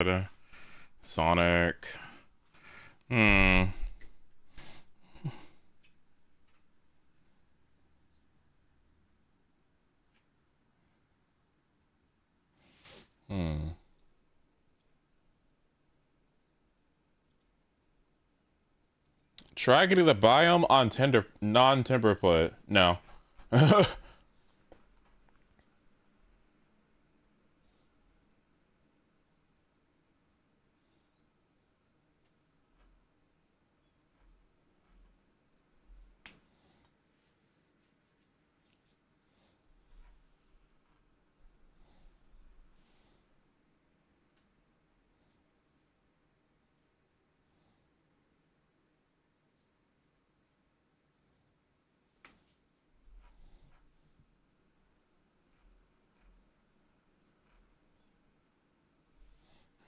good. Sonic. Hmm. Hmm. Try getting the biome on non-Timberfoot. No.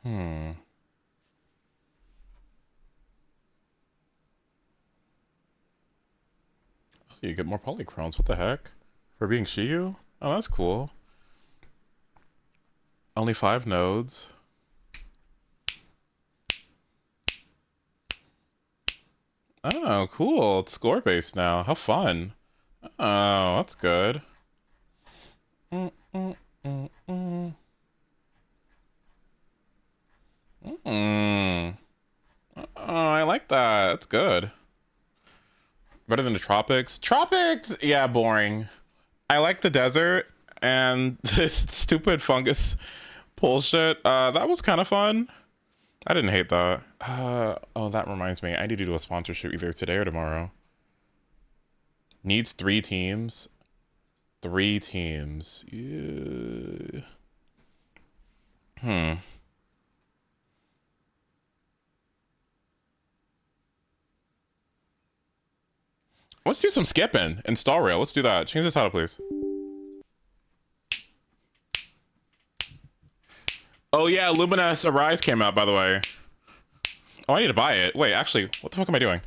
Hmm. You get more polychromes. What the heck? For being Shiyu? Oh, that's cool. Only 5 nodes. Oh, cool. It's score based now. How fun. Oh, that's good. Mm, mm, mm, mm. Mm. Oh, I like that. That's good. Better than the tropics. Tropics, yeah, boring. I like the desert and this stupid fungus bullshit. That was kind of fun. I didn't hate that. Oh, that reminds me. I need to do a sponsorship either today or tomorrow. Needs 3 teams. 3 teams. Yeah. Hmm. Let's do some skipping. Install rail. Let's do that. Change this title, please. Oh yeah, Luminous Arise came out, by the way. Oh, I need to buy it. Wait, actually, what the fuck am I doing?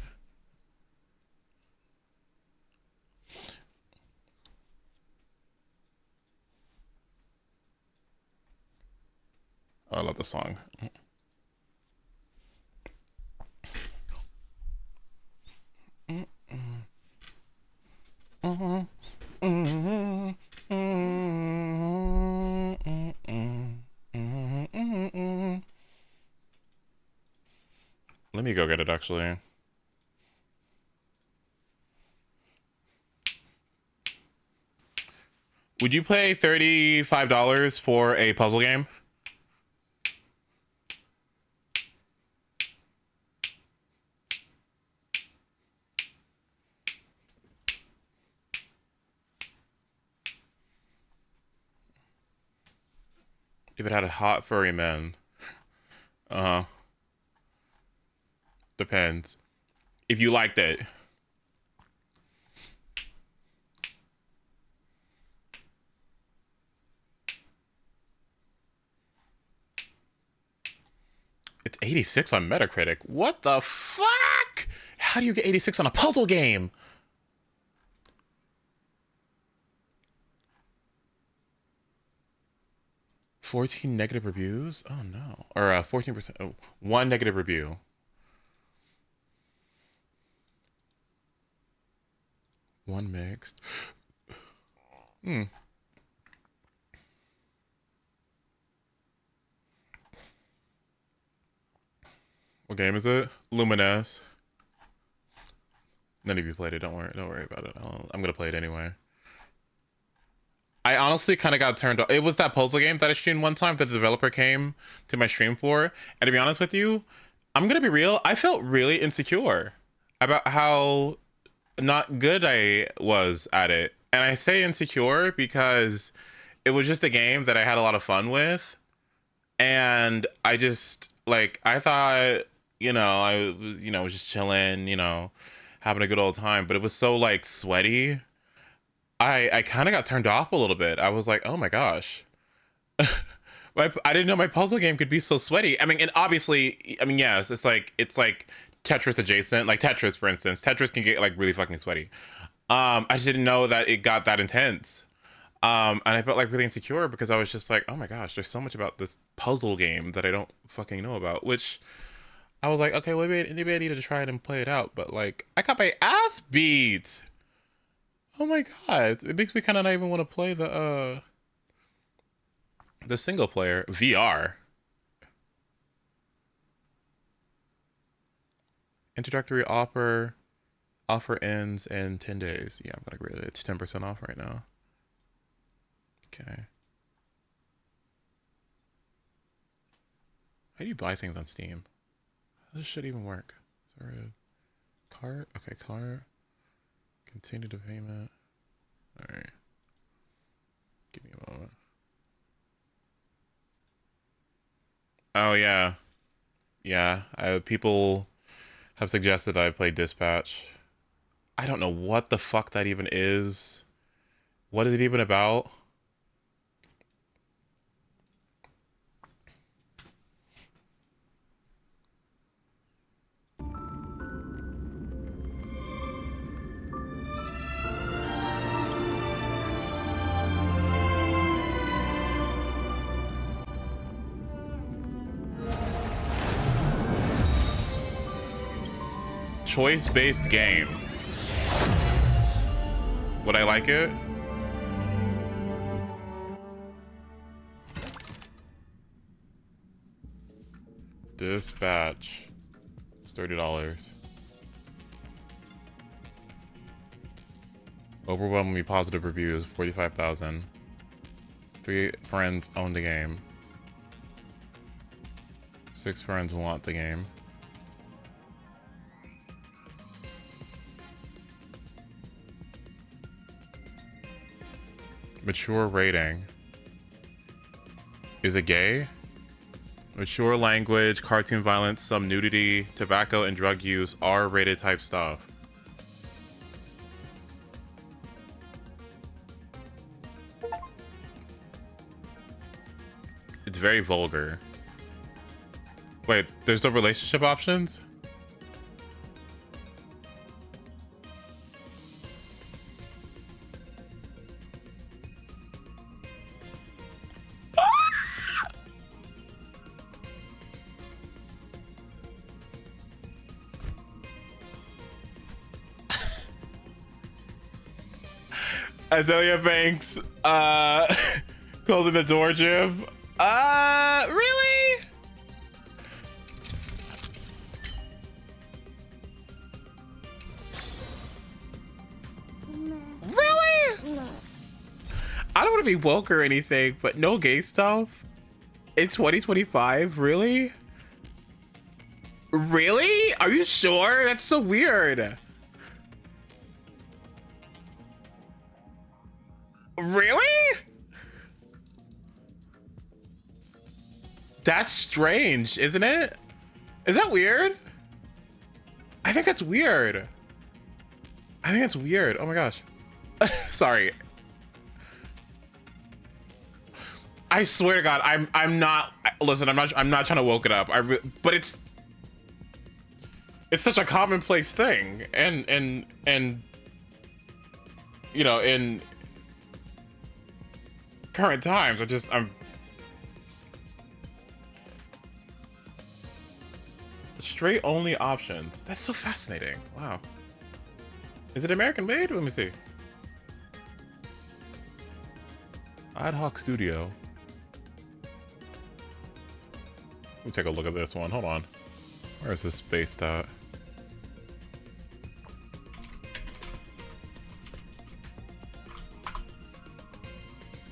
Oh, I love this song. Let me go get it, actually. Would you pay $35 for a puzzle game? If it had a hot furry man. Uh-huh. Depends. If you liked it. It's 86 on Metacritic. What the fuck? How do you get 86 on a puzzle game? $14 negative reviews? Oh no. Or 14%. Oh, 1 negative review. One mixed. Hmm. What game is it? Luminous. None of you played it. Don't worry. Don't worry about it. I'm gonna play it anyway. I honestly kind of got turned off. It was that puzzle game that I streamed one time that the developer came to my stream for. And to be honest with you, I'm gonna be real. I felt really insecure about how not good I was at it. And I say insecure because it was just a game that I had a lot of fun with. And I just, like, I thought, was just chilling, having a good old time. But it was so, like, sweaty. I kind of got turned off a little bit. I was like, oh my gosh. I didn't know my puzzle game could be so sweaty. I mean, and obviously, I mean, yes, it's like Tetris adjacent. Like Tetris, for instance. Tetris can get like really fucking sweaty. I just didn't know that it got that intense. And I felt like really insecure because I was just like, oh my gosh, there's so much about this puzzle game that I don't fucking know about. Which I was like, okay, well, maybe I need to try it and play it out. But like, I got my ass beat. Oh my god, it makes me kind of not even want to play the single player VR. Introductory offer ends in 10 days. Yeah, I'm gonna grade it. It's 10% off right now. Okay. How do you buy things on Steam? How does this shit even work? Is there a cart? Okay, cart. Continue to payment. Alright. Give me a moment. Oh yeah. Yeah. People have suggested I play Dispatch. I don't know what the fuck that even is. What is it even about? Choice-based game. Would I like it? Dispatch. It's $30. Overwhelmingly positive reviews, 45,000. 3 friends own the game. 6 friends want the game. Mature rating. Is it gay? Mature language, cartoon violence, some nudity, tobacco and drug use, R-rated type stuff. It's very vulgar. Wait, there's no relationship options? Azalea Banks, closing the door, Jim. Really? Really? I don't want to be woke or anything, but no gay stuff in 2025? Really? Really? Are you sure? That's so weird. Really? That's strange, isn't it? Is that weird? I think that's weird. I think that's weird. Oh my gosh. Sorry. I swear to God, I'm not. Listen, I'm not trying to woke it up. But it's such a commonplace thing, and you know, in current times, I'm straight only options. That's so fascinating. Wow. Is it American made? Let me see. Ad Hoc Studio. Let me take a look at this one. Hold on. Where is this spaced at?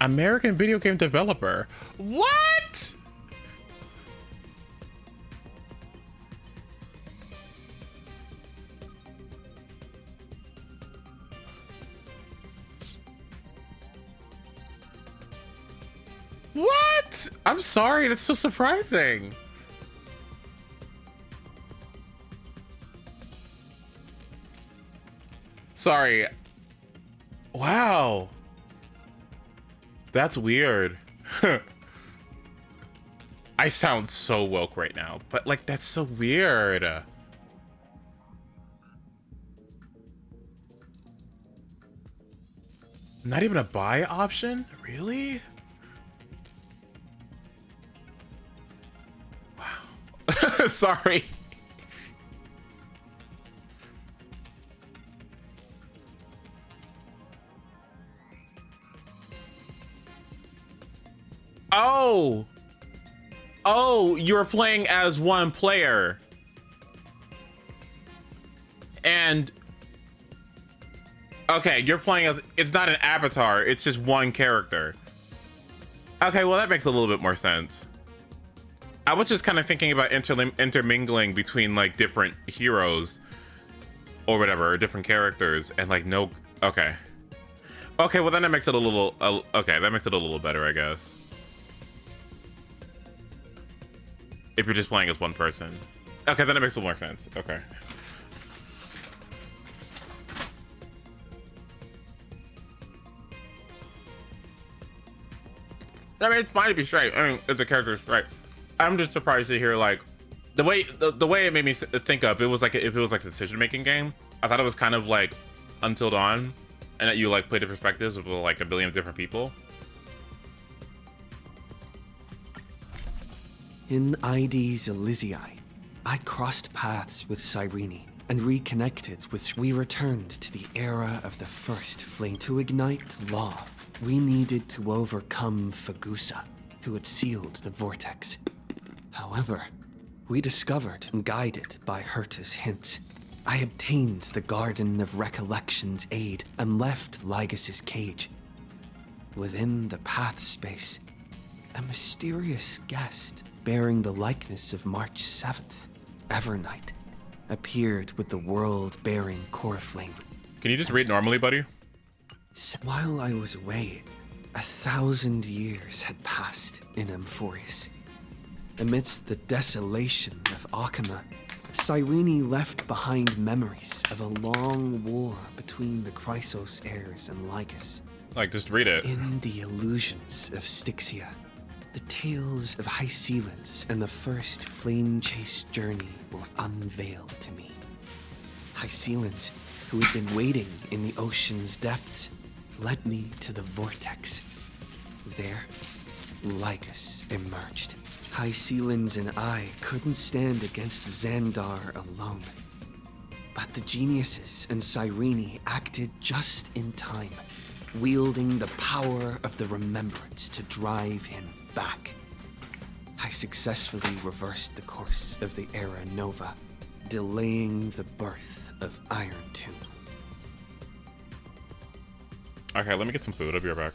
American video game developer. What? What? I'm sorry, that's so surprising. Sorry. Wow. That's weird. I sound so woke right now, but like, that's so weird. Not even a buy option? Really? Wow. Sorry. Oh. Oh, you're playing as one player. And okay, you're playing as, it's not an avatar, it's just one character. Okay, well that makes a little bit more sense. I was just kind of thinking about intermingling between like different heroes or whatever, or different characters, and like no. Okay. Okay, well then that makes it a little. Okay, that makes it a little better, I guess. If you're just playing as one person. Okay, then it makes a little more sense. Okay. I mean, it's fine to be straight. I mean, if the character is straight. I'm just surprised to hear like the way it made me think of it was like if it was like a decision making game. I thought it was kind of like Until Dawn, and that you like play the perspectives of like a billion different people. In ID's Elysiae, I crossed paths with Cyrene and reconnected with. We returned to the era of the first flame. To ignite law, we needed to overcome Fagusa, who had sealed the vortex. However, we discovered, and guided by Herta's hints, I obtained the Garden of Recollection's aid and left Lygas's cage. Within the path space, a mysterious guest bearing the likeness of March 7th, Evernight, appeared with the world-bearing core flame. Can you just read normally, buddy? While I was away, 1,000 years had passed in AMPHOREUS. Amidst the desolation of Akama, Cyrene left behind memories of a long war between the Chrysos heirs and Lycus. Like, just read it. In the illusions of Styxia, the tales of High Sealants and the first flame-chased journey were unveiled to me. High Sealants, who had been waiting in the ocean's depths, led me to the vortex. There, Lycus emerged. High Sealants and I couldn't stand against Xandar alone. But the geniuses and Cyrene acted just in time, wielding the power of the remembrance to drive him back. I successfully reversed the course of the Era Nova, delaying the birth of Iron 2. Okay, let me get some food. I'll be right back.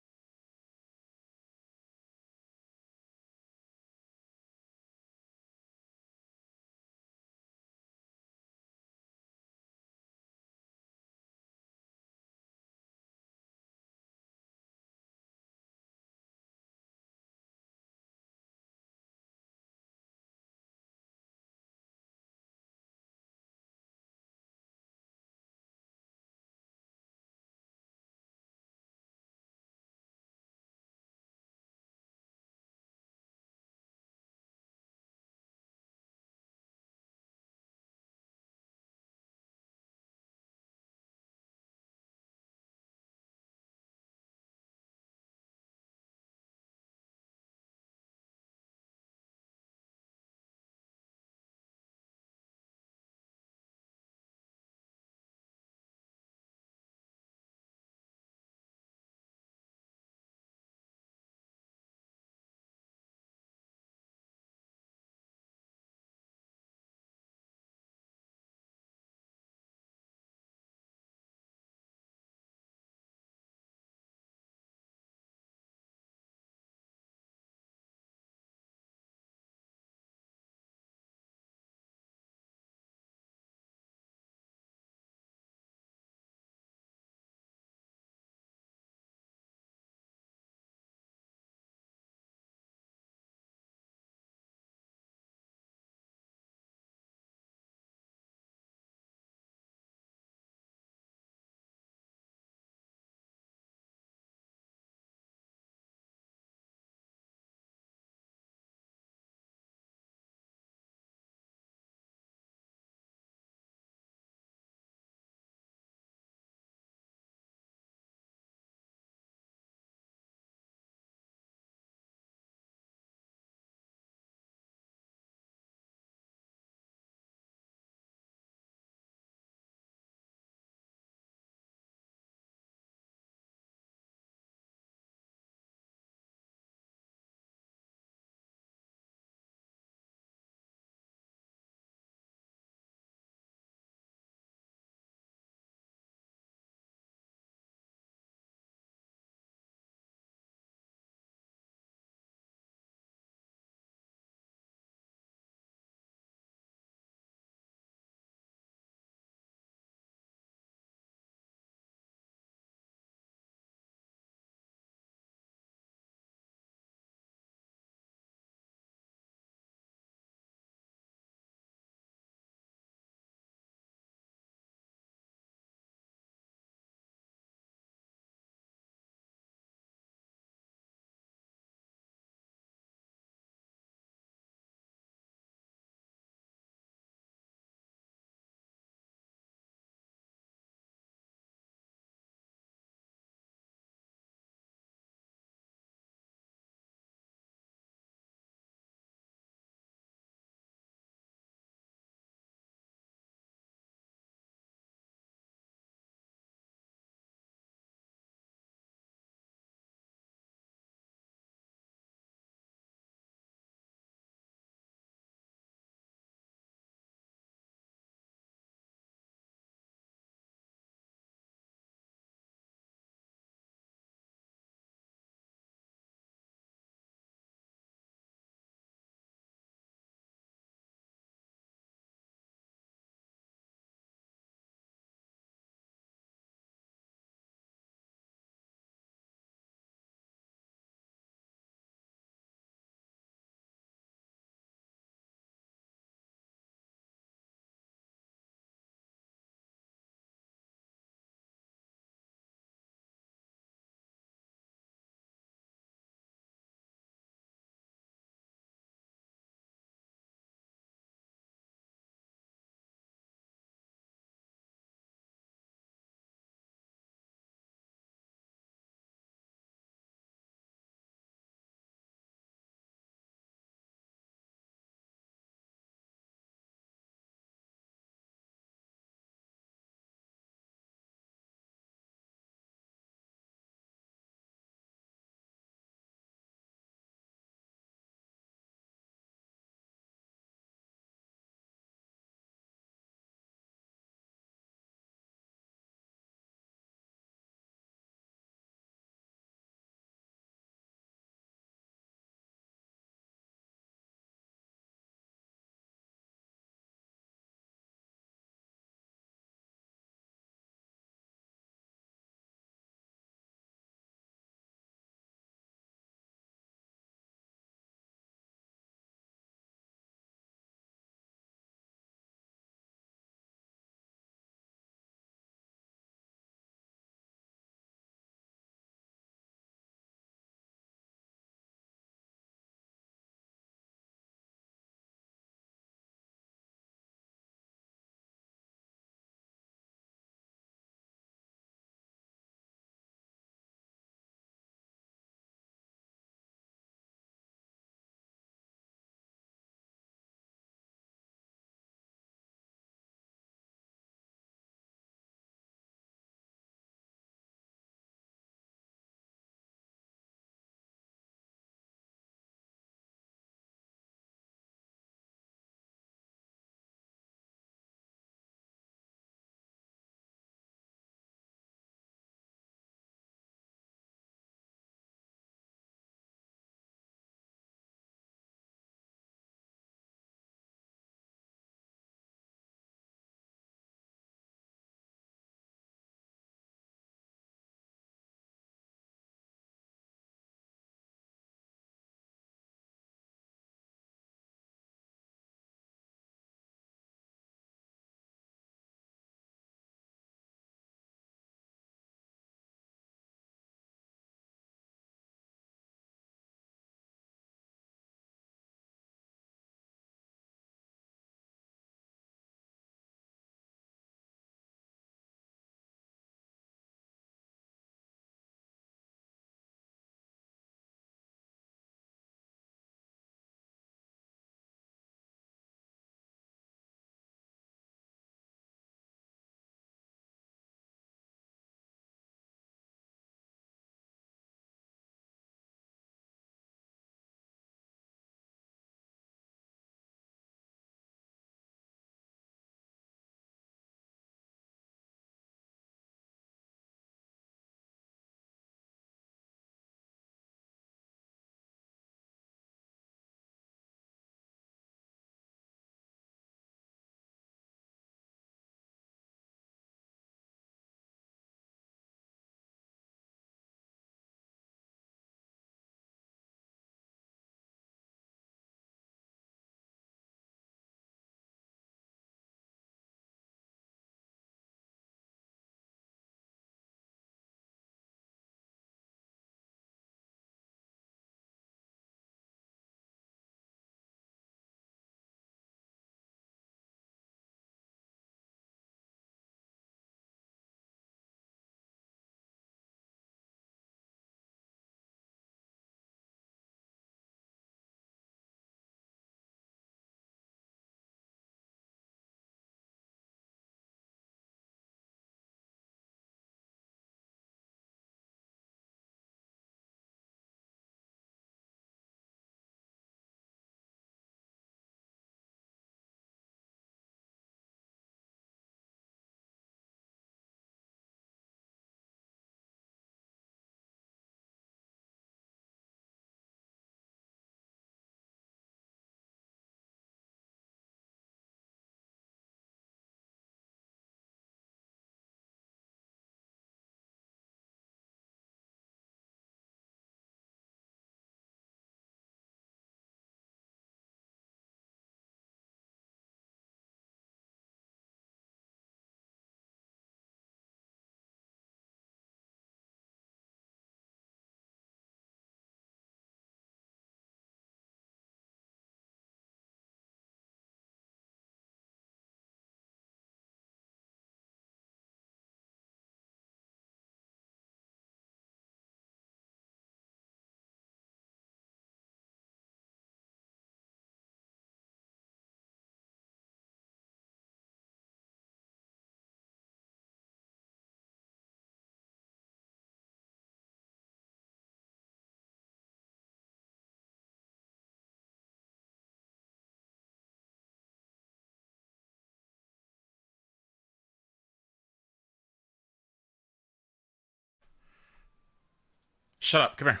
Shut up. Come here.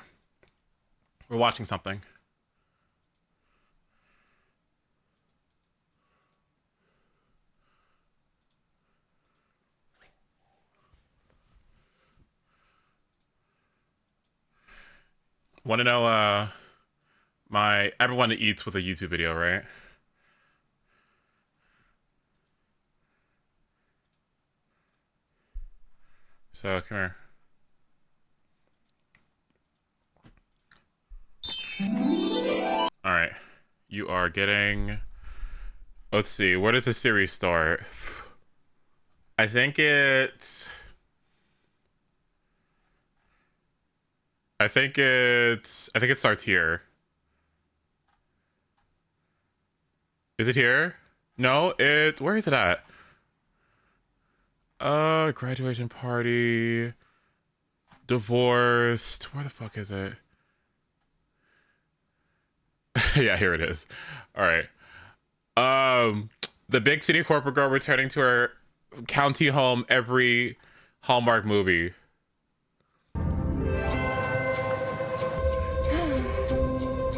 We're watching something. Want to know everyone eats with a YouTube video, right? So come here. All right, you are getting. Let's see. Where does the series start? I think it starts here. Is it here? No, where is it at? Graduation party. Divorced. Where the fuck is it? Yeah, here it is. All right. The big city corporate girl returning to her county home every Hallmark movie.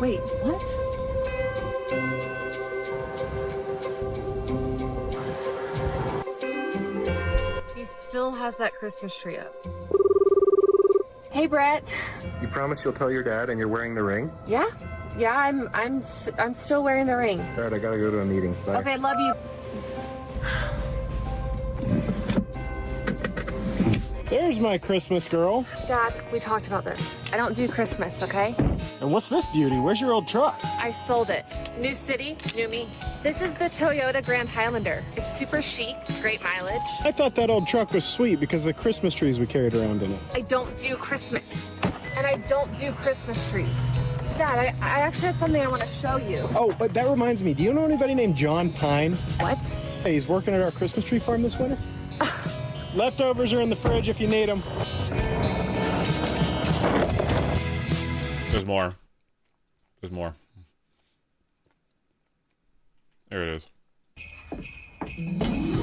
Wait, what? He still has that Christmas tree up. Hey, Brett. You promise you'll tell your dad and you're wearing the ring? Yeah, I'm still wearing the ring. All right, I gotta go to a meeting. Bye. Okay, love you. There's my Christmas girl. Dad, we talked about this. I don't do Christmas, okay? And what's this beauty? Where's your old truck? I sold it. New city, new me. This is the Toyota Grand Highlander. It's super chic, great mileage. I thought that old truck was sweet because of the Christmas trees we carried around in it. I don't do Christmas. And I don't do Christmas trees. Dad, I actually have something I want to show you. Oh, but that reminds me, do you know anybody named John Pine? What? Hey, he's working at our Christmas tree farm this winter. Leftovers are in the fridge if you need them. There's more. There's more. There it is.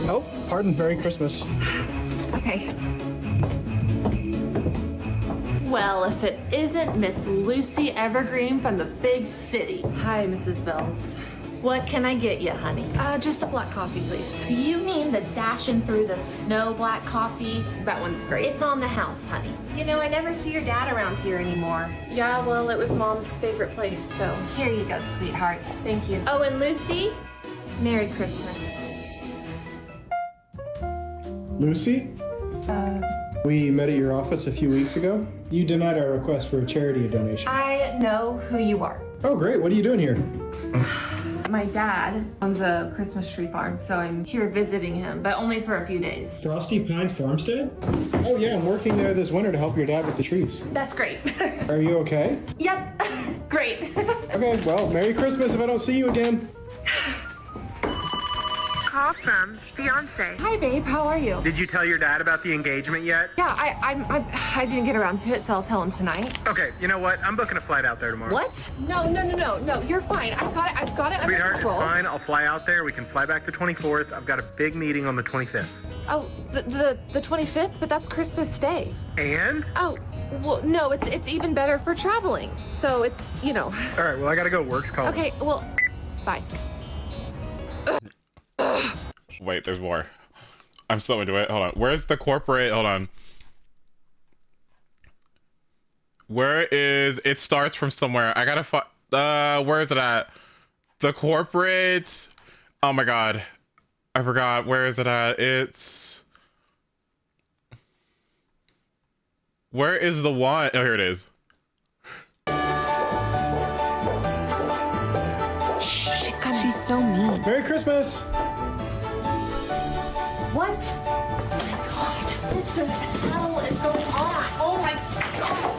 Oh, pardon, Merry Christmas. Okay. Well, if it isn't Miss Lucy Evergreen from the big city. Hi, Mrs. Bells. What can I get you, honey? Just a black coffee, please. Do you mean the dashing through the snow black coffee? That one's great. It's on the house, honey. You know, I never see your dad around here anymore. Yeah, well, it was Mom's favorite place, so. Here you go, sweetheart. Thank you. Oh, and Lucy, Merry Christmas. Lucy? We met at your office a few weeks ago. You denied our request for a charity donation. I know who you are. Oh, great. What are you doing here? My dad owns a Christmas tree farm, so I'm here visiting him, but only for a few days. Frosty Pines Farmstead? Oh, yeah, I'm working there this winter to help your dad with the trees. That's great. Are you okay? Yep, great. Okay, well, Merry Christmas if I don't see you again. Call from fiance. Hi, babe, how are you? Did you tell your dad about the engagement yet? Yeah, I didn't get around to it, so I'll tell him tonight. Okay, you know what? I'm booking a flight out there tomorrow. What? No, you're fine. I've got it Sweetheart, under it's control. fine. I'll fly out there. We can fly back the 24th. I've got a big meeting on the 25th. Oh, the 25th, but that's Christmas Day. And? Oh, well, no, it's even better for traveling. So it's, you know. All right, well, I gotta go. Work's calling. Okay, well, bye. Wait, there's more. I'm so into it. Hold on. Where's the corporate? Hold on. Where is it? Starts from somewhere. I gotta where is it at? The corporate. Oh my god. I forgot. Where is it at? Where is the one? Oh, here it is. She's coming. She's so mean. Merry Christmas! What? Oh my God, what the hell is going on? Oh my God.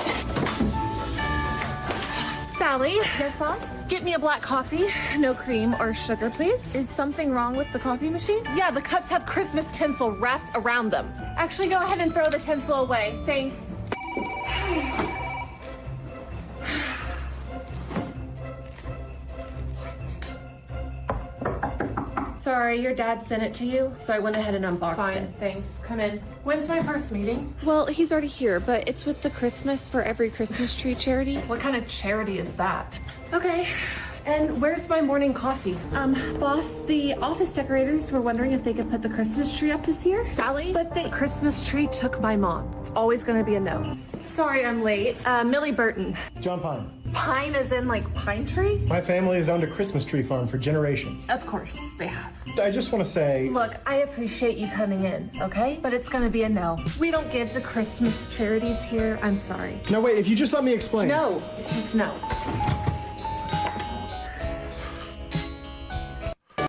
Sally, Yes, boss? get me a black coffee. No cream or sugar, please. Is something wrong with the coffee machine? Yeah, the cups have Christmas tinsel wrapped around them. Actually, go ahead and throw the tinsel away. Thanks. Sorry, your dad sent it to you, so I went ahead and unboxed it. Thanks. Come in. When's my first meeting? Well, he's already here, but it's with the Christmas for Every Christmas Tree charity. What kind of charity is that? Okay. And where's my morning coffee? Boss, the office decorators were wondering if they could put the Christmas tree up this year. Sally? But the Christmas tree took my mom. It's always gonna be a no. Sorry, I'm late. Millie Burton. John Pine. Pine as in like pine tree? My family has owned a Christmas tree farm for generations. Of course, they have. I just want to say, Look, I appreciate you coming in, okay? But it's gonna be a no. We don't give to Christmas charities here. I'm sorry. no, wait, if you just let me explain. No, it's just no.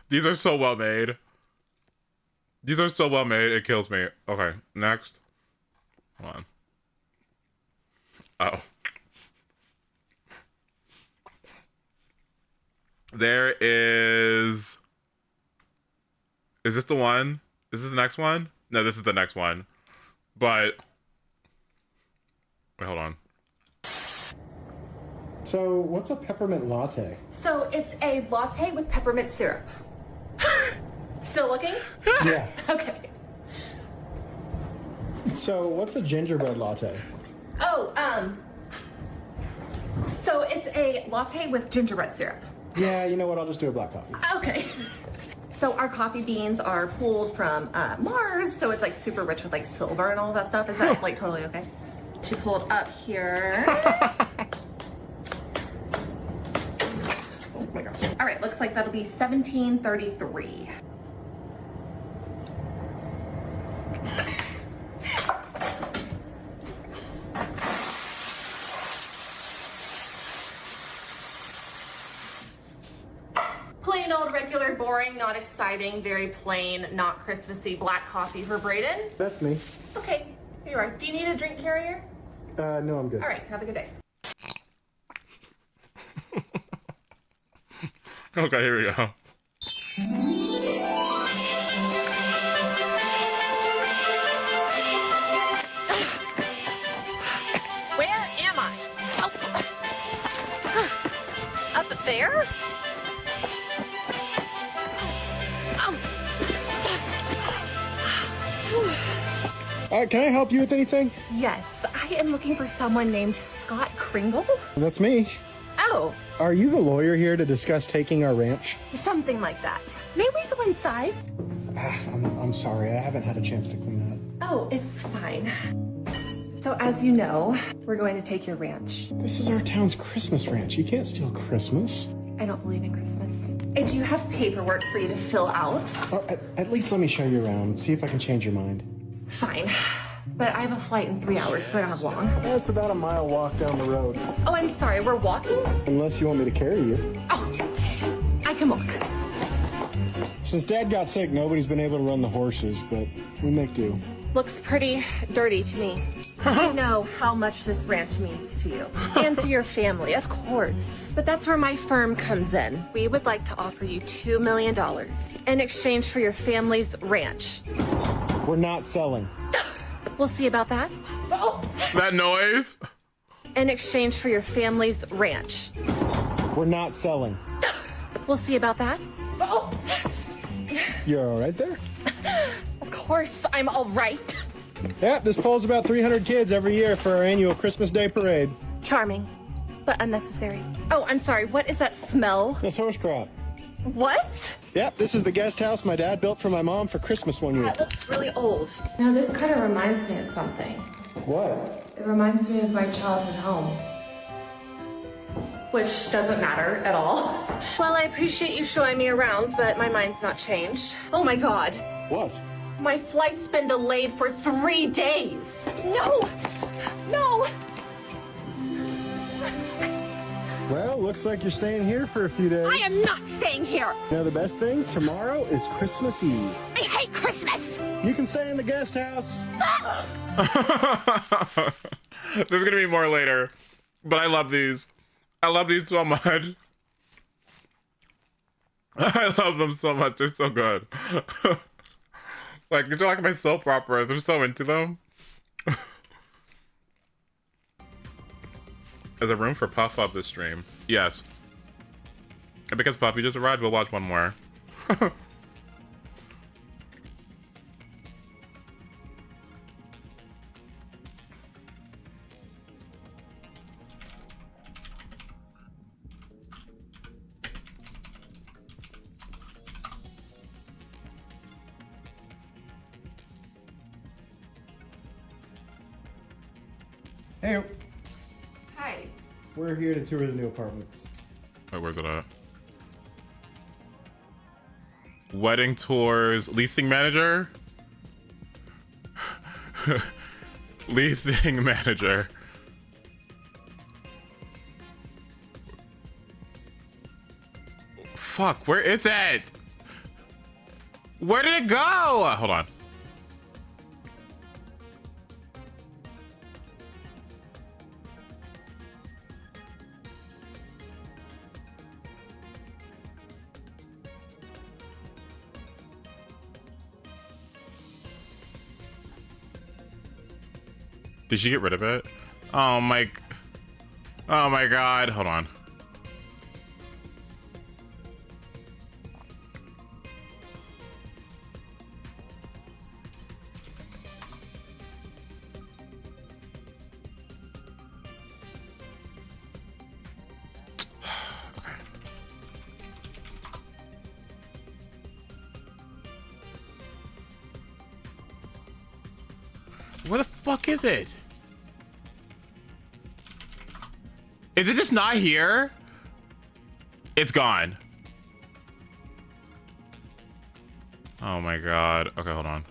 These are so well made. These are so well made, it kills me. Okay, next. Hold on. Oh. There is... Is this the one? Is this the next one? No, this is the next one. But... Wait, hold on. So, what's a peppermint latte? So it's a latte with peppermint syrup. Still looking? Yeah. Okay. So, what's a gingerbread latte? Oh, so it's a latte with gingerbread syrup. Yeah, you know what? I'll just do a black coffee. Okay. So our coffee beans are pulled from Mars, so it's like super rich with like silver and all that stuff. Is that like totally okay? She pulled up here. Oh my gosh. All right, looks like that'll be 1733. Plain old, regular, boring, not exciting, very plain, not Christmassy black coffee for Brayden. That's me. Okay, here you are. Do you need a drink carrier? No, I'm good. All right, have a good day. Okay, here we go. Where am I? Oh. Up there? Can I help you with anything? Yes, I am looking for someone named Scott Kringle. That's me. Oh, Are you the lawyer here to discuss taking our ranch? something like that. May we go inside? I'm sorry, I haven't had a chance to clean up. Oh, it's fine. So as you know, we're going to take your ranch. This is our town's Christmas ranch. You can't steal Christmas. I don't believe in Christmas. I do have paperwork for you to fill out. At least let me show you around and see if I can change your mind. Fine. But I have a flight in 3 hours, so I don't have long. It's about a mile walk down the road. Oh, I'm sorry, we're walking? Unless you want me to carry you. Oh, I can walk. Since Dad got sick, nobody's been able to run the horses, but we make do. Looks pretty dirty to me. I know how much this ranch means to you. And to your family, of course. But that's where my firm comes in. We would like to offer you $2 million in exchange for your family's ranch. We're not selling. We'll see about that. That noise? In exchange for your family's ranch. We're not selling. We'll see about that. You're all right there? Of course, I'm all right. Yeah, this pulls about 300 kids every year for our annual Christmas Day parade. Charming, but unnecessary. Oh, I'm sorry. What is that smell? That's horse crap. What? Yep, this is the guest house my dad built for my mom for Christmas one year. That looks really old. Now, this kind of reminds me of something. What? It reminds me of my childhood home. Which doesn't matter at all. Well, I appreciate you showing me around, but my mind's not changed. Oh my god. What? My flight's been delayed for 3 days. No! No! Well, looks like you're staying here for a few days. I am not staying here! You know the best thing? Tomorrow is Christmas Eve. I hate Christmas! You can stay in the guest house. There's gonna be more later. But I love these. I love these so much. I love them so much. They're so good. Like, these are like my soap operas. I'm so into them. Is there room for Puff up this stream? Yes. And because Puffy just arrived, we'll watch one more. Hey, Hi. we're here to tour the new apartments. Wait, where's it at? Wedding tours, leasing manager? Leasing manager. Fuck, where is it? Where did it go? Hold on. Did she get rid of it? Oh my god. Hold on. Where the fuck is it? Is it just not here? It's gone. Oh my god. Okay, hold on.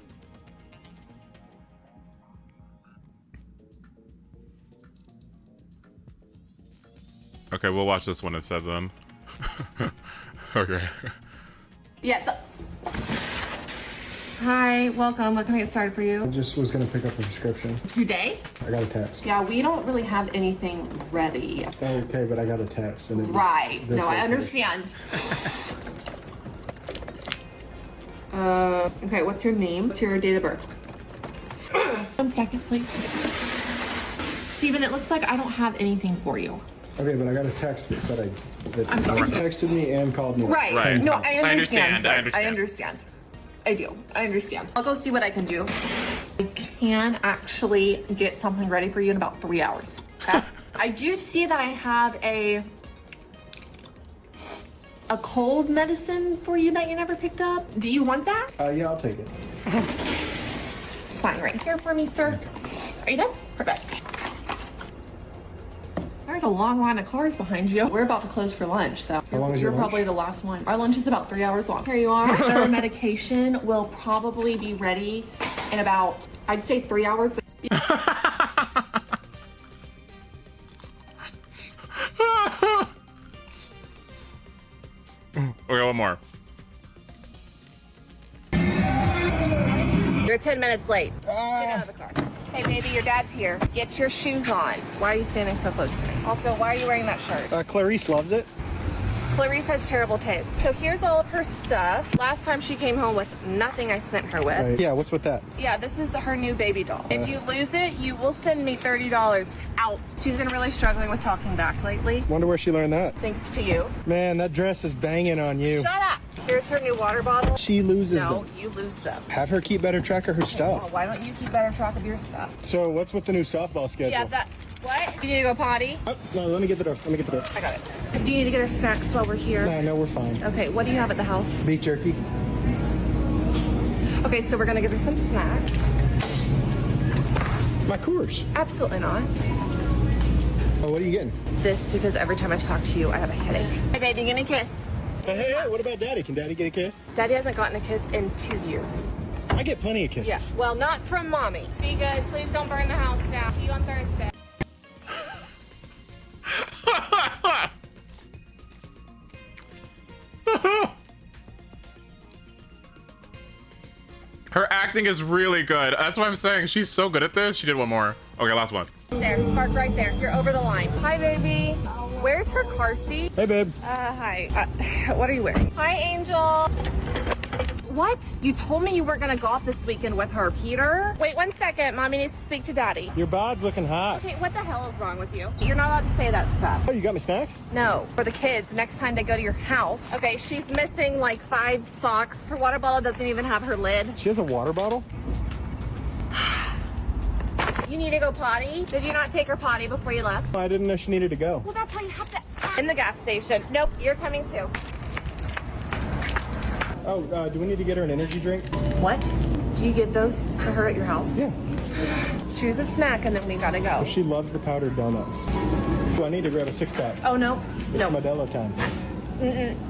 Okay, we'll watch this one instead then. Okay. Yeah. Hi, welcome. What can I get started for I you? just was gonna pick up a prescription. Today? I got a text. Yeah, we don't really have anything ready. Okay, but I got a text and it was Right. this No, I location. understand. Okay, what's your name? What's your date of birth? 1 second, please. Steven, it looks like I don't have anything for you. Okay, but I got a text that said I'm sorry. texted me and called me. Right. Right. No, I understand. I sir. understand. I understand. I do. I understand. I'll go see what I can do. I can actually get something ready for you in about 3 hours. Okay? I do see that I have a cold medicine for you that you never picked up. Do you want that? Yeah, I'll take it. Sign right here for me, sir. Are you done? Perfect. There's a long line of cars behind you. We're about to close for lunch, so long is you're your lunch? probably the last one. Our lunch is about 3 hours long. Here you are. Their medication will probably be ready in about, I'd say 3 hours. But Okay, one more. You're 10 minutes late. Get out of the car. Hey, baby, your dad's here. Get your shoes on. Why are you standing so close to me? Also, why are you wearing that shirt? Clarice loves it. Clarice has terrible taste. So here's all of her stuff. Last time she came home with nothing I sent her with. Yeah, what's with that? Yeah, this is her new baby doll. If you lose it, you will send me $30 out. She's been really struggling with talking back lately. Wonder where she learned that. Thanks to you. Man, that dress is banging on you. Shut up. Here's her new water bottle. She loses No, them. you lose them. Have her keep better track of her Well, stuff. why don't you keep better track of your stuff? So what's with the new softball schedule? Yeah, that. What? You need to go potty? Oh, no, let me get the door. Let me get the door. I got it. Do you need to get her snacks while we're here? No, we're fine. Okay, what do you have at the house? Beef jerky. Okay, so we're gonna give her some snack. My Coors. Absolutely not. Oh, what are you getting? This because every time I talk to you, I have a headache. Hey, baby, give me a kiss. Hey, what about Daddy? Can Daddy get a kiss? Daddy hasn't gotten a kiss in 2 years. I get plenty of kisses. Yeah, well, not from mommy. Be good. Please don't burn the house down. See you on Thursday. Her acting is really good. That's what I'm saying. She's so good at this. She did one more. Okay, last one. There, park right there. You're over the line. Hi, baby. Where's her car seat? Hey, babe. Hi. What are you wearing? Hi, Angel. What? You told me you weren't gonna golf this weekend with her, Peter. Wait 1 second. Mommy needs to speak to Daddy. Your bod's looking hot. Okay, what the hell is wrong with you? You're not allowed to say that stuff. Oh, you got me snacks? No, for the kids, next time they go to your house. Okay, she's missing like 5 socks. Her water bottle doesn't even have her lid. She has a water bottle? You need to go potty. Did you not take her potty before you left? I didn't know she needed to go. Well, that's how you have to. In the gas station. Nope, you're coming too. Oh, do we need to get her an energy drink? What? Do you give those to her at your house? Yeah. Choose a snack and then we gotta go. She loves the powdered donuts. Do I need to grab a six-pack? Oh, no. No. Modelo time.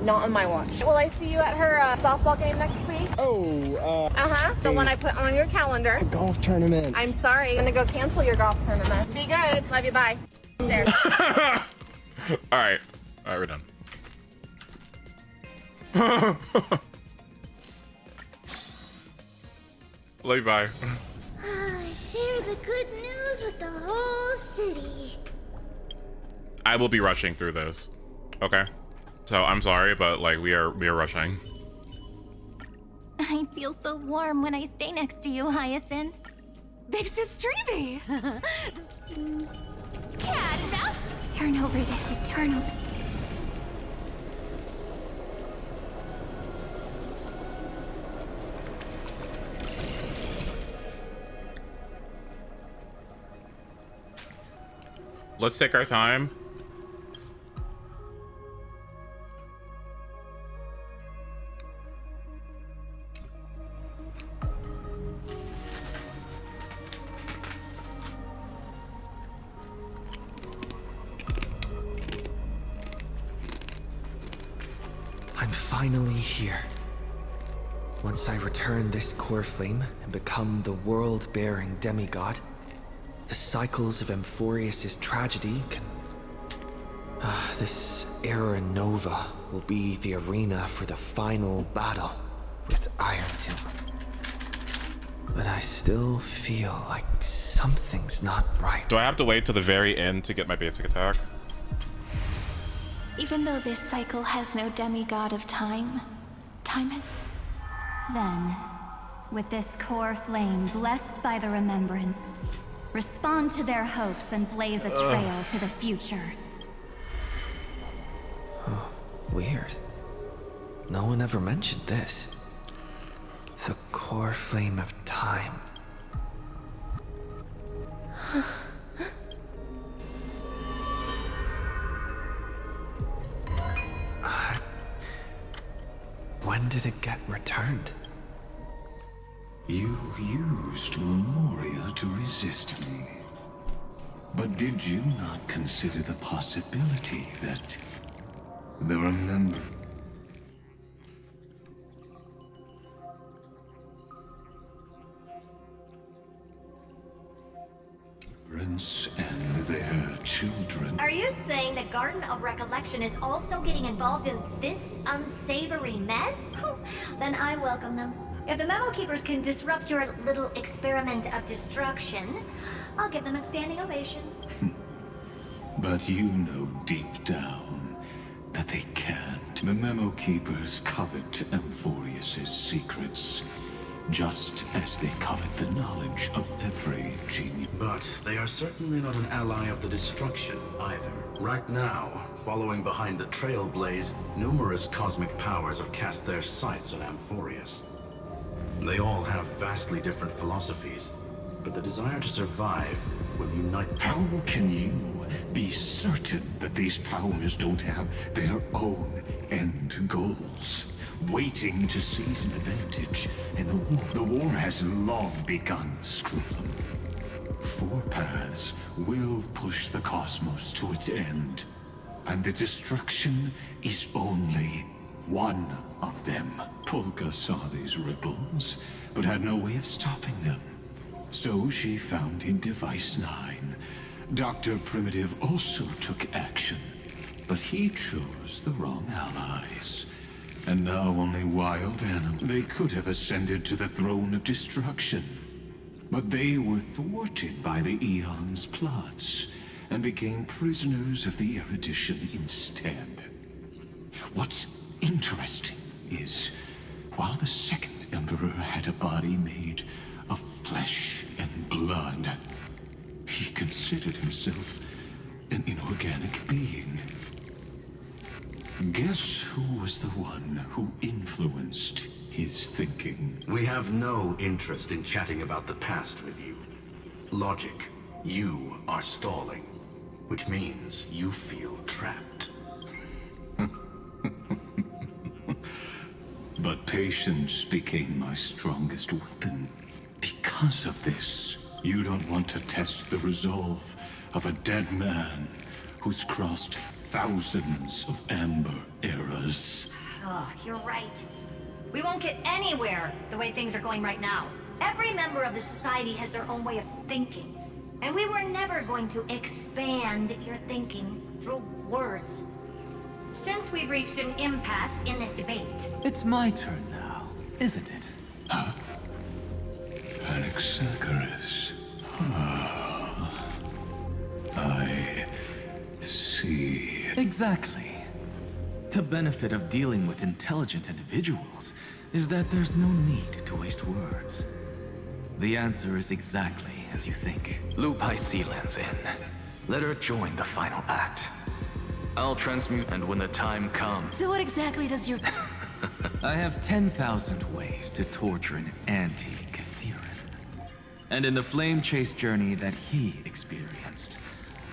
Not on my watch. Will I see you at her softball game next week? Oh, Uh-huh. The one I put on your calendar. golf tournament. I'm sorry. I'm gonna go cancel your golf tournament. Be good. Love you. Bye. There. All right, we're done. Love you, bye. Share the good news with the whole city. I will be rushing through those. Okay. So I'm sorry, but like we are rushing. I feel so warm when I stay next to you, Hyacinth. Big Sis Dreamy. Cat and mouse. Turn over this eternal. Let's take our time. I'm finally here. Once I return this core flame and become the world-bearing demigod, the cycles of AMPHOREUS' tragedy can... this era nova will be the arena for the final battle with Iron Tomb. But I still feel like something's not right. Do I have to wait till the very end to get my basic attack? Even though this cycle has no demigod of time, time has... Then, with this core flame blessed by the remembrance, respond to their hopes and blaze a trail to the future. Oh, weird. No one ever mentioned this. The core flame of time. When did it get returned? You used Memoria to resist me. But did you not consider the possibility that the remembrance and their children? Are you saying the Garden of Recollection is also getting involved in this unsavory mess? Then I welcome them. If the Memo Keepers can disrupt your little experiment of destruction, I'll give them a standing ovation. But you know deep down that they can't. The Memo Keepers covet AMPHOREUS' secrets, just as they covet the knowledge of every genius. But they are certainly not an ally of the destruction either. Right now, following behind the Trailblaze, numerous cosmic powers have cast their sights on AMPHOREUS. They all have vastly different philosophies, but the desire to survive will unite. How can you be certain that these powers don't have their own end goals, waiting to seize an advantage in the war? The war has long begun, Screw'em. Four paths will push the cosmos to its end, and the destruction is only one of them. Polka saw these ripples, but had no way of stopping them. So she found in Device 9. Dr. Primitive also took action, but he chose the wrong allies. And now only wild animals. They could have ascended to the throne of destruction, but they were thwarted by the Eon's plots and became prisoners of the Erudition instead. What's interesting is, while the second Emperor had a body made of flesh and blood, he considered himself an inorganic being. Guess who was the one who influenced his thinking? We have no interest in chatting about the past with you. Logic, you are stalling, which means you feel trapped. But patience became my strongest weapon. Because of this, You don't want to test the resolve of a dead man who's crossed thousands of amber eras. Oh, you're right. We won't get anywhere the way things are going right now. Every member of the society has their own way of thinking. And we were never going to expand your thinking through words. Since we've reached an impasse in this debate... It's my turn now, isn't it? Huh? Anaxagoras. Ah, I see. Exactly. The benefit of dealing with intelligent individuals is that there's no need to waste words. The answer is exactly as you think. Loop High Sealands in. Let her join the final act. I'll transmute, and when the time comes... So what exactly does your... I have 10,000 ways to torture an anti-Catheran. And in the flame chase journey that he experienced,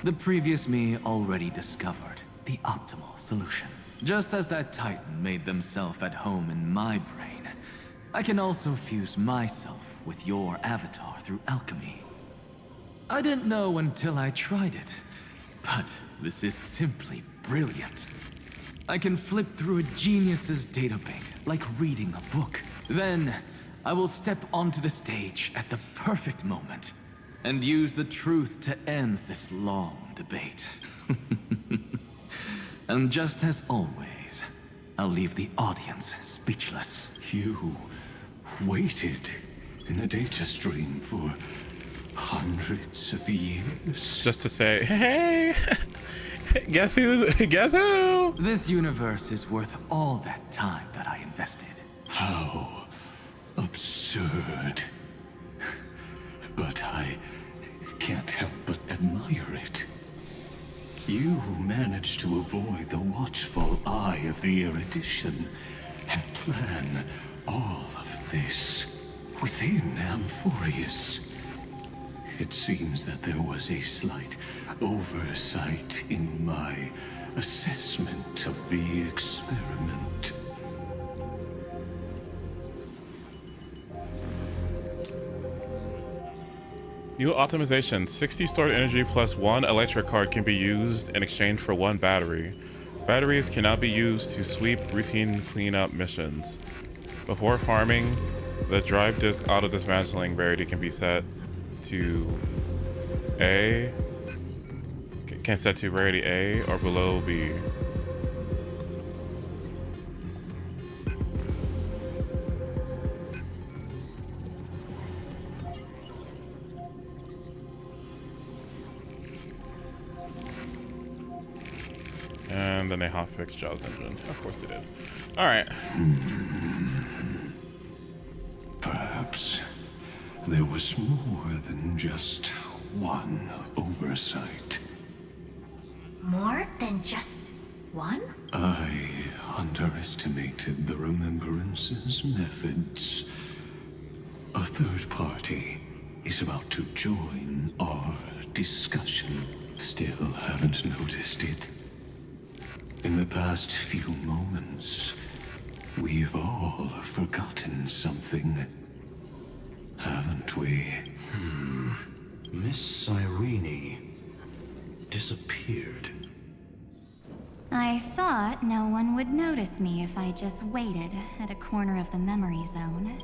the previous me already discovered the optimal solution. Just as that Titan made themselves at home in my brain, I can also fuse myself with your avatar through alchemy. I didn't know until I tried it, but this is simply brilliant. I can flip through a genius's databank like reading a book. Then, I will step onto the stage at the perfect moment and use the truth to end this long debate. And just as always, I'll leave the audience speechless. You waited in the data stream for hundreds of years? Just to say, hey, guess who? This universe is worth all that time that I invested. How absurd. But I can't help but admire it. You managed to avoid the watchful eye of the erudition and plan all of this within AMPHOREUS. It seems that there was a slight oversight in my assessment of the experiment. New optimization. 60 stored energy plus 1 electric card can be used in exchange for 1 battery. Batteries cannot be used to sweep routine cleanup missions. Before farming, the drive disk auto dismantling rarity can be set to A. Can set to rarity A or below B. And then they hotfixed Jaws engine. Of course they did. Alright. Perhaps there was more than just one oversight. More than just one? I underestimated the Remembrance's methods. A third party is about to join our discussion. Still haven't noticed it. In the past few moments, we've all forgotten something, haven't we? Miss Irene disappeared. I thought no one would notice me if I just waited at a corner of the memory zone.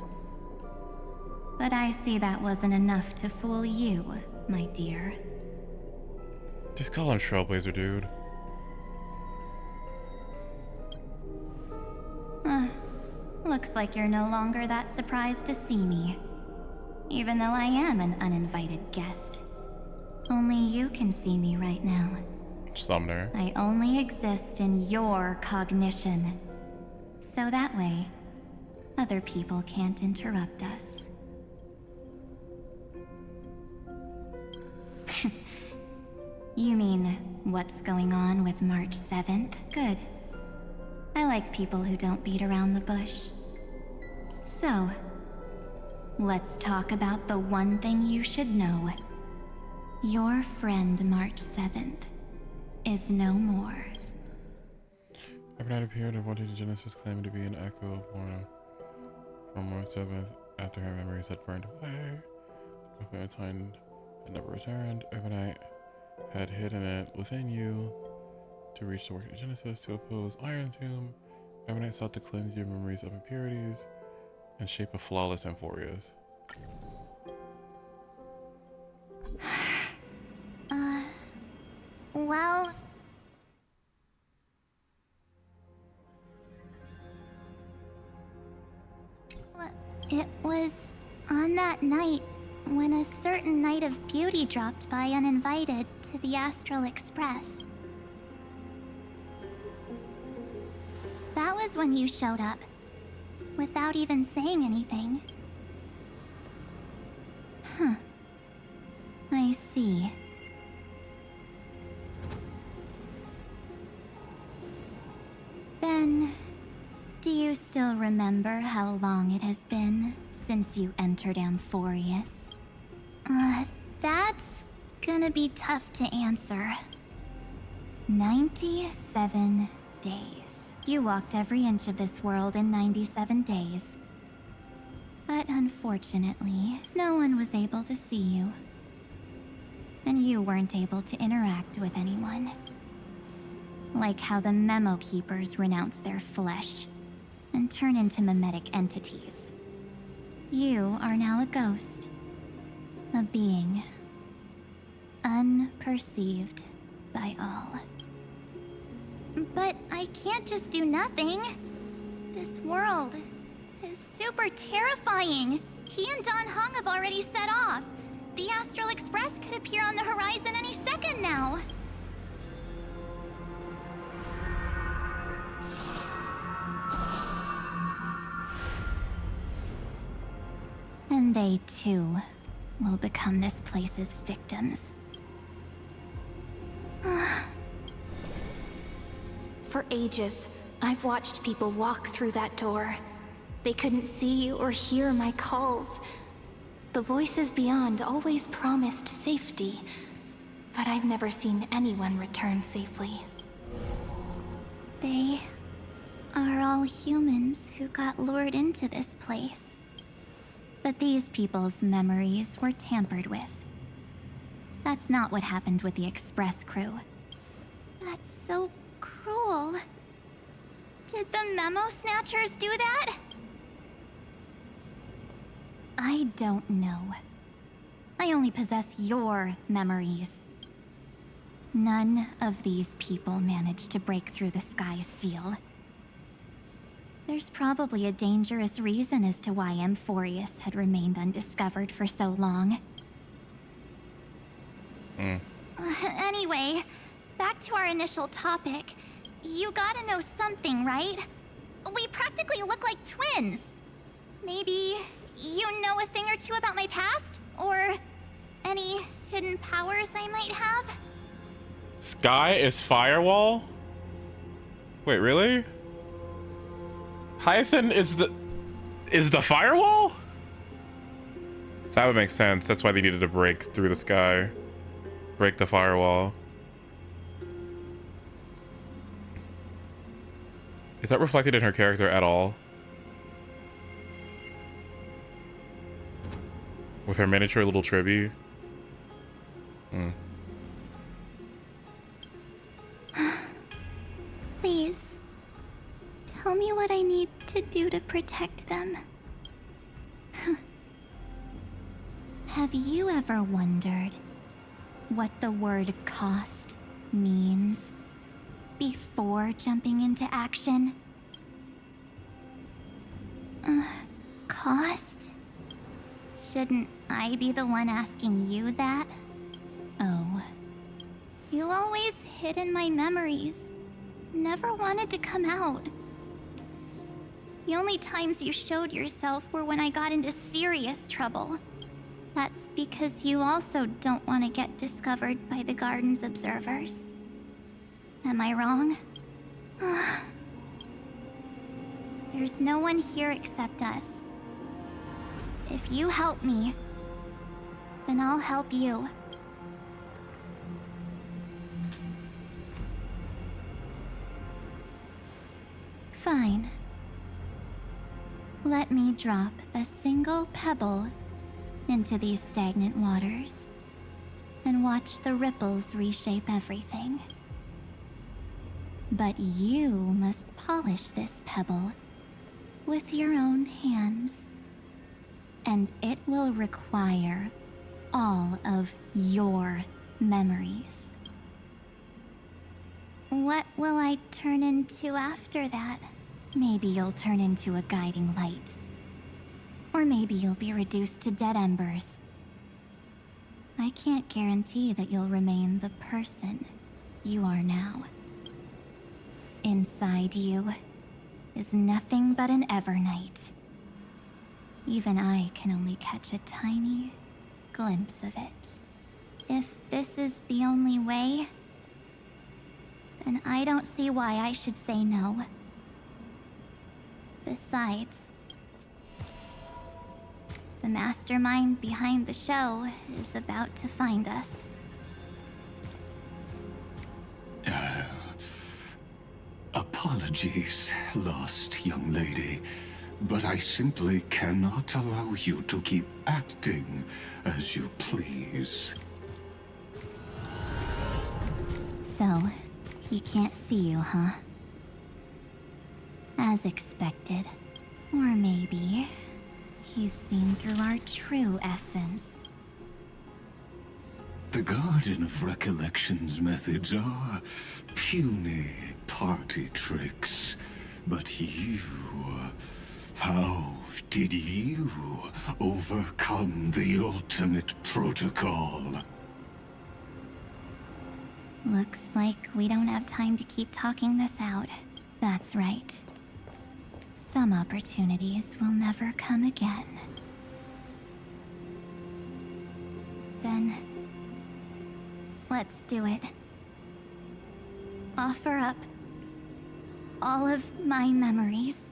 But I see that wasn't enough to fool you, my dear. Just call him Trailblazer, dude. Looks like you're no longer that surprised to see me. Even though I am an uninvited guest. Only you can see me right now. Sumner. I only exist in your cognition. So that way, other people can't interrupt us. You mean, what's going on with March 7th? Good. I like people who don't beat around the bush. So, let's talk about the one thing you should know. Your friend March 7th is no more. Evernight appeared of what Genesis claimed to be an echo born from March 7th after her memories had burned away. Okay, I time had never returned. Urbanite had hidden it within you to reach the work of Genesis to oppose Iron Tomb. Urbanite sought to cleanse your memories of impurities and shape a flawless AMPHOREUS. Well... It was on that night when a certain Knight of Beauty dropped by uninvited to the Astral Express. That was when you showed up, without even saying anything. Huh. I see. Then, do you still remember how long it has been since you entered AMPHOREUS? That's gonna be tough to answer. 97 days. You walked every inch of this world in 97 days. But unfortunately, no one was able to see you. And you weren't able to interact with anyone. Like how the Memo Keepers renounce their flesh and turn into mimetic entities. You are now a ghost. A being. Unperceived by all. But I can't just do nothing. This world is super terrifying. He and Don Hung have already set off. The Astral Express could appear on the horizon any second now. And they too will become this place's victims. For ages, I've watched people walk through that door. They couldn't see or hear my calls. The voices beyond always promised safety, but I've never seen anyone return safely. They are all humans who got lured into this place. But these people's memories were tampered with. That's not what happened with the Express crew. That's so cruel. Did the Memo Snatchers do that? I don't know. I only possess your memories. None of these people managed to break through the sky's seal. There's probably a dangerous reason as to why AMPHOREUS had remained undiscovered for so long. Anyway, back to our initial topic. You gotta know something, right? We practically look like twins. Maybe you know a thing or two about my past? Or any hidden powers I might have? Sky is Firewall? Wait, really? Hyacinth is the Firewall? That would make sense. That's why they needed to break through the sky. Break the firewall. Is that reflected in her character at all? With her miniature little Tribby? Please, tell me what I need to do to protect them. Have you ever wondered what the word cost means before jumping into action? Cost? Shouldn't I be the one asking you that? Oh. You always hid in my memories. Never wanted to come out. The only times you showed yourself were when I got into serious trouble. That's because you also don't want to get discovered by the Garden's observers. Am I wrong? There's no one here except us. If you help me, then I'll help you. Fine. Let me drop a single pebble into these stagnant waters and watch the ripples reshape everything. But you must polish this pebble with your own hands. And it will require all of your memories. What will I turn into after that? Maybe you'll turn into a guiding light. Or maybe you'll be reduced to dead embers. I can't guarantee that you'll remain the person you are now. Inside you is nothing but an Evernight. Even I can only catch a tiny glimpse of it. If this is the only way, then I don't see why I should say no. Besides, the mastermind behind the show is about to find us. Apologies, lost young lady, but I simply cannot allow you to keep acting as you please. So, he can't see you, huh? As expected. Or maybe he's seen through our true essence. The Garden of Recollection's methods are puny party tricks. But you... how did you overcome the ultimate protocol? Looks like we don't have time to keep talking this out. That's right. Some opportunities will never come again. Then, let's do it. Offer up all of my memories.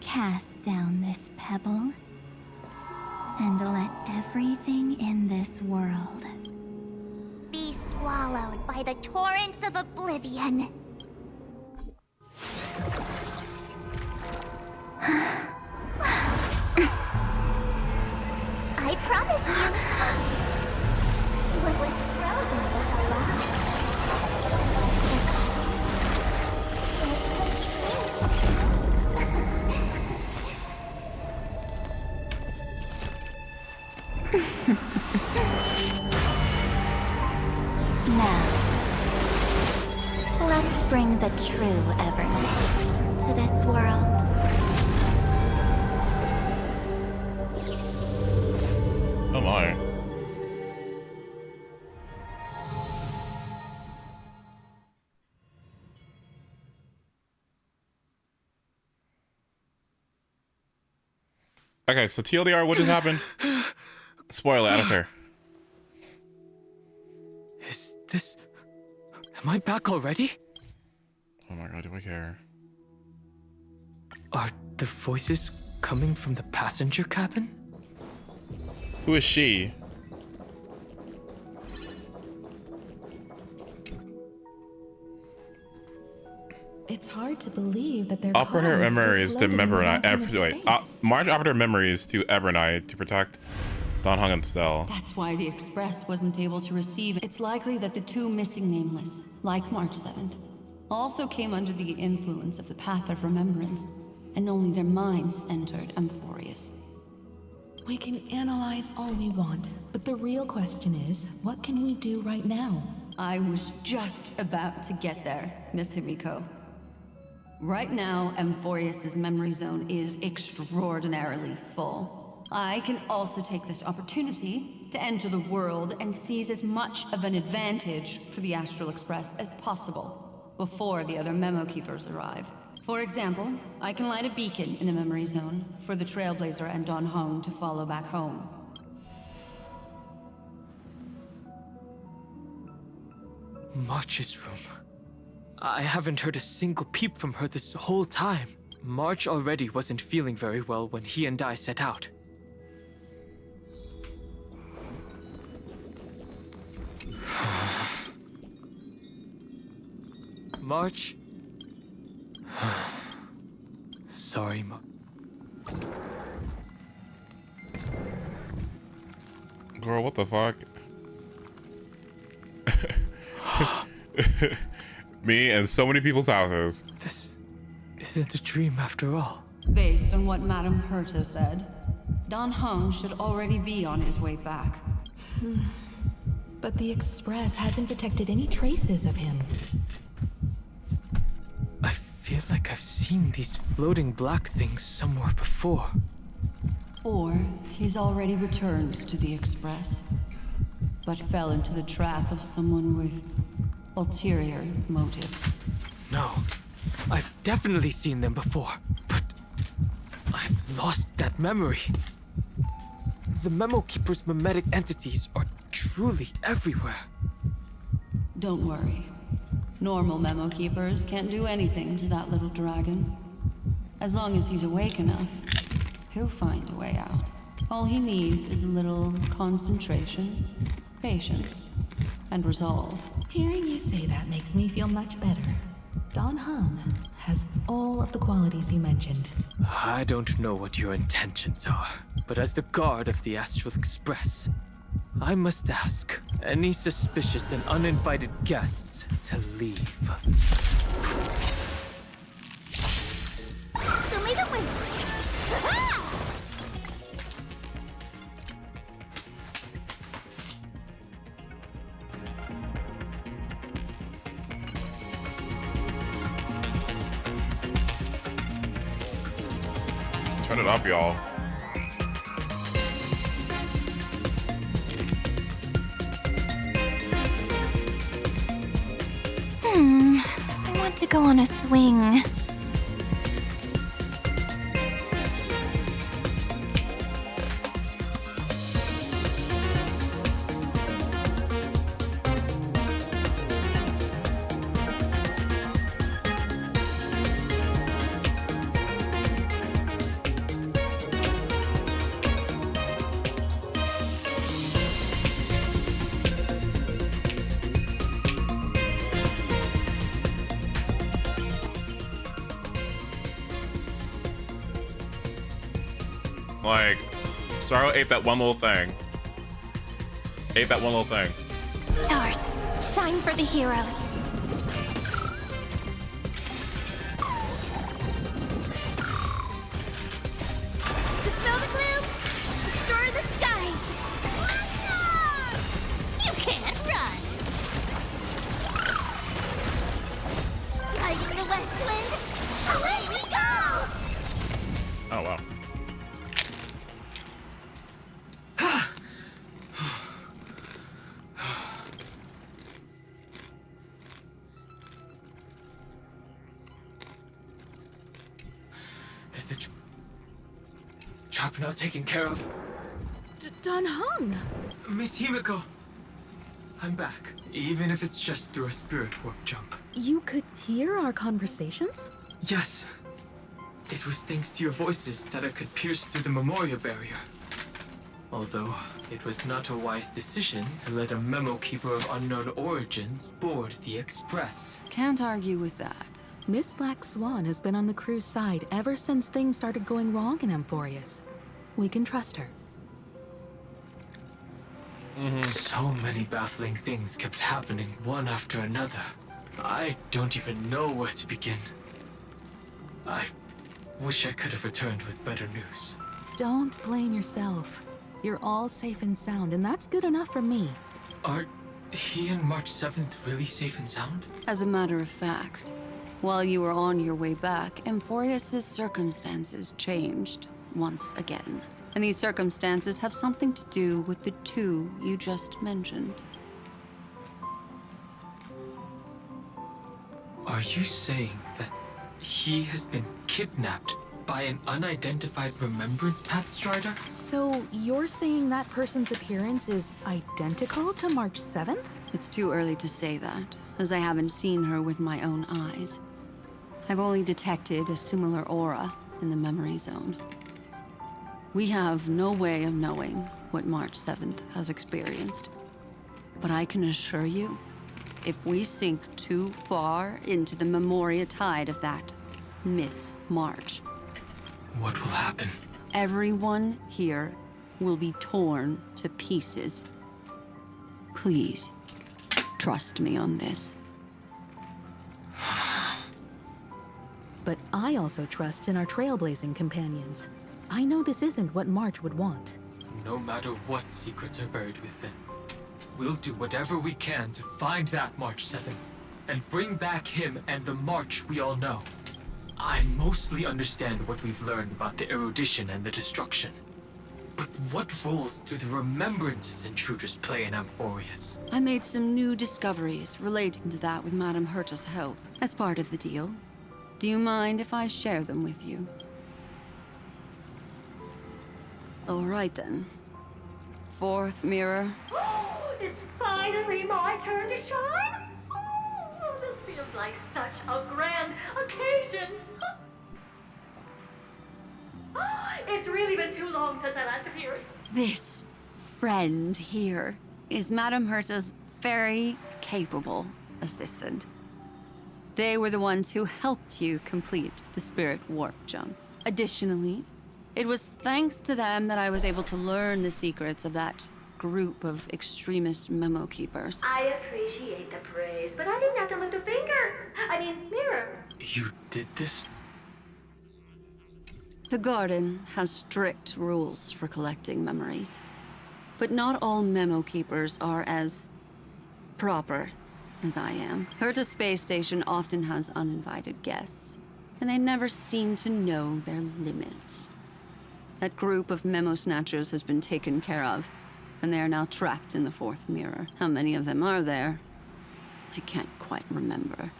Cast down this pebble, and let everything in this world Be swallowed by the torrents of oblivion. I promise you, what was frozen was alive. Now, let's bring the true Evernight to this world. Oh my. Okay, so TLDR, what just happened? Spoiler, I don't care. Is this... Am I back already? Oh my god, do I care? Are the voices coming from the passenger cabin? Who is she? It's hard to believe that they're Operator memories to Evernight. March operator memories to Evernight to protect Don Hung and Stell. That's why the Express wasn't able to receive. It's likely that the two missing Nameless, like March 7th, also came under the influence of the Path of Remembrance, and only their minds entered AMPHOREUS. We can analyze all we want, but the real question is, what can we do right now? I was just about to get there, Miss Himiko. Right now, AMPHOREUS's memory zone is extraordinarily full. I can also take this opportunity to enter the world and seize as much of an advantage for the Astral Express as possible before the other Memo Keepers arrive. For example, I can light a beacon in the memory zone for the Trailblazer and Don Hong to follow back home. March's room. I haven't heard a single peep from her this whole time. March already wasn't feeling very well when he and I set out. March? Sorry, Girl, what the fuck? Me and so many people's houses. This isn't a dream after all. Based on what Madame Herta said, Don Hung should already be on his way back. But the Express hasn't detected any traces of him. I feel like I've seen these floating black things somewhere before. Or he's already returned to the Express, but fell into the trap of someone with ulterior motives. No, I've definitely seen them before, but I've lost that memory. The Memo Keeper's mimetic entities are truly everywhere. Don't worry. Normal Memo Keepers can't do anything to that little dragon. As long as he's awake enough, he'll find a way out. All he needs is a little concentration, patience, and resolve. Hearing you say that makes me feel much better. Don Hung has all of the qualities you mentioned. I don't know what your intentions are, but as the guard of the Astral Express, I must ask any suspicious and uninvited guests to leave. Turn it up, y'all. I want to go on a swing. Like, Starro ate that one little thing. Ate that one little thing. Stars, shine for the heroes. Dispel the gloom, restore the skies. You can't run. Lighting the west wind, away we go. Oh wow. Is the trap now taken care of? Don Hung! Miss Himiko! I'm back, even if it's just through a spirit warp jump. You could hear our conversations? Yes. It was thanks to your voices that I could pierce through the memorial barrier. Although, it was not a wise decision to let a Memo Keeper of unknown origins board the Express. Can't argue with that. Miss Black Swan has been on the crew's side ever since things started going wrong in AMPHOREUS. We can trust her. So many baffling things kept happening one after another. I don't even know where to begin. I wish I could have returned with better news. Don't blame yourself. You're all safe and sound, and that's good enough for me. Are he and March 7th really safe and sound? As a matter of fact, while you were on your way back, AMPHOREUS' circumstances changed once again. And these circumstances have something to do with the two you just mentioned. Are you saying that he has been kidnapped by an unidentified Remembrance Path Strider? So you're saying that person's appearance is identical to March 7th? It's too early to say that, as I haven't seen her with my own eyes. I've only detected a similar aura in the memory zone. We have no way of knowing what March 7th has experienced. But I can assure you, if we sink too far into the Memoria tide of that Miss March, what will happen? everyone here will be torn to pieces. Please, trust me on this. But I also trust in our trailblazing companions. I know this isn't what March would want. No matter what secrets are buried within, we'll do whatever we can to find that March 7th and bring back him and the March we all know. I mostly understand what we've learned about the erudition and the destruction. But what roles do the remembrances intruders play in Amphoreus? I made some new discoveries relating to that with Madame Herta's help, as part of the deal. Do you mind if I share them with you? All right then. Fourth mirror. It's finally my turn to shine! Oh, this feels like such a grand occasion! It's really been too long since I last appeared. This friend here is Madame Herta's very capable assistant. They were the ones who helped you complete the spirit warp jump. Additionally, it was thanks to them that I was able to learn the secrets of that group of extremist memo keepers. I appreciate the praise, but I didn't have to lift a finger. I mean, mirror. You did this? The Garden has strict rules for collecting memories. But not all memo keepers are as proper as I am. Herta Space Station often has uninvited guests, and they never seem to know their limits. That group of memo snatchers has been taken care of, and they are now trapped in the fourth mirror. How many of them are there? I can't quite remember.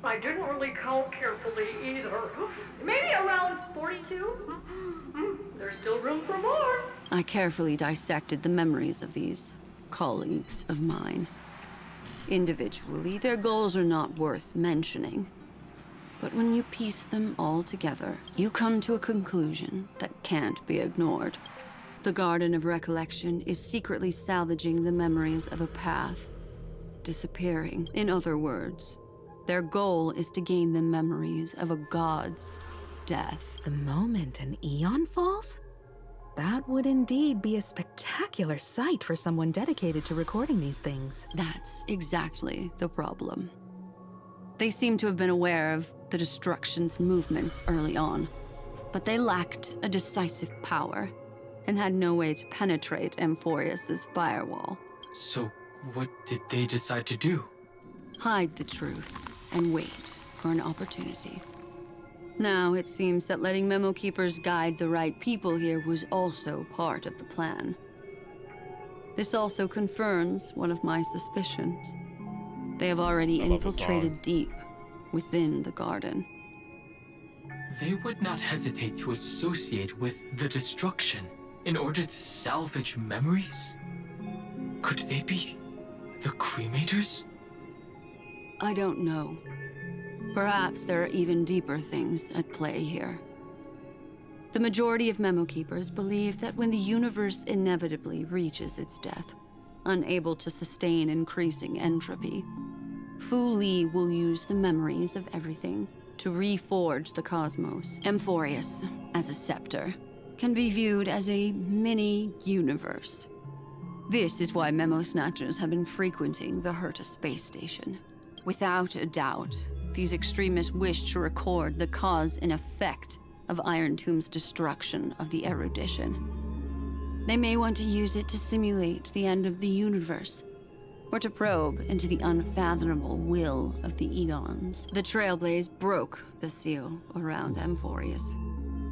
I didn't really count carefully either. Maybe around 42? There's still room for more. I carefully dissected the memories of these colleagues of mine. Individually, their goals are not worth mentioning. But when you piece them all together, you come to a conclusion that can't be ignored. The Garden of Recollection is secretly salvaging the memories of a path, disappearing. In other words, their goal is to gain the memories of a god's death. The moment an eon falls? That would indeed be a spectacular sight for someone dedicated to recording these things. That's exactly the problem. They seem to have been aware of the destruction's movements early on, but they lacked a decisive power and had no way to penetrate AMPHOREUS's firewall. So, what did they decide to do? Hide the truth and wait for an opportunity. Now, it seems that letting memo keepers guide the right people here was also part of the plan. This also confirms one of my suspicions. They have already infiltrated deep within the garden. They would not hesitate to associate with the destruction in order to salvage memories? Could they be the cremators? I don't know. Perhaps there are even deeper things at play here. The majority of memo keepers believe that when the universe inevitably reaches its death, unable to sustain increasing entropy, Fu Li will use the memories of everything to reforge the cosmos. AMPHOREUS, as a scepter, can be viewed as a mini-universe. This is why memo snatchers have been frequenting the Herta space station. Without a doubt, these extremists wish to record the cause and effect of Iron Tomb's destruction of the erudition. They may want to use it to simulate the end of the universe, or to probe into the unfathomable will of the eons. The Trailblaze broke the seal around AMPHOREUS,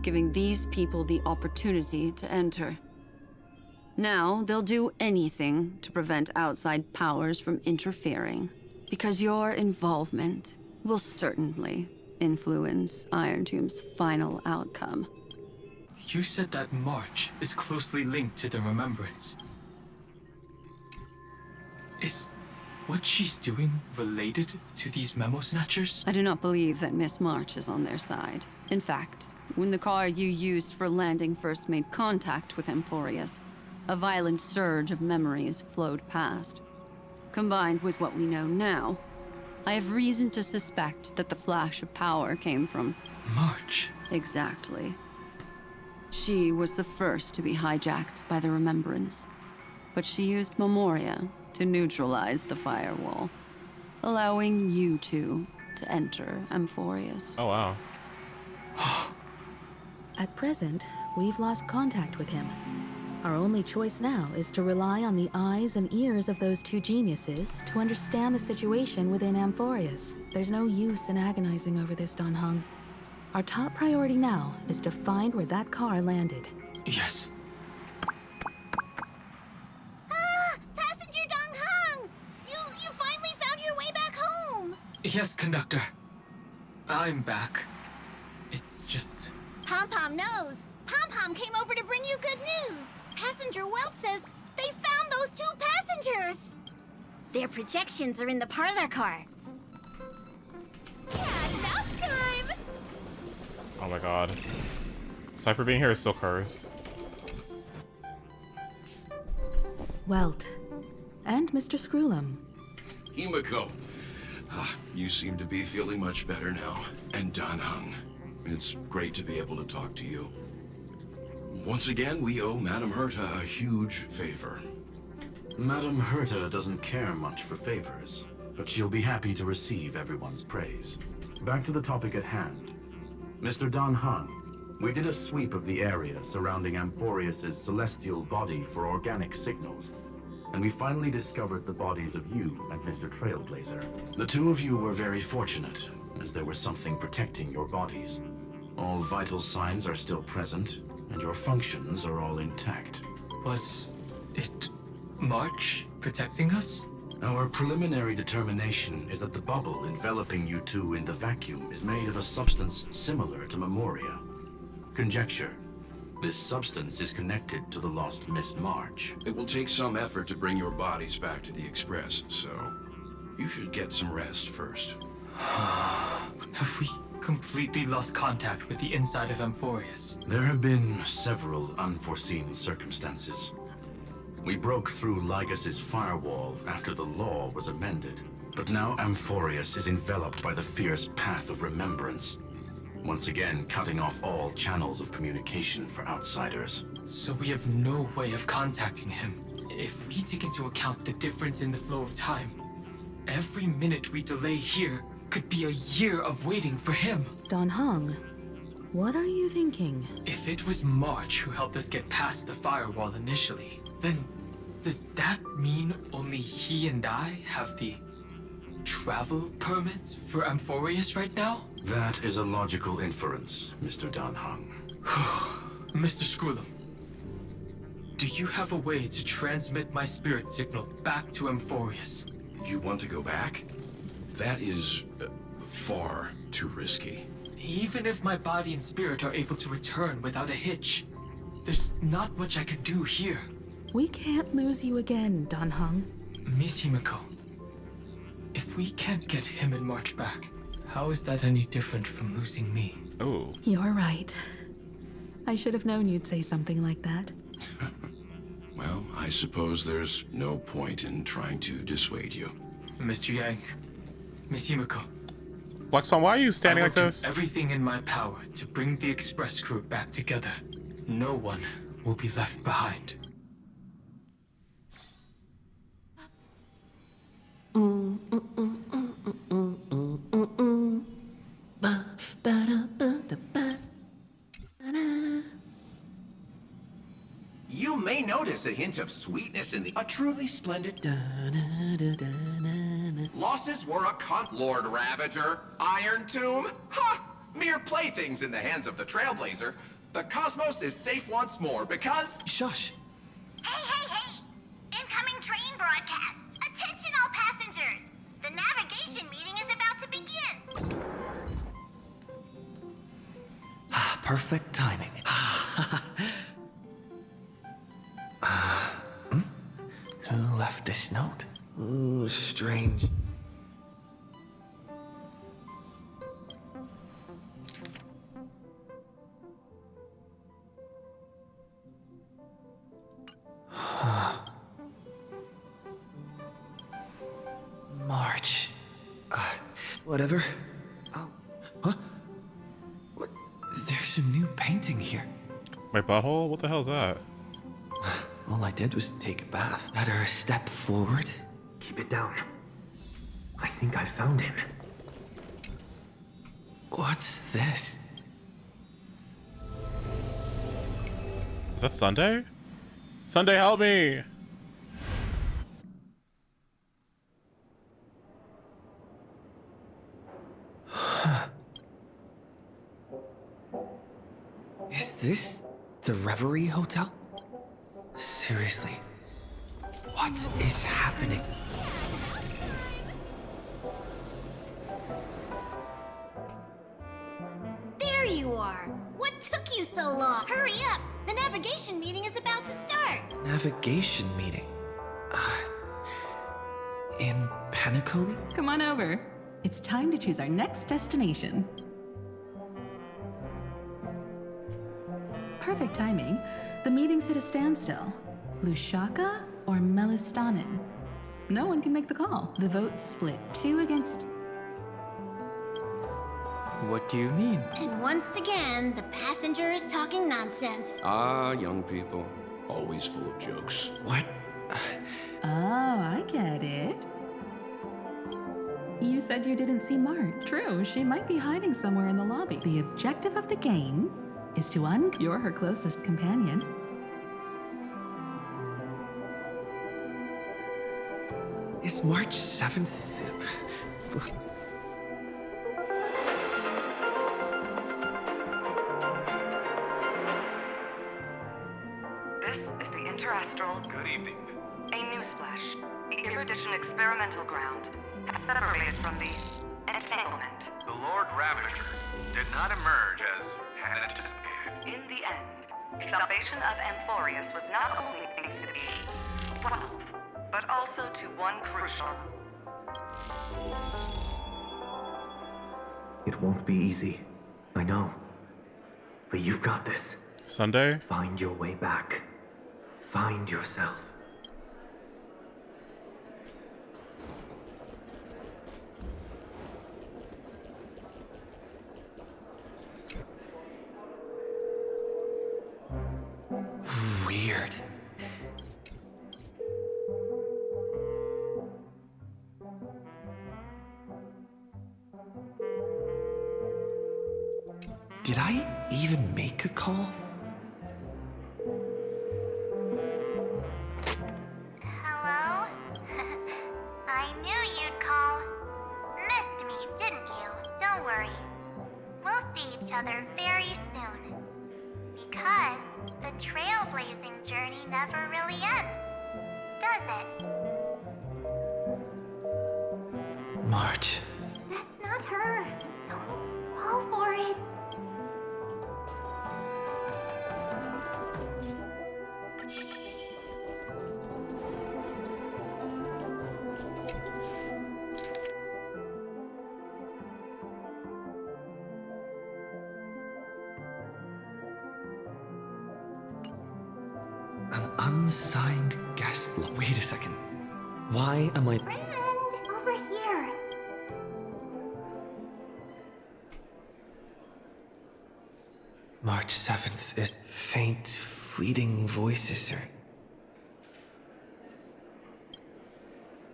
giving these people the opportunity to enter. Now, they'll do anything to prevent outside powers from interfering, because your involvement will certainly influence Iron Tomb's final outcome. You said that March is closely linked to the Remembrance. Is what she's doing related to these memo snatchers? I do not believe that Miss March is on their side. In fact, when the car you used for landing first made contact with AMPHOREUS, a violent surge of memories flowed past. Combined with what we know now, I have reason to suspect that the flash of power came from... March. Exactly. She was the first to be hijacked by the Remembrance, but she used Memoria to neutralize the firewall, allowing you two to enter Amphoreuus. Oh, wow. At present, we've lost contact with him. Our only choice now is to rely on the eyes and ears of those two geniuses to understand the situation within Amphoreuus. There's no use in agonizing over this, Don Hung. Our top priority now is to find where that car landed. Yes. Passenger Dong Hung! You finally found your way back home! Yes, conductor. I'm back. It's just... Pom-Pom knows. Pom-Pom came over to bring you good news. Passenger Wealth says they found those two passengers. Their projections are in the parlor car. Yeah, mouse time! Oh my god. Cypher being here is still cursed. Welt. And Mr. Screwlum. Himiko. You seem to be feeling much better now. And Don Hung. It's great to be able to talk to you. Once again, we owe Madame Herta a huge favor. Madame Herta doesn't care much for favors, but she'll be happy to receive everyone's praise. Back to the topic at hand. Mr. Don Hung, we did a sweep of the area surrounding Amphoreuus' celestial body for organic signals, and we finally discovered the bodies of you and Mr. Trailblazer. The two of you were very fortunate, as there was something protecting your bodies. All vital signs are still present, and your functions are all intact. Was it March protecting us? Our preliminary determination is that the bubble enveloping you two in the vacuum is made of a substance similar to Memoria. Conjecture. This substance is connected to the lost Miss March. It will take some effort to bring your bodies back to the Express, so you should get some rest first. Have we completely lost contact with the inside of Amphoreuus? There have been several unforeseen circumstances. We broke through Lygas's firewall after the law was amended, but now Amphoreuus is enveloped by the fierce path of remembrance, once again cutting off all channels of communication for outsiders. So we have no way of contacting him. If we take into account the difference in the flow of time, every minute we delay here could be a year of waiting for him. Don Hung, what are you thinking? If it was March who helped us get past the firewall initially, then does that mean only he and I have the travel permit for Amphoreuus right now? That is a logical inference, Mr. Don Hung. Mr. Screwlum, do you have a way to transmit my spirit signal back to Amphoreuus? You want to go back? That is far too risky. Even if my body and spirit are able to return without a hitch, there's not much I can do here. We can't lose you again, Don Hung. Miss Himiko, if we can't get him and March back, how is that any different from losing me? Oh. You're right. I should have known you'd say something like that. Well, I suppose there's no point in trying to dissuade you. Mr. Yang, Miss Himiko. Blackstone, why are you standing like I will this? do everything in my power to bring the Express crew back together. No one will be left behind. You may notice a hint of sweetness in a truly splendid... Losses were a Lord Ravager, Iron Tomb. Ha! Mere playthings in the hands of the Trailblazer. The cosmos is safe once more because... Shush! Hey! Incoming train broadcast. Attention all passengers. The navigation meeting is about to begin. Perfect timing. Who left this note? Ooh, strange. March. Whatever. Oh. Huh? What? There's some new painting here. My butthole? What the hell is that? All I did was take a bath. Better step forward. Keep it down. I think I found him. What's this? Is that Sunday? Sunday, help me! Is this the Reverie Hotel? Seriously, what is happening? There you are! What took you so long? Hurry up! The navigation meeting is about to start! Navigation meeting? In Penacony? Come on over. It's time to choose our next destination. Perfect timing. The meeting's at a standstill. Lushaka or Melistanen? No one can make the call. The vote's split 2 against... What do you mean? And once again, the passenger is talking nonsense. Ah, young people. Always full of jokes. What? Oh, I get it. You said you didn't see March. True, she might be hiding somewhere in the lobby. The objective of the game is to you're her closest companion. Is March 7th... This is the Interastral. Good evening. A newsflash. The Erudition experimental ground has separated from the entanglement. The Lord Ravager did not emerge as had anticipated. In the end, salvation of Amphoreus was not only things to be 12, but also to one crucial. It won't be easy. I know. But you've got this. Sunday? Find your way back. Find yourself. Weird. Did I even make a call? Hello? I knew you'd call. Missed me, didn't you? Don't worry. We'll see each other very soon. Because the trailblazing journey never really ends, does it? March. That's not her. Don't fall for it. An unsigned guest log. Wait a second. Why am I... Friend, over here. March 7th is faint, fleeting voices are...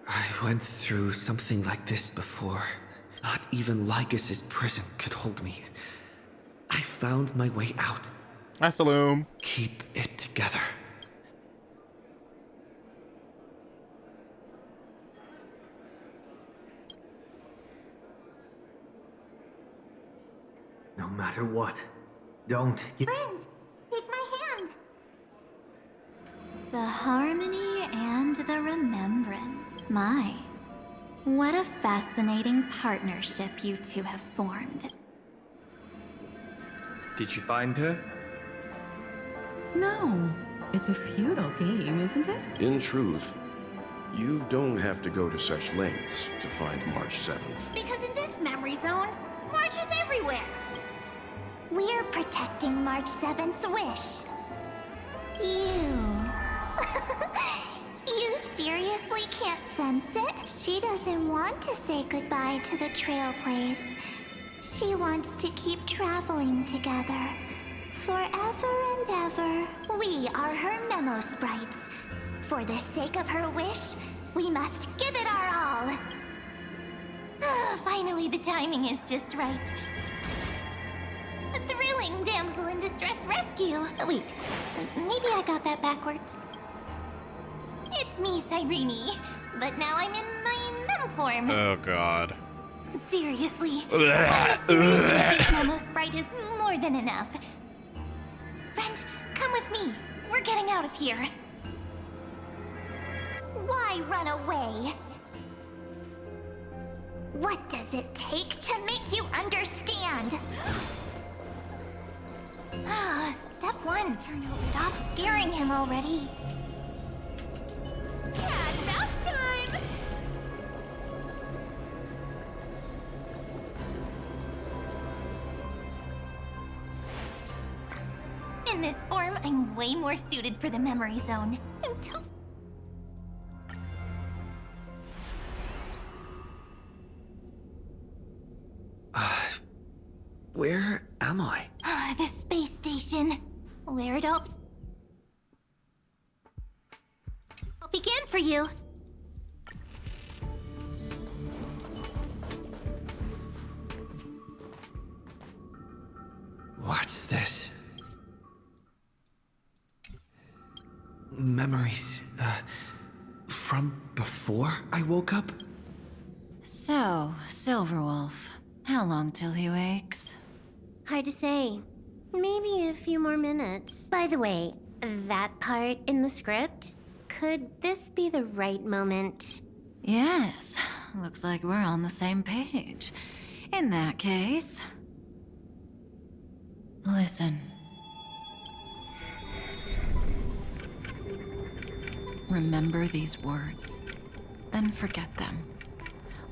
I went through something like this before. Not even Lycus's prison could hold me. I found my way out. Asaloom. Keep it together. No matter what, don't give... Friend, take my hand. The harmony and the remembrance. My, what a fascinating partnership you two have formed. Did you find her? No, it's a futile game, isn't it? In truth, you don't have to go to such lengths to find March 7th. Because in this memory zone, March is everywhere. We're protecting March 7th's wish. You seriously can't sense it? She doesn't want to say goodbye to the Trailblaze. She wants to keep traveling together Forever and ever, we are her memo sprites. For the sake of her wish, we must give it our all. Finally, the timing is just right. A thrilling damsel in distress rescue. Wait, maybe I got that backwards. It's me, Cyrene. But now I'm in my mem form. Oh god. Seriously, a mysterious memo sprite is more than enough. Friend, come with me. We're getting out of here. Why run away? What does it take to make you understand? Step one. Stop scaring him already. Cat mouse time! In this form, I'm way more suited for the memory zone. I'm Where am I? the space station. Where it all began for you. What's this? Memories, from before I woke up? So, Silverwolf, how long till he wakes? Hard to say. Maybe a few more minutes. By the way, that part in the script, could this be the right moment? Yes, looks like we're on the same page. In that case... Listen. Remember these words, then forget them.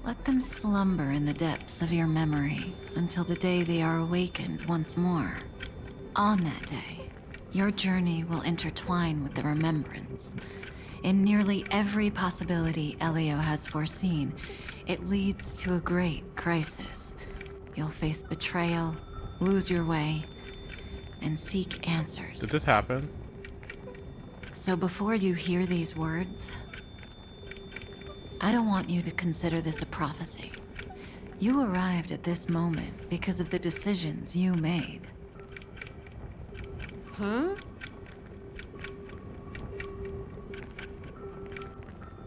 Let them slumber in the depths of your memory until the day they are awakened once more. On that day, your journey will intertwine with the remembrance. In nearly every possibility Elio has foreseen, it leads to a great crisis. You'll face betrayal, lose your way, and seek answers. Did this happen? So before you hear these words, I don't want you to consider this a prophecy. You arrived at this moment because of the decisions you made. Huh?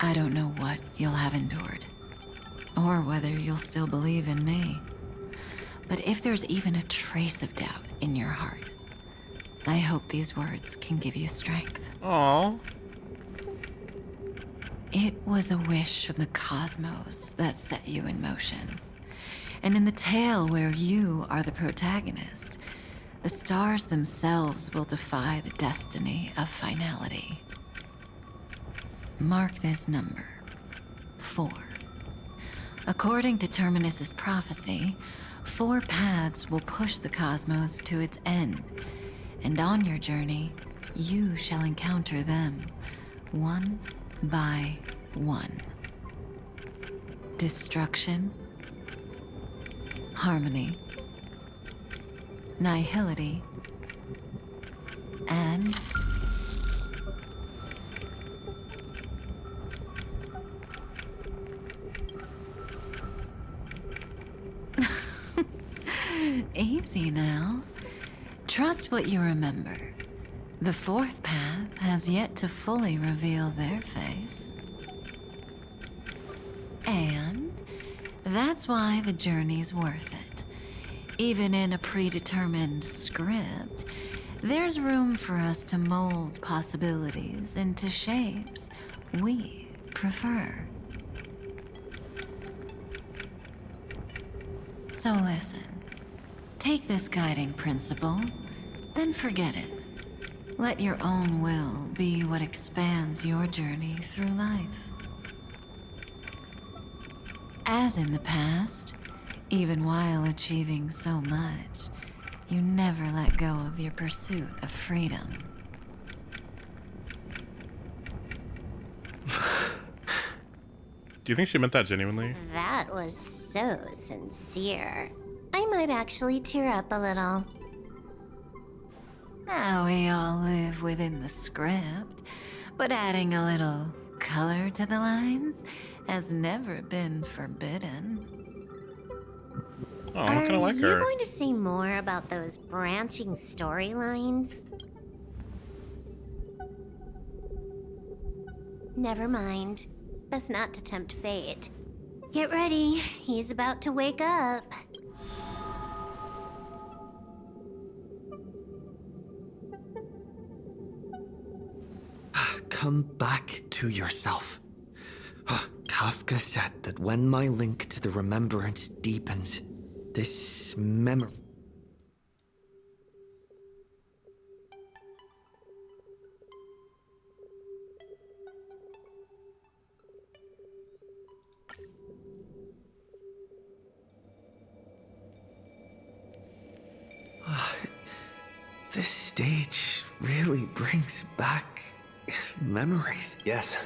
I don't know what you'll have endured, or whether you'll still believe in me. But if there's even a trace of doubt in your heart, I hope these words can give you strength. Aww. It was a wish of the cosmos that set you in motion. And in the tale where you are the protagonist, the stars themselves will defy the destiny of finality. Mark this number, 4. According to Terminus's prophecy, 4 paths will push the cosmos to its end, and on your journey, you shall encounter them, one by one. Destruction, harmony, nihility, and easy now. Trust what you remember. The 4th path has yet to fully reveal their face. And that's why the journey's worth it. Even in a predetermined script, there's room for us to mold possibilities into shapes we prefer. So listen, take this guiding principle, then forget it. Let your own will be what expands your journey through life. As in the past, even while achieving so much, you never let go of your pursuit of freedom. Do you think she meant that genuinely? That was so sincere. I might actually tear up a little. Now we all live within the script, but adding a little color to the lines has never been forbidden. Oh, I kind of like Are you her. going to say more about those branching storylines? Never mind. Best not to tempt fate. Get ready. He's about to wake up. Come back to yourself. Kafka said that when my link to the remembrance deepens, this memory... This stage really brings back memories. Yes.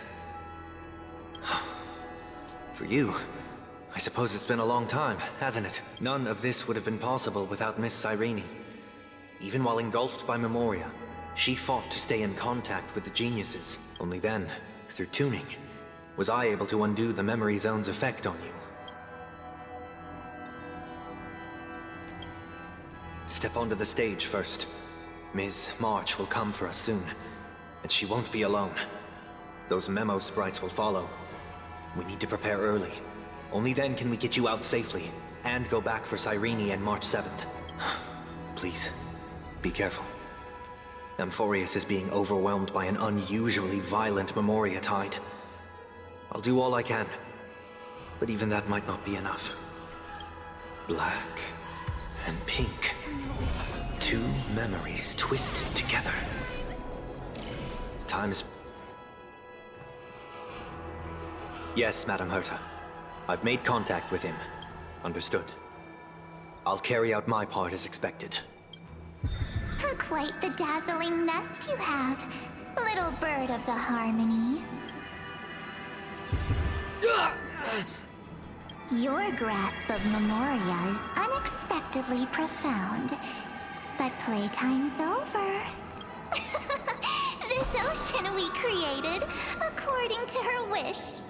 For you, I suppose it's been a long time, hasn't it? None of this would have been possible without Miss Cyrene. Even while engulfed by Memoria, she fought to stay in contact with the geniuses. Only then, through tuning, was I able to undo the memory zone's effect on you. Step onto the stage first. Ms. March will come for us soon, and she won't be alone. Those memo sprites will follow. We need to prepare early. Only then can we get you out safely, and go back for Cyrene and March 7th. Please, be careful. Amphoreuss is being overwhelmed by an unusually violent Memoria tide. I'll do all I can, but even that might not be enough. Black and pink. Two memories twisted together. Time is... Yes, Madam Herta. I've made contact with him. Understood. I'll carry out my part as expected. Quite the dazzling nest you have, little bird of the harmony. Your grasp of Memoria is unexpectedly profound. But playtime's over. This ocean we created, according to her wish.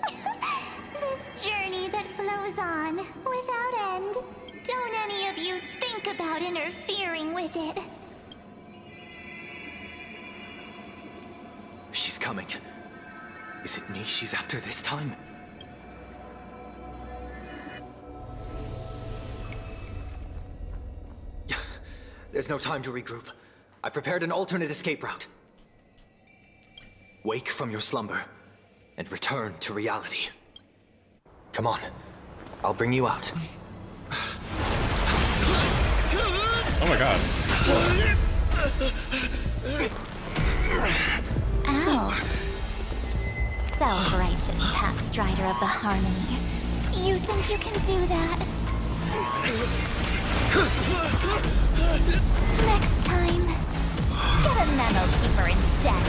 This journey that flows on, without end. Don't any of you think about interfering with it. She's coming. Is it me she's after this time? There's no time to regroup. I've prepared an alternate escape route. Wake from your slumber and return to reality. Come on. I'll bring you out. Oh my god. Ow. Self-righteous pathstrider of the harmony. You think you can do that? Next time, get a memo keeper instead.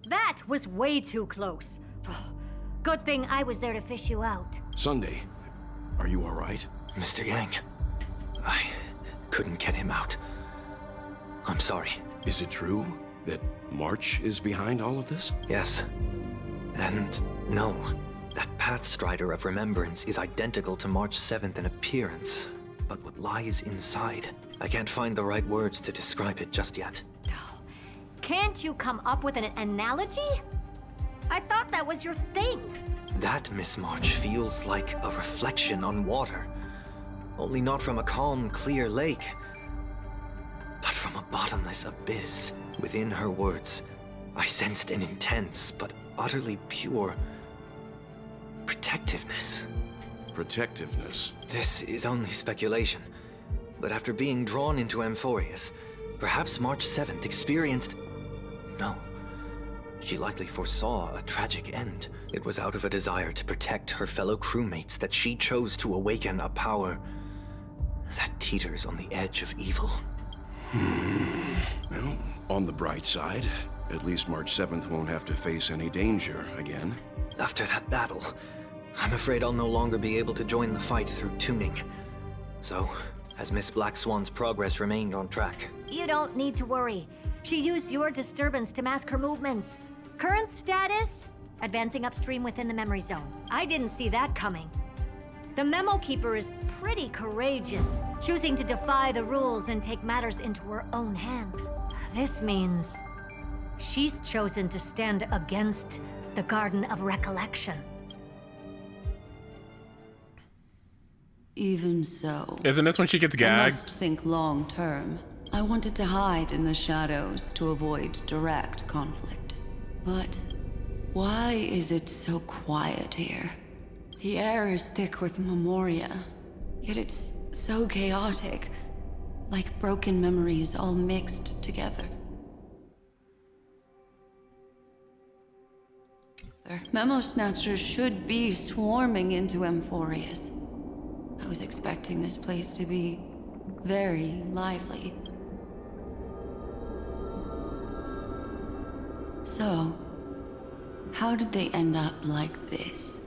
That was way too close. Good thing I was there to fish you out. Sunday, are you all right? Mr. Yang, I couldn't get him out. I'm sorry. Is it true that March is behind all of this? Yes. And no. That Pathstrider of Remembrance is identical to March 7th in appearance. But what lies inside, I can't find the right words to describe it just yet. Can't you come up with an analogy? I thought that was your thing. That, Miss March, feels like a reflection on water. Only not from a calm, clear lake, but from a bottomless abyss. Within her words, I sensed an intense but utterly pure protectiveness. Protectiveness? This is only speculation, but after being drawn into Amphoreuss, perhaps March 7th experienced... No. She likely foresaw a tragic end. It was out of a desire to protect her fellow crewmates that she chose to awaken a power that teeters on the edge of evil. Well, on the bright side, at least March 7th won't have to face any danger again. After that battle, I'm afraid I'll no longer be able to join the fight through tuning. So, has Miss Black Swan's progress remained on track? You don't need to worry. She used your disturbance to mask her movements. Current status? Advancing upstream within the memory zone. I didn't see that coming. The Memo Keeper is pretty courageous, choosing to defy the rules and take matters into her own hands. This means she's chosen to stand against the Garden of Recollection. Even so, Isn't this when she gets I gagged? must think long term. I wanted to hide in the shadows to avoid direct conflict. But why is it so quiet here? The air is thick with memoria, yet it's so chaotic, like broken memories all mixed together. Memo Snatchers should be swarming into AMPHOREUS. I was expecting this place to be very lively. So, how did they end up like this?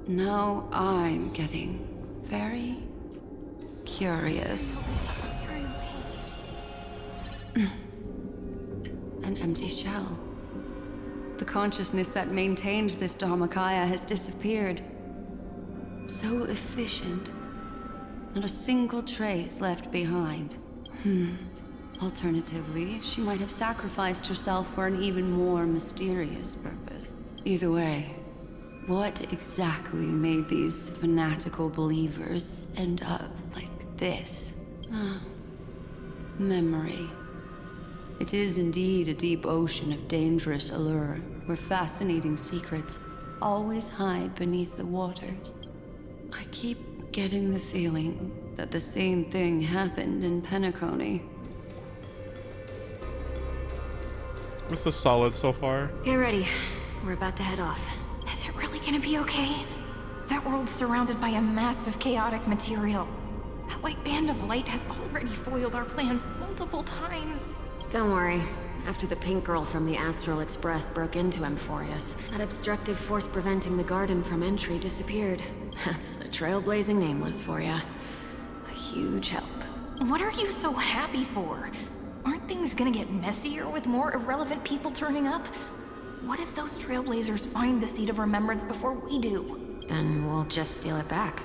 Now I'm getting very curious. An empty shell. The consciousness that maintained this Dharmakaya has disappeared. So efficient. Not a single trace left behind. Alternatively, she might have sacrificed herself for an even more mysterious purpose. Either way, what exactly made these fanatical believers end up like this? Memory. It is indeed a deep ocean of dangerous allure, where fascinating secrets always hide beneath the waters. I keep getting the feeling that the same thing happened in Penacony. This is solid so far. Get ready. We're about to head off. Is it really gonna be okay? That world's surrounded by a mass of chaotic material. That white band of light has already foiled our plans multiple times. Don't worry. After the pink girl from the Astral Express broke into AMPHOREUS, that obstructive force preventing the garden from entry disappeared. That's the trailblazing Nameless for ya. A huge help. What are you so happy for? Aren't things gonna get messier with more irrelevant people turning up? What if those trailblazers find the Seed of Remembrance before we do? Then we'll just steal it back.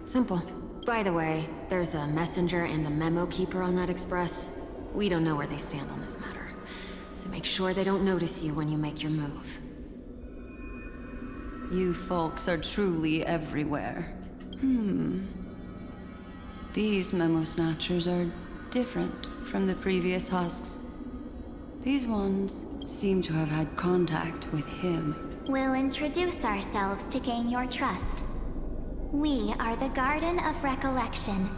Simple. By the way, there's a messenger and a memo keeper on that express. We don't know where they stand on this matter. So make sure they don't notice you when you make your move. You folks are truly everywhere. These Memo Snatchers are different from the previous husks. These ones seem to have had contact with him. We'll introduce ourselves to gain your trust. We are the Garden of Recollection.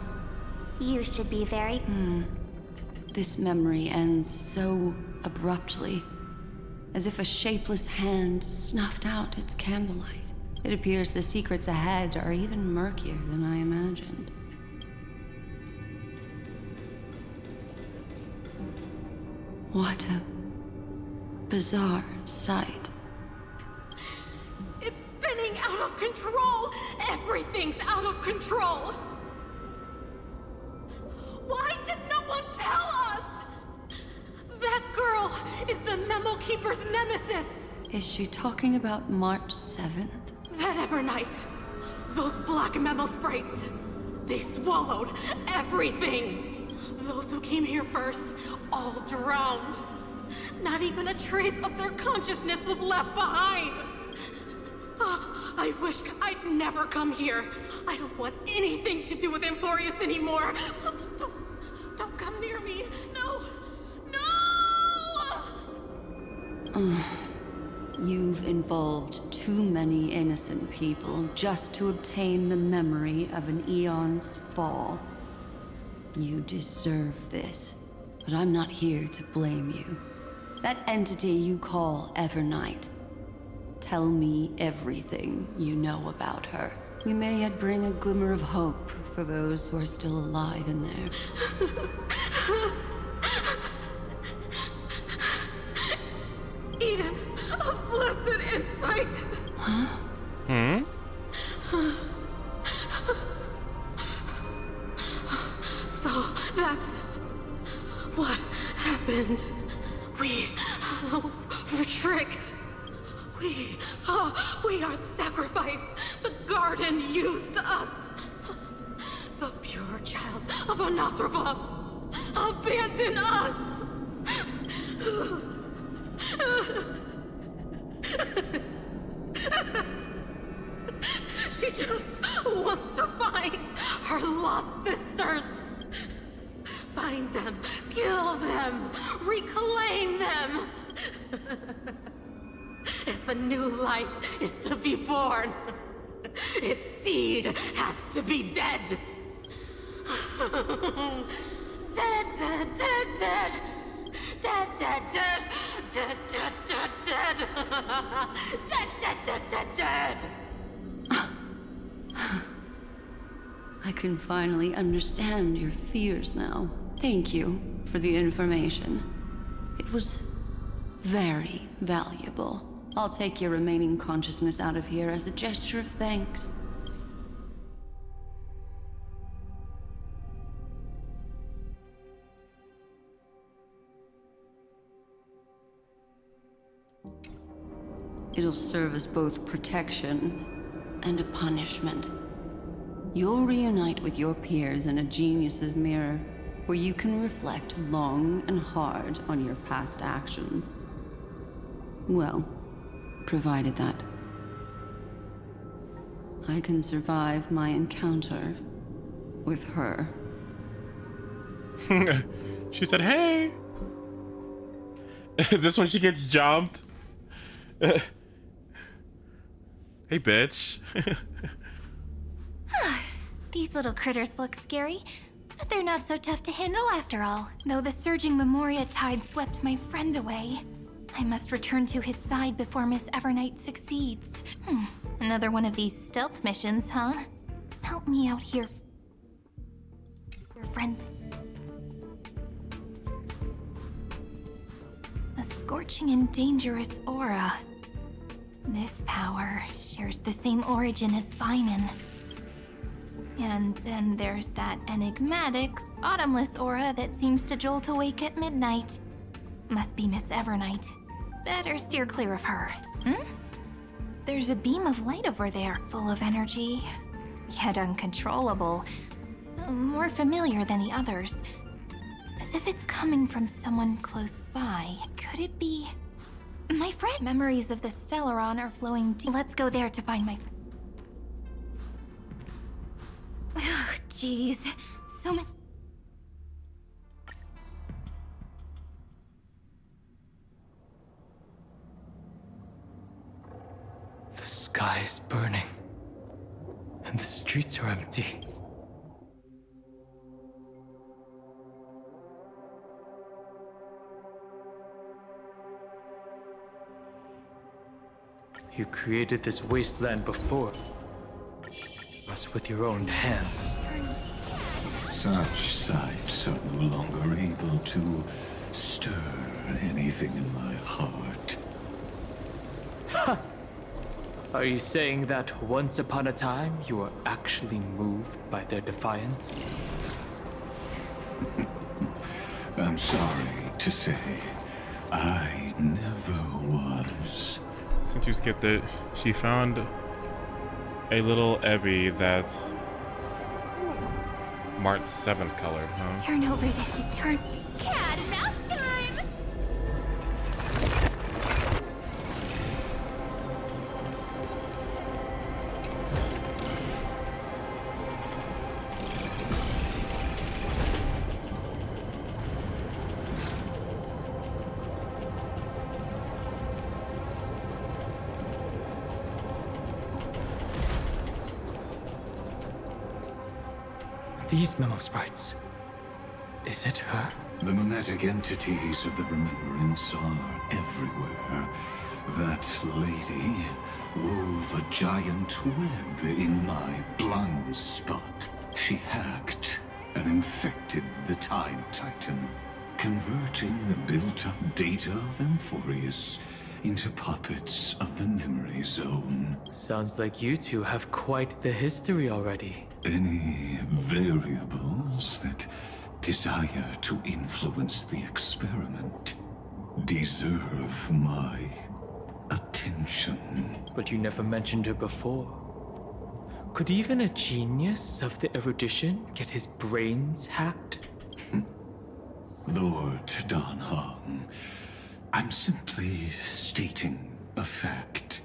You should be very... This memory ends so abruptly, as if a shapeless hand snuffed out its candlelight. It appears the secrets ahead are even murkier than I imagined. What a bizarre sight. It's spinning out of control! Everything's out of control! Why did no one tell us? That girl is the Memo Keeper's nemesis! Is she talking about March 7th? That Evernight, those black Memo sprites, they swallowed everything! Those who came here first, all drowned. Not even a trace of their consciousness was left behind! I wish I'd never come here. I don't want anything to do with AMPHOREUS anymore. Don't come near me. No! No! You've involved too many innocent people just to obtain the memory of an eon's fall. You deserve this, but I'm not here to blame you. That entity you call Evernight. Tell me everything you know about her. We may yet bring a glimmer of hope for those who are still alive in there. What happened? We were tricked. We are the sacrifice. The garden used us. The pure child of Anasrava abandoned us. She just wants to find her lost sisters. Find them, kill them, reclaim them. If a new life is to be born, its seed has to be dead. Dead, dead, dead, dead. Dead, dead, dead. Dead, dead, dead, dead. Dead, dead, dead, dead, dead. I can finally understand your fears now. Thank you for the information. It was very valuable. I'll take your remaining consciousness out of here as a gesture of thanks. It'll serve as both protection and a punishment. You'll reunite with your peers in a genius's mirror, where you can reflect long and hard on your past actions. Well, provided that I can survive my encounter with her. She said, hey! This one she gets jumped. Hey, bitch. These little critters look scary, but they're not so tough to handle after all. Though the surging Memoria tide swept my friend away, I must return to his side before Miss Evernight succeeds. Another one of these stealth missions, huh? Help me out here, your friends. A scorching and dangerous aura. This power shares the same origin as Finan. And then there's that enigmatic, bottomless aura that seems to jolt awake at midnight. Must be Miss Evernight. Better steer clear of her. There's a beam of light over there, full of energy, yet uncontrollable. More familiar than the others. As if it's coming from someone close by. Could it be... my friend? Memories of the Stellaron are flowing deep. Let's go there to find my friend. Jeez. So many... The sky is burning, and the streets are empty. You created this wasteland before us with your own hands. Such sights are no longer able to stir anything in my heart. Are you saying that once upon a time you were actually moved by their defiance? I'm sorry to say, I never was. Since you skipped it, she found a little Ebby that's March 7th color, huh? Turn over this eternal... Cat and mouse time! These memo sprites. Is it her? The mimetic entities of the Remembrance are everywhere. That lady wove a giant web in my blind spot. She hacked and infected the Time Titan, converting the built-up data of AMPHOREUS into puppets of the Memory Zone. Sounds like you two have quite the history already. Any variables that desire to influence the experiment deserve my attention. But you never mentioned her before. Could even a genius of the erudition get his brains hacked? Lord Dan Heng, I'm simply stating a fact.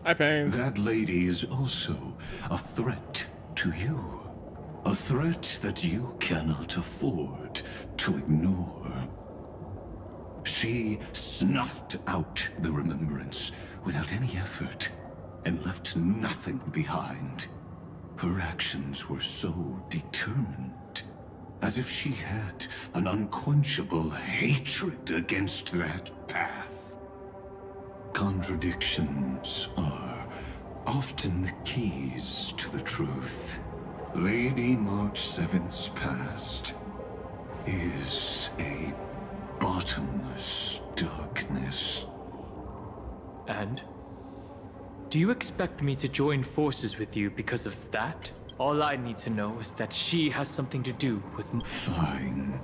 Hi, Pain. That lady is also a threat to you. A threat that you cannot afford to ignore. She snuffed out the remembrance without any effort and left nothing behind. Her actions were so determined, as if she had an unquenchable hatred against that path. Contradictions are often the keys to the truth. Lady March 7th's past is a bottomless darkness. And? Do you expect me to join forces with you because of that? All I need to know is that she has something to do with... Fine.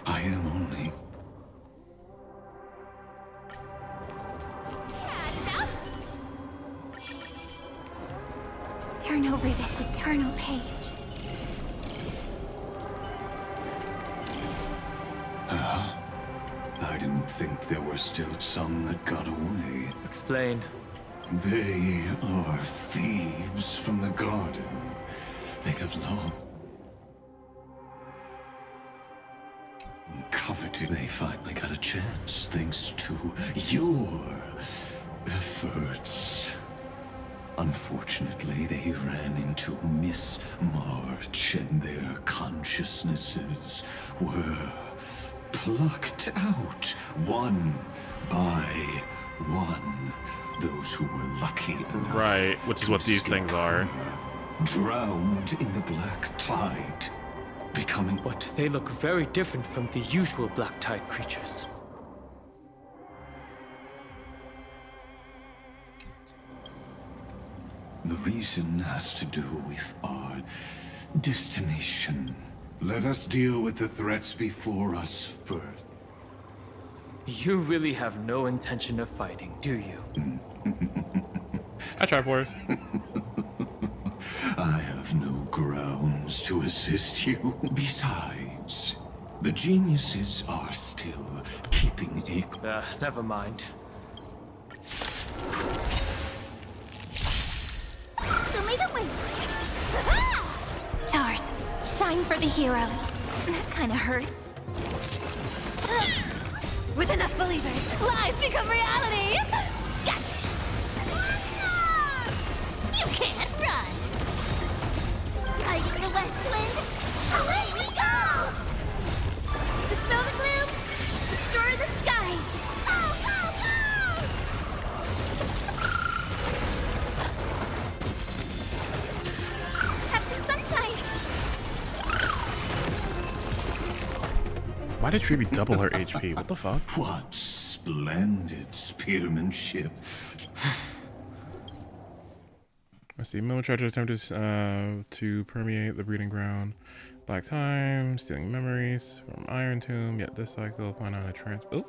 I am only... Turn over this eternal page. I didn't think there were still some that got away. Explain. They are thieves from the garden. They have long coveted. They finally got a chance thanks to your efforts. Unfortunately, they ran into Miss March and their consciousnesses were plucked out one by one. Those who were lucky enough, right, which is what these things are, drowned in the black tide, becoming... But they look very different from the usual black tide creatures. The reason has to do with our destination. Let us deal with the threats before us first. You really have no intention of fighting, do you? I try for us. I have no grounds to assist you. Besides, the geniuses are still keeping a... never mind. Show me the way. Stars, shine for the heroes. That kind of hurts. With enough believers, lies become reality! Gotcha! You can't run! Hiding in the Westland, away we go! Dispel the gloom, restore the skies! Go, go, go! Have some sunshine! Why did Treeby double her HP? What the fuck? What splendid spearmanship. Let's see. Memo Treasure attempted to permeate the breeding ground. Black Time, stealing memories from Iron Tomb. Yet this cycle, find out a trans. Oh.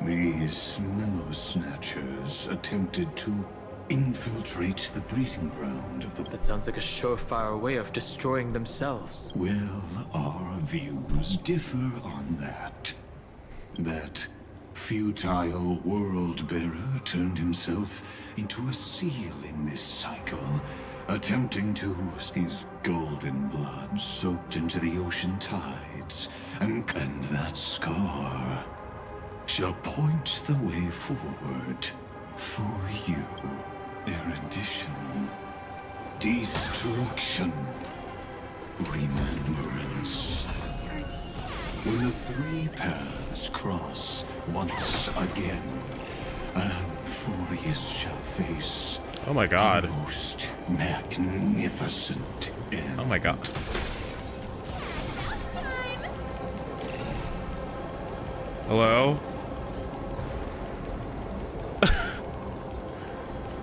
These memo snatchers attempted to infiltrate the breeding ground of the... That sounds like a surefire way of destroying themselves. Well, our views differ on that. That futile world-bearer turned himself into a seal in this cycle, attempting to... His golden blood soaked into the ocean tides, and that scar shall point the way forward for you. Erudition, destruction, remembrance. When the three paths cross once again, AMPHOREUS shall face... Oh my god. ...the most magnificent end. Oh my god. Hello?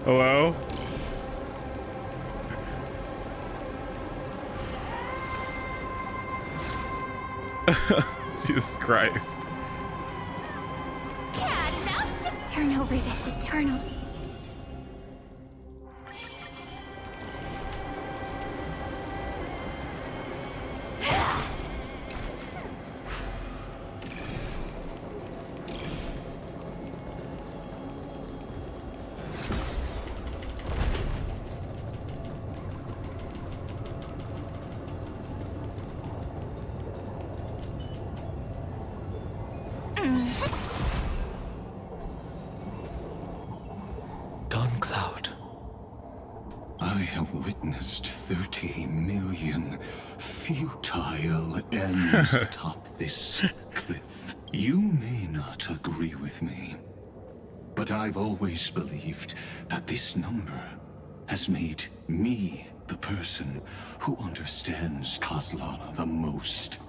Hello? Jesus Christ. Turn over this eternal. I have witnessed 30 million futile ends atop this cliff. You may not agree with me, but I've always believed that this number has made me the person who understands Kaslana the most.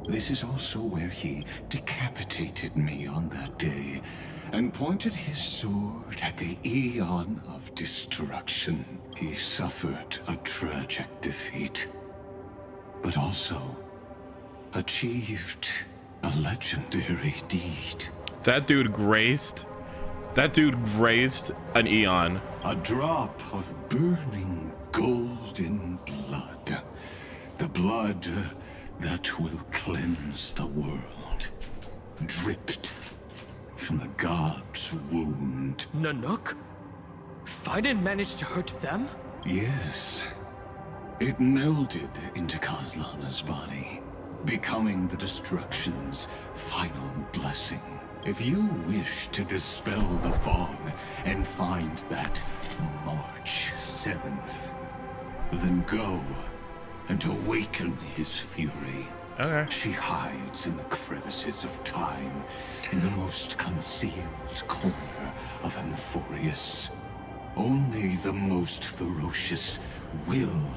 This is also where he decapitated me on that day and pointed his sword at the Eon of Destruction. He suffered a tragic defeat, but also achieved a legendary deed. That dude grazed an Eon. A drop of burning golden blood. The blood that will cleanse the world. Dripped from the god's wound. Nanook? Fiden managed to hurt them? Yes. It melded into Kaslana's body, becoming the Destruction's final blessing. If you wish to dispel the fog and find that March 7th, then go and awaken his fury. Okay. She hides in the crevices of time, in the most concealed corner of AMPHOREUS. Only the most ferocious will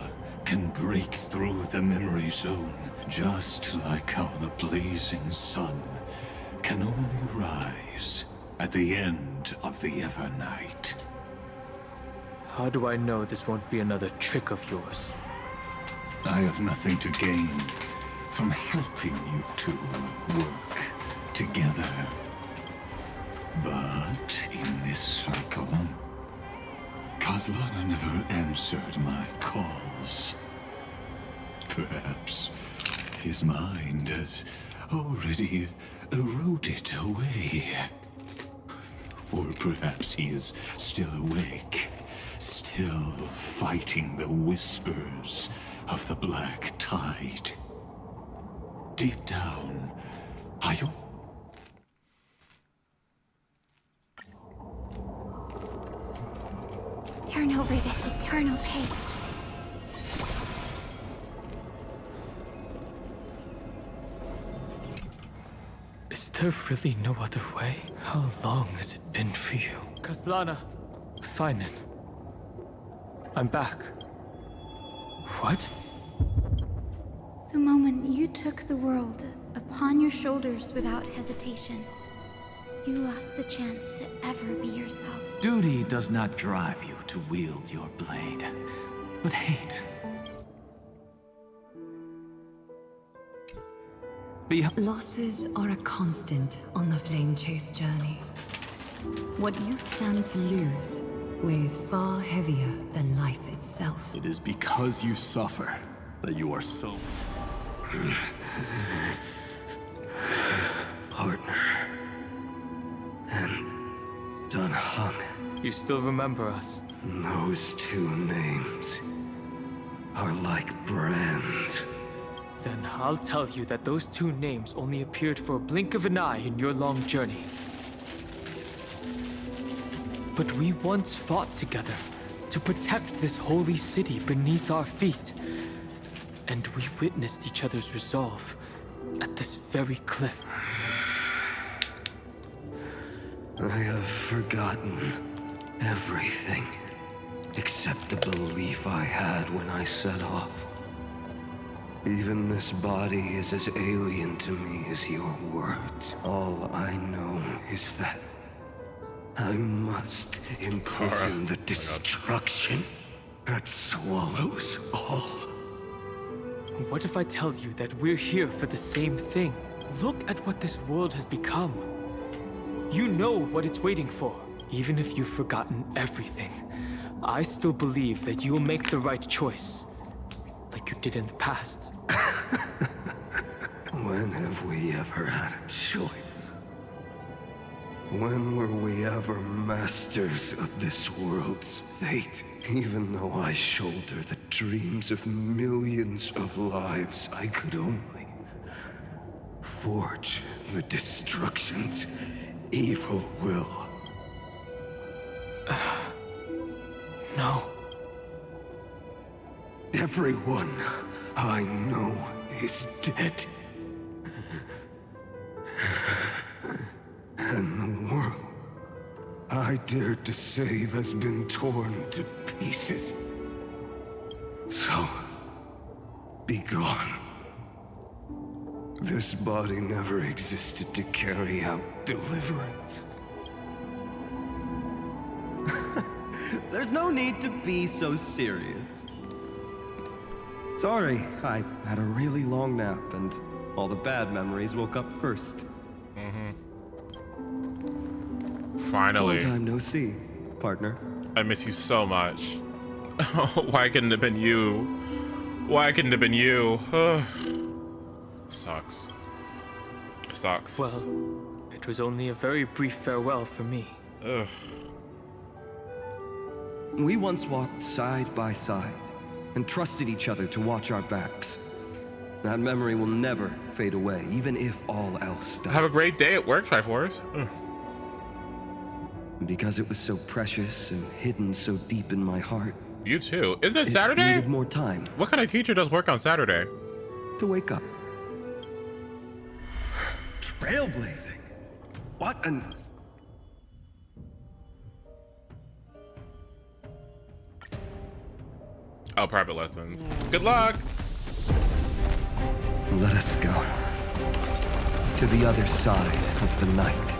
can break through the memory zone, just like how the blazing sun can only rise at the end of the Evernight. How do I know this won't be another trick of yours? I have nothing to gain from helping you two work together. But in this circle, Kaslana never answered my calls. Perhaps his mind has already eroded away. Or perhaps he is still awake, still fighting the whispers of the Black Tide. Deep down, I hope. Turn over this eternal page. Is there really no other way? How long has it been for you? Kaslana, Finen. I'm back. What? The moment you took the world upon your shoulders without hesitation, you lost the chance to ever be yourself. Duty does not drive you to wield your blade, but hate. Losses are a constant on the Flame Chase journey. What you stand to lose weighs far heavier than life itself. It is because you suffer that you are so... Partner. And Dan Heng. You still remember us? Those two names are like brands. Then I'll tell you that those two names only appeared for a blink of an eye in your long journey. But we once fought together to protect this holy city beneath our feet. And we witnessed each other's resolve at this very cliff. I have forgotten everything except the belief I had when I set off. Even this body is as alien to me as your words. All I know is that I must imprison the destruction that swallows all. What if I tell you that we're here for the same thing? Look at what this world has become. You know what it's waiting for. Even if you've forgotten everything, I still believe that you'll make the right choice, like you did in the past. When have we ever had a choice? When were we ever masters of this world's fate? Even though I shoulder the dreams of millions of lives, I could only forge the destruction's evil will. No. Everyone I know is dead. And the world I dared to save has been torn to pieces. So, be gone. This body never existed to carry out deliverance. There's no need to be so serious. Sorry, I had a really long nap, and all the bad memories woke up first. Finally. Long time no see, partner. I miss you so much. Why couldn't it have been you? Why couldn't it have been you? Sucks. Sucks. Well, it was only a very brief farewell for me. Ugh. We once walked side by side and trusted each other to watch our backs. That memory will never fade away, even if all else does. Have a great day at work, Triforce. Because it was so precious and hidden so deep in my heart. You too. Isn't it Saturday? Needed more time. What kind of teacher does work on Saturday? To wake up. Trailblazing. What an... Oh, private lessons. Good luck. Let us go. To the other side of the night.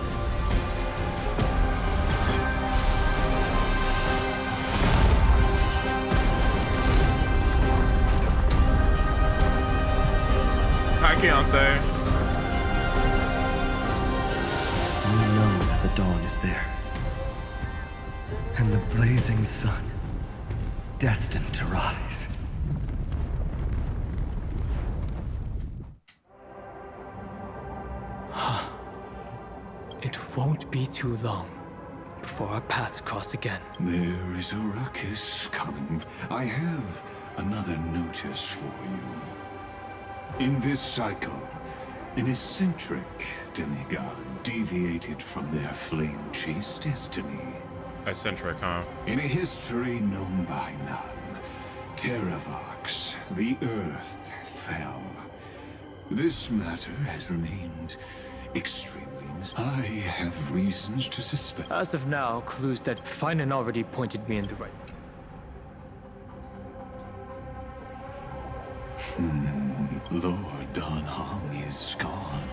Hi, Keontae. We know that the dawn is there. And the blazing sun, destined to rise. It won't be too long before our paths cross again. There is a ruckus coming. I have another notice for you. In this cycle, an eccentric demigod deviated from their flame-chased destiny. Eccentric, huh? In a history known by none, Terravox, the Earth, fell. This matter has remained extremely I have reasons to suspect. As of now, clues that Finan already pointed me in the right. Lord Don Hong is gone.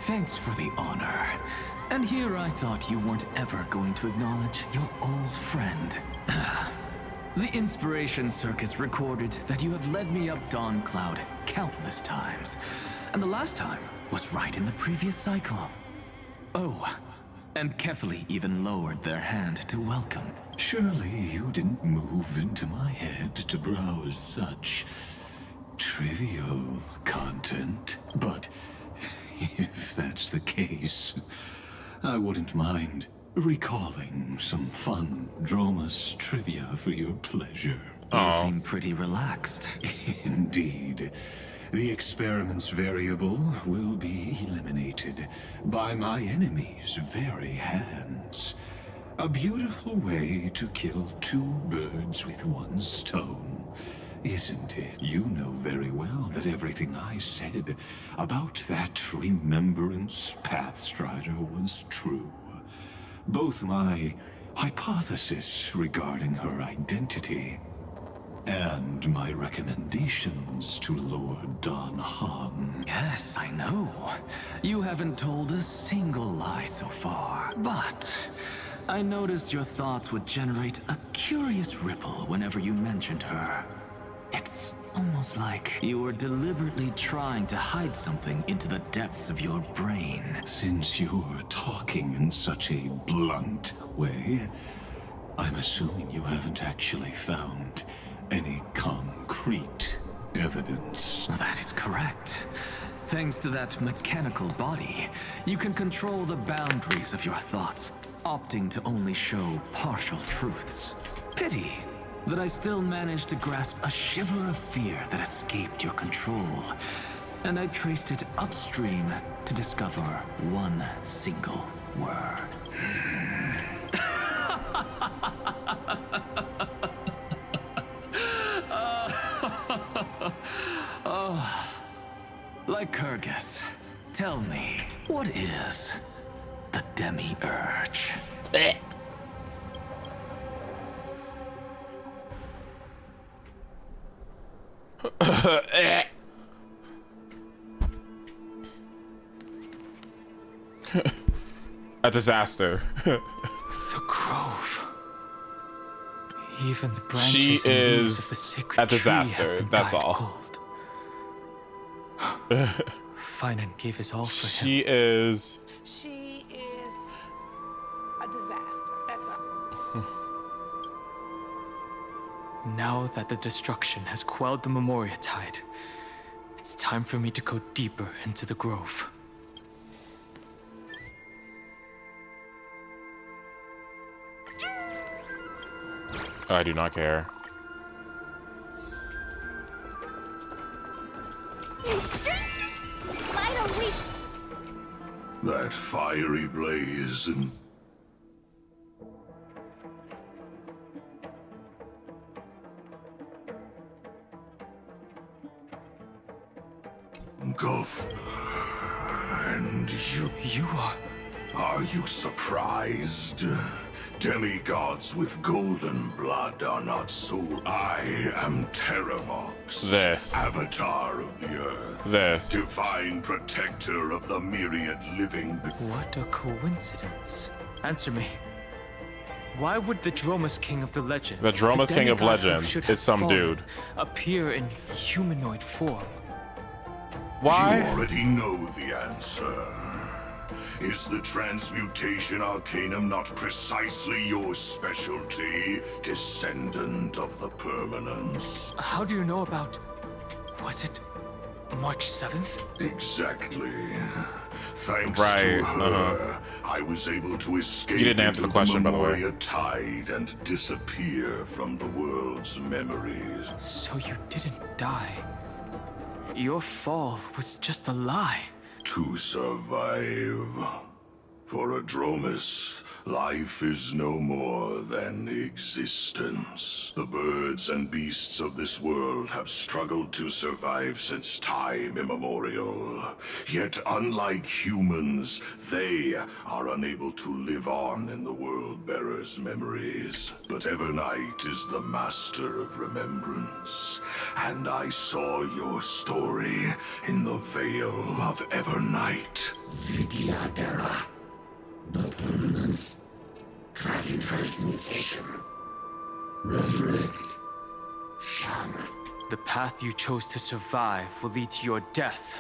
Thanks for the honor. And here I thought you weren't ever going to acknowledge your old friend. The Inspiration Circus recorded that you have led me up Dawn Cloud countless times. And the last time was right in the previous cycle. Oh, and Kefali even lowered their hand to welcome. Surely you didn't move into my head to browse such trivial content. But if that's the case, I wouldn't mind recalling some fun Dromus trivia for your pleasure. You seem pretty relaxed. Indeed. The experiment's variable will be eliminated by my enemy's very hands. A beautiful way to kill two birds with one stone, isn't it? You know very well that everything I said about that Remembrance Pathstrider was true. Both my hypothesis regarding her identity and my recommendations to Lord Don Hong. Yes, I know. You haven't told a single lie so far. But I noticed your thoughts would generate a curious ripple whenever you mentioned her. It's Almost like you were deliberately trying to hide something into the depths of your brain. Since you're talking in such a blunt way, I'm assuming you haven't actually found any concrete evidence. That is correct. Thanks to that mechanical body, you can control the boundaries of your thoughts, opting to only show partial truths. Pity that I still managed to grasp a shiver of fear that escaped your control, and I traced it upstream to discover one single word. Oh, Lycurgus, tell me, what is the demi-urge? A disaster. The grove. Even the branches She and leaves of the is sacred a tree disaster, have been that's dyed all. gold. Finan gave his all for him. She is She is a disaster. That's all. Now that the destruction has quelled the Memoria tide, it's time for me to go deeper into the grove. I do not care. Finally! That fiery blaze and... Gulf. And you... You are... Are you surprised? Demigods with golden blood are not so... I am Terravox. This. Avatar of the Earth. This. Divine protector of the myriad living... What a coincidence. Answer me. Why would the Dromus King of the Legends... The Dromus King of demigod who Legends should is have some fallen, dude. appear in humanoid form? Why? You already know the answer. Is the transmutation arcanum not precisely your specialty, descendant of the permanence? How do you know about... Was it March 7th? Exactly. Thanks Right, to her, I was able to escape You didn't answer the into question, by the way. Memoria tide and disappear from the world's memories. So you didn't die. Your fall was just a lie. To survive. For a Dromus, life is no more than existence. The birds and beasts of this world have struggled to survive since time immemorial. Yet unlike humans, they are unable to live on in the World-Bearer's memories. But Evernight is the master of remembrance, and I saw your story in the Veil of Evernight. Vidyadhara. The permanence, dragon transmutation, resurrect, shaman. The path you chose to survive will lead to your death,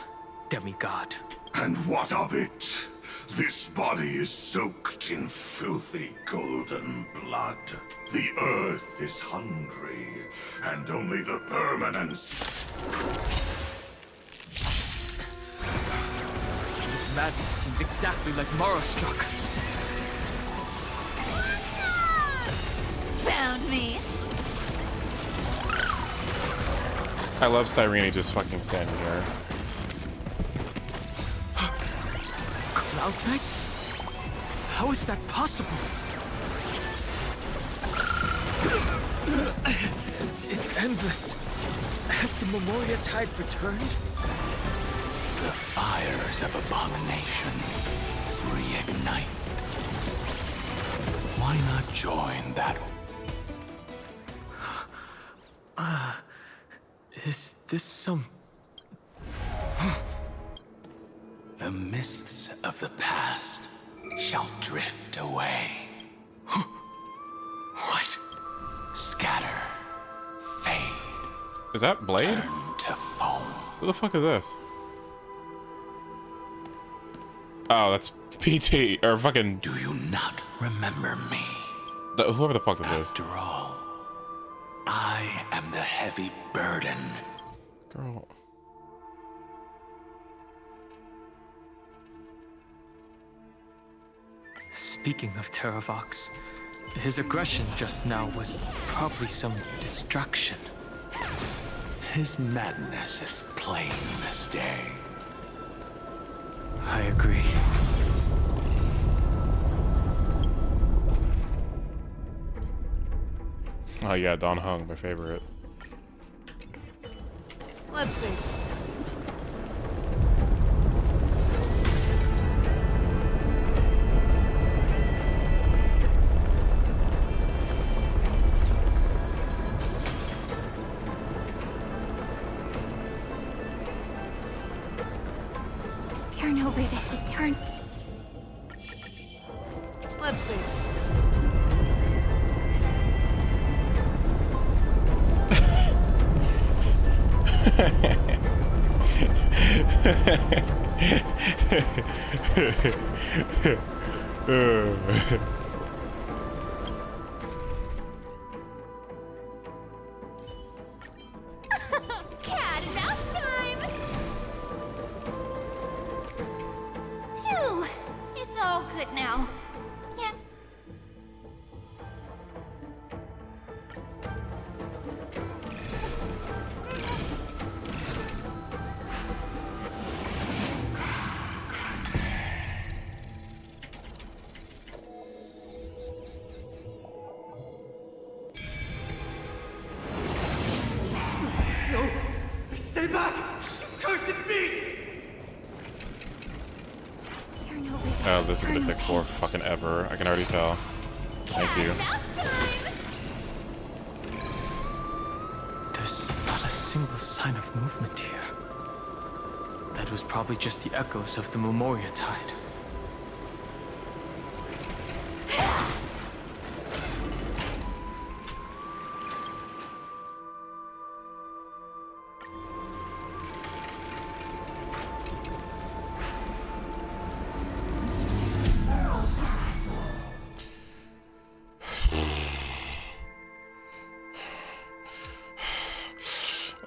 demigod. And what of it? This body is soaked in filthy golden blood. The earth is hungry, and only the permanence... This madness seems exactly like Marastruck. Found me. I love Cyrene just fucking standing here. Cloud Knights? How is that possible? It's endless. Has the Memoria tide returned? The fires of abomination reignite. Why not join that? Is this some... The mists of the past shall drift away. What? Scatter, fade. Is that Blade? To foam. Who the fuck is this? Oh, that's PT or fucking. Do you not remember me? Whoever the fuck this is. After all, I am the heavy burden. Girl. Speaking of Terravox, his aggression just now was probably some distraction. His madness is plain as day. I agree. Oh yeah, Don Hung, my favorite. Let's save some time. Turn over this eternal. Let's save some time. Cat and mouse time! Phew, it's all good now. Yes. No! Stay back! Cursed beast! Turn over this. Oh, this is gonna take fucking ever. I can already tell. Thank you. There's not a single sign of movement here. That was probably just the echoes of the Memoria Tide.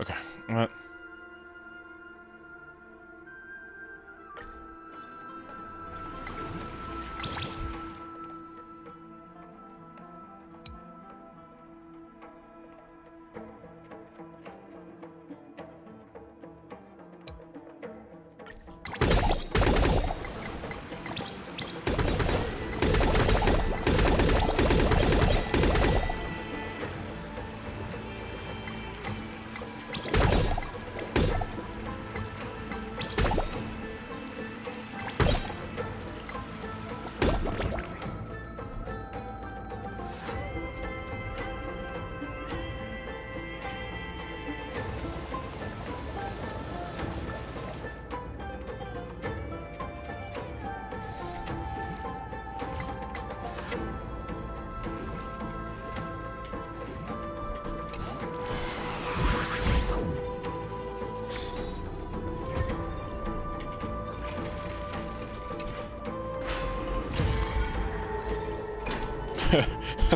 Okay. What?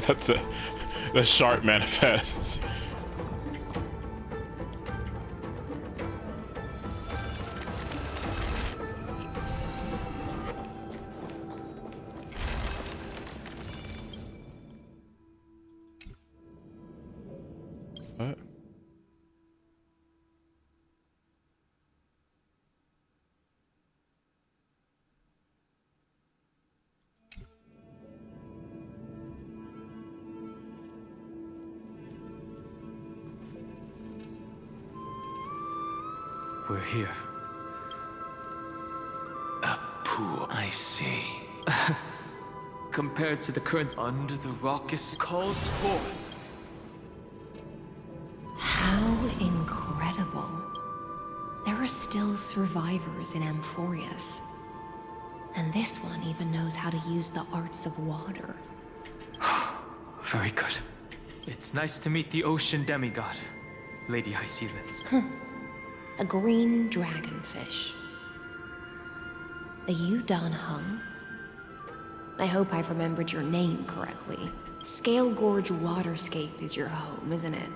That's it. The sharp manifests. What? We're here. A pool, I see. Compared to the current under the raucous calls forth. How incredible. There are still survivors in Amphoreus. And this one even knows how to use the arts of water. Very good. It's nice to meet the ocean demigod. Lady High Sealants? A green dragonfish. Are you Dan Hung? I hope I've remembered your name correctly. Scale Gorge Waterscape is your home, isn't it?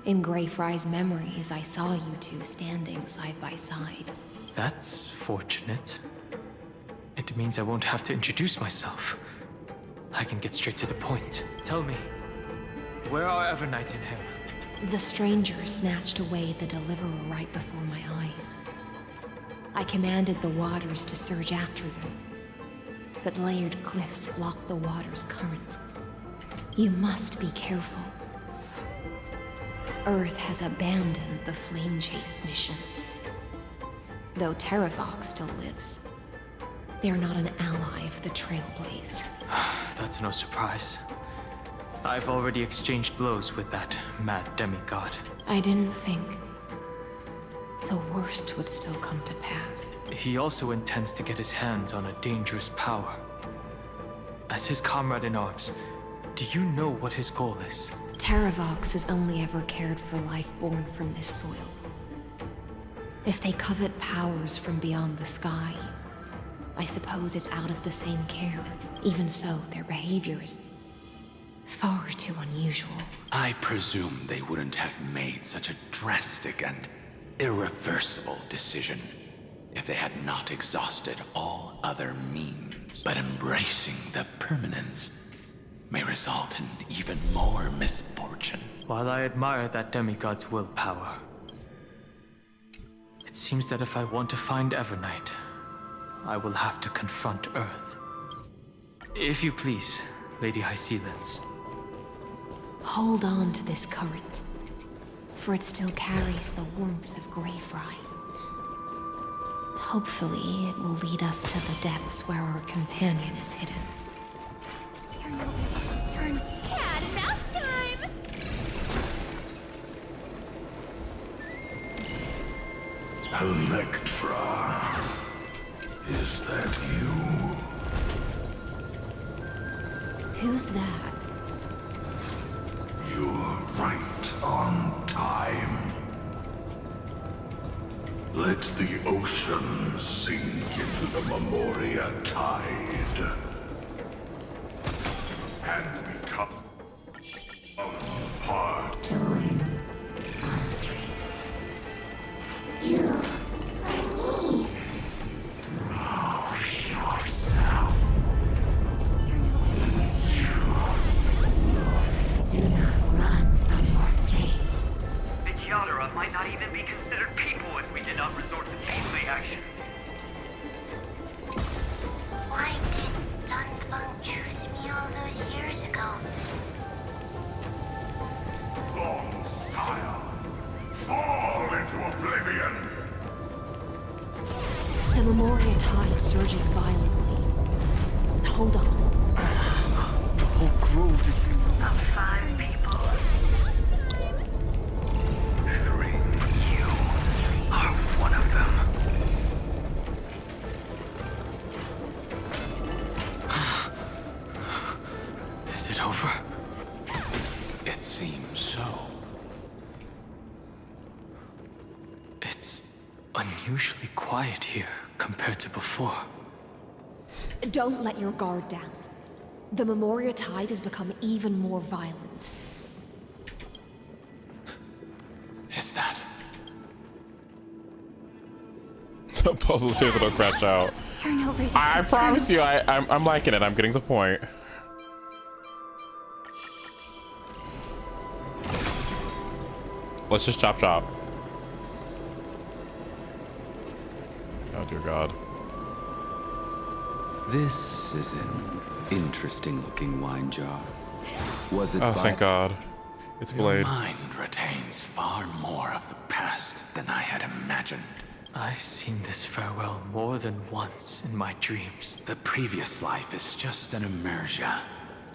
In Greyfry's memories, I saw you two standing side by side. That's fortunate. It means I won't have to introduce myself. I can get straight to the point. Tell me, where are Evernight and him? The stranger snatched away the deliverer right before my eyes. I commanded the waters to surge after them, but layered cliffs block the water's current. You must be careful. Earth has abandoned the Flame Chase mission. Though Terravox still lives, they're not an ally of the Trailblaze. That's no surprise. I've already exchanged blows with that mad demigod. I didn't think the worst would still come to pass. He also intends to get his hands on a dangerous power. As his comrade in arms, do you know what his goal is? Terravox has only ever cared for life born from this soil. If they covet powers from beyond the sky, I suppose it's out of the same care. Even so, their behavior is far too unusual. I presume they wouldn't have made such a drastic and irreversible decision if they had not exhausted all other means. But embracing the permanence may result in even more misfortune. While I admire that demigod's willpower, it seems that if I want to find Evernight, I will have to confront Earth. If you please, Lady High Sealants. Hold on to this current, for it still carries the warmth of Greyfry. Hopefully, it will lead us to the depths where our companion is hidden. Turn. Cat and mouse time! Electra, is that you? Who's that? You're right on time. Let the ocean sink into the Memoria tide. And become a part. Vidyadhara might not even be considered people if we did not resort to beastly actions. Why didn't Dunfeng choose me all those years ago? Long sire, fall into oblivion. The Memoria tide surges violently. Hold on. The whole grove is... Of 5 people. 3. You are one of them. Is it over? It seems so. It's unusually quiet here compared to before. Don't let your guard down. The Memoria tide has become even more violent. Is that? The puzzles here that'll crash out. Turn over. I promise you, I'm liking it. I'm getting the point. Let's just chop. Oh dear God. This is an interesting looking wine jar. Was it Oh, thank God. It's Blade. Your mind retains far more of the past than I had imagined. I've seen this farewell more than once in my dreams. The previous life is just an immersion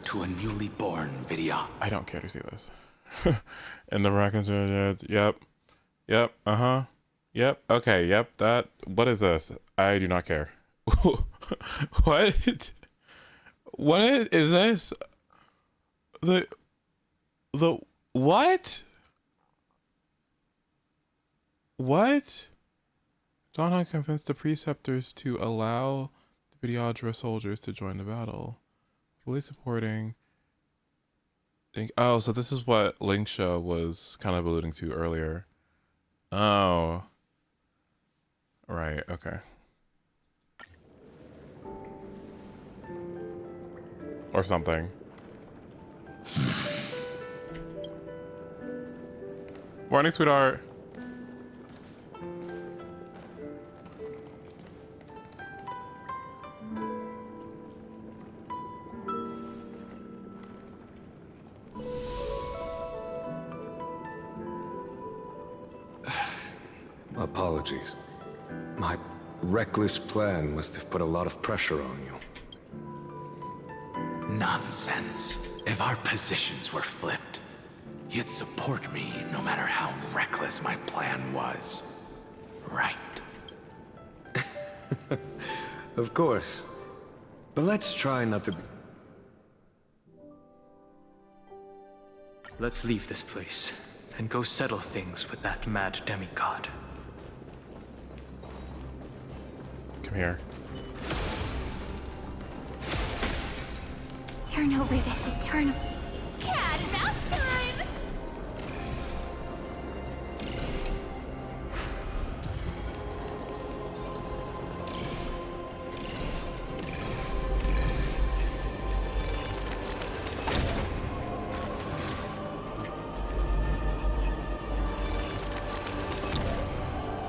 to a newly born Vidya. I don't care to see this. And the records, yep, yep, okay, yep, that, what is this? I do not care. What is this? The what? What? Don Han convinced the preceptors to allow the Videodra soldiers to join the battle. Fully supporting... Oh, so this is what Lingsha was kind of alluding to earlier. Oh. Right, okay. Or something. Morning, sweetheart. Apologies. My reckless plan must have put a lot of pressure on you. Nonsense. If our positions were flipped, you'd support me no matter how reckless my plan was. Right. Of course. But let's try not to be... Let's leave this place and go settle things with that mad demigod. Come here. Turn over this eternal... Cat and mouse time!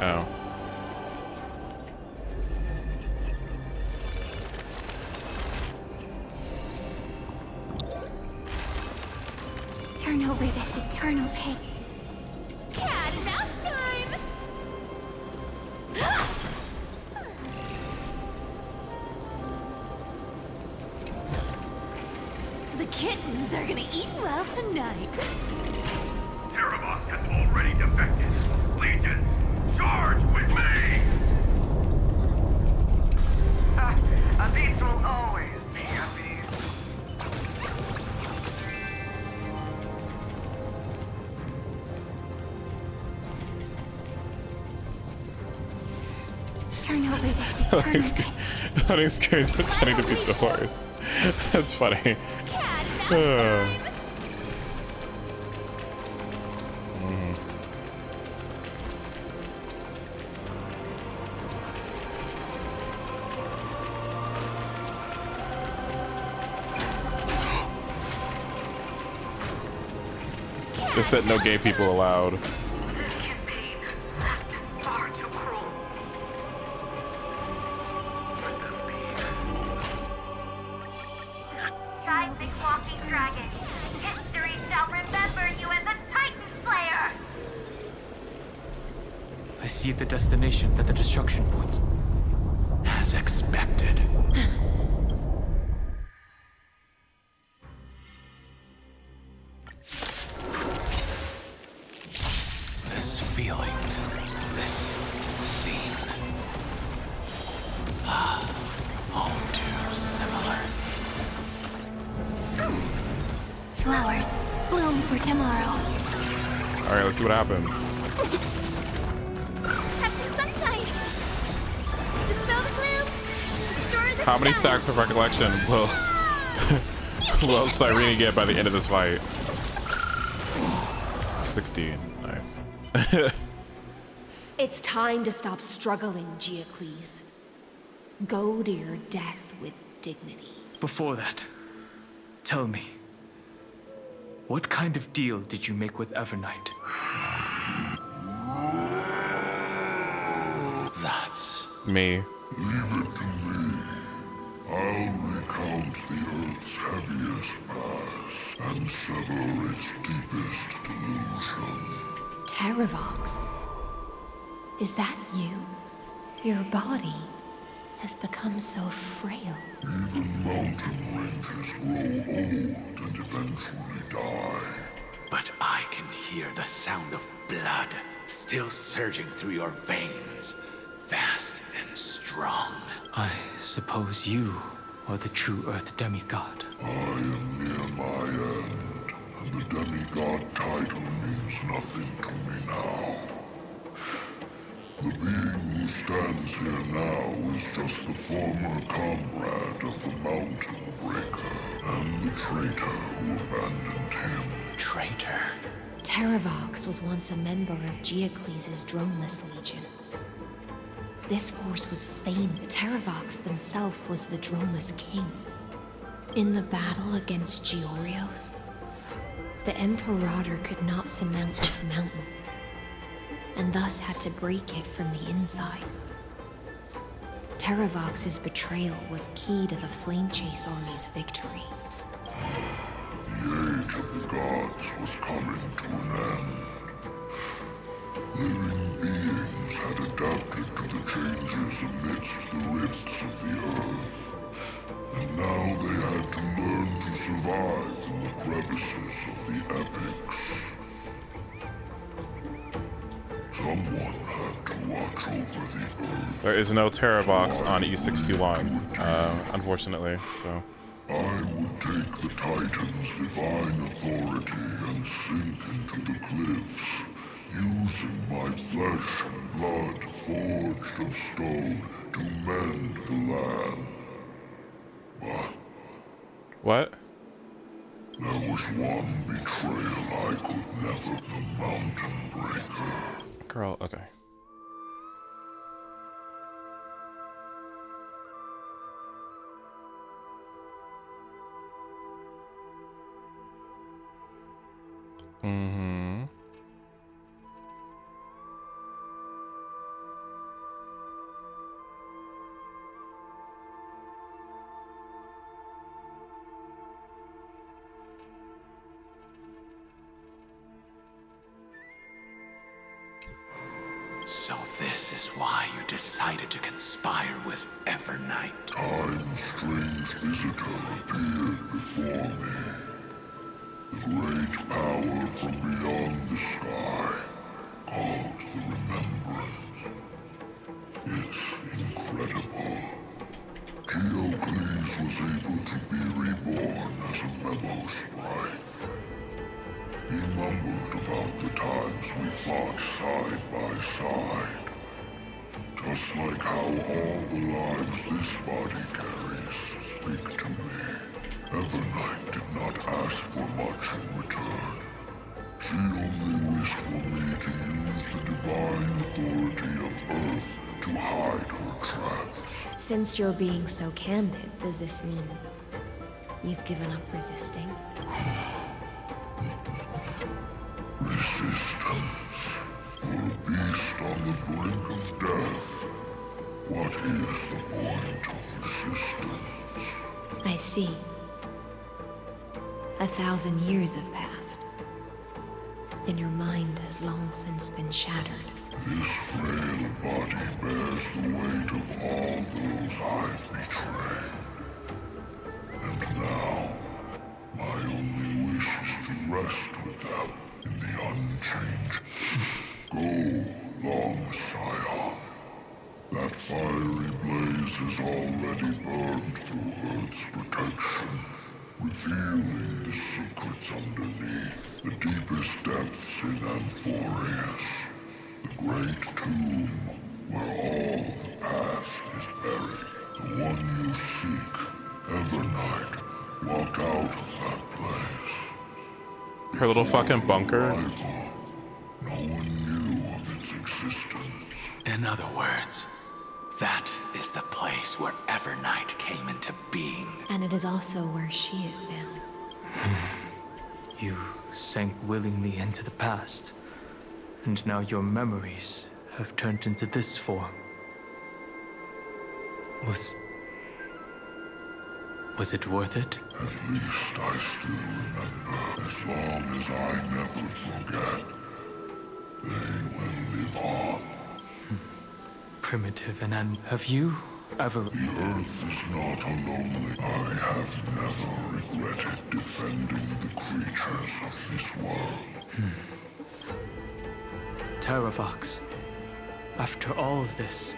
Oh. Turn over this eternal pain. Cat and mouse time! The kittens are gonna eat well tonight. Terravox has already defected. Legion, charge with me! A beast will always be a beast. Turn over this eternal pain. Honey's Scary's pretending to beat the horse. That's funny. They said no gay people allowed. Far too cruel. Time the walking dragon. History shall remember you as a Titan Slayer! I see the destination that the destruction points. As expected. This feeling, this scene. All too similar. Flowers bloom for tomorrow. Alright, let's see what happens. Have some sunshine! Dispel the gloom! Restore the How many spells! stacks of recollection will will Cyrene get by the end of this fight? 16. Nice. It's time to stop struggling, Geocles. Go to your death with dignity. Before that, tell me, what kind of deal did you make with Evernight? That's me. Leave it to me. I'll recount the Earth's heaviest past and sever its deepest delusion. Terravox? Is that you? Your body has become so frail. Even mountain ranges grow old and eventually die. But I can hear the sound of blood still surging through your veins, fast and strong. I suppose you are the true Earth demigod. I am near my end, and the demigod title means nothing to me now. here now is just the former comrade of the Mountain Breaker, and the traitor who abandoned him. Traitor? Terravox was once a member of Geocles' Droneless Legion. This force was famed. Terravox himself was the Droneless King. In the battle against Georios, the Imperator could not surmount this mountain, and thus had to break it from the inside. Terravox's betrayal was key to the Flamechase Army's victory. The age of the gods was coming to an end. Living beings had adapted to the changes amidst the rifts of the earth, and now they had to learn to survive in the crevices of the epics. Someone had to watch over the earth. There is no Terravox on E61, unfortunately, so. I would take the Titan's divine authority and sink into the cliffs, using my flesh and blood forged of stone to mend the land. But what? There was one betrayal I could never, the Mountain Breaker. Girl, okay. Mm-hmm. So this is why you decided to conspire with Evernight. Time's strange visitor appeared before me. The great power from beyond the sky, called the Remembrance. It's incredible. Geocles was able to be reborn as a memo sprite. He mumbled about the times we fought side by side. Just like how all the lives this body carries speak to me. Evernight did not ask for much in return. She only wished for me to use the divine authority of Earth to hide her tracks. Since you're being so candid, does this mean you've given up resisting? Resistance. For a beast on the brink of death. What is the point of resistance? I see. 1,000 years have passed, and your mind has long since been shattered. This frail body bears the weight of all those I've betrayed. And now, my only wish is to rest with them in the unchanged. Go, long Scion. That fiery blaze has already burned through Earth's protection, revealing the secrets underneath, the deepest depths in AMPHOREUS, the great tomb where all the past is buried. The one you seek, Evernight, walked out of that place. Her little fucking bunker. No one knew of its existence. In other words, that is the place where Evernight came into being. And it is also where she is now. You sank willingly into the past, and now your memories have turned into this form. Was it worth it? At least I still remember. As long as I never forget, they will live on. Primitive and have you ever... The Earth is not a lonely... I have never regretted defending the creatures of this world. Terravox, after all of this,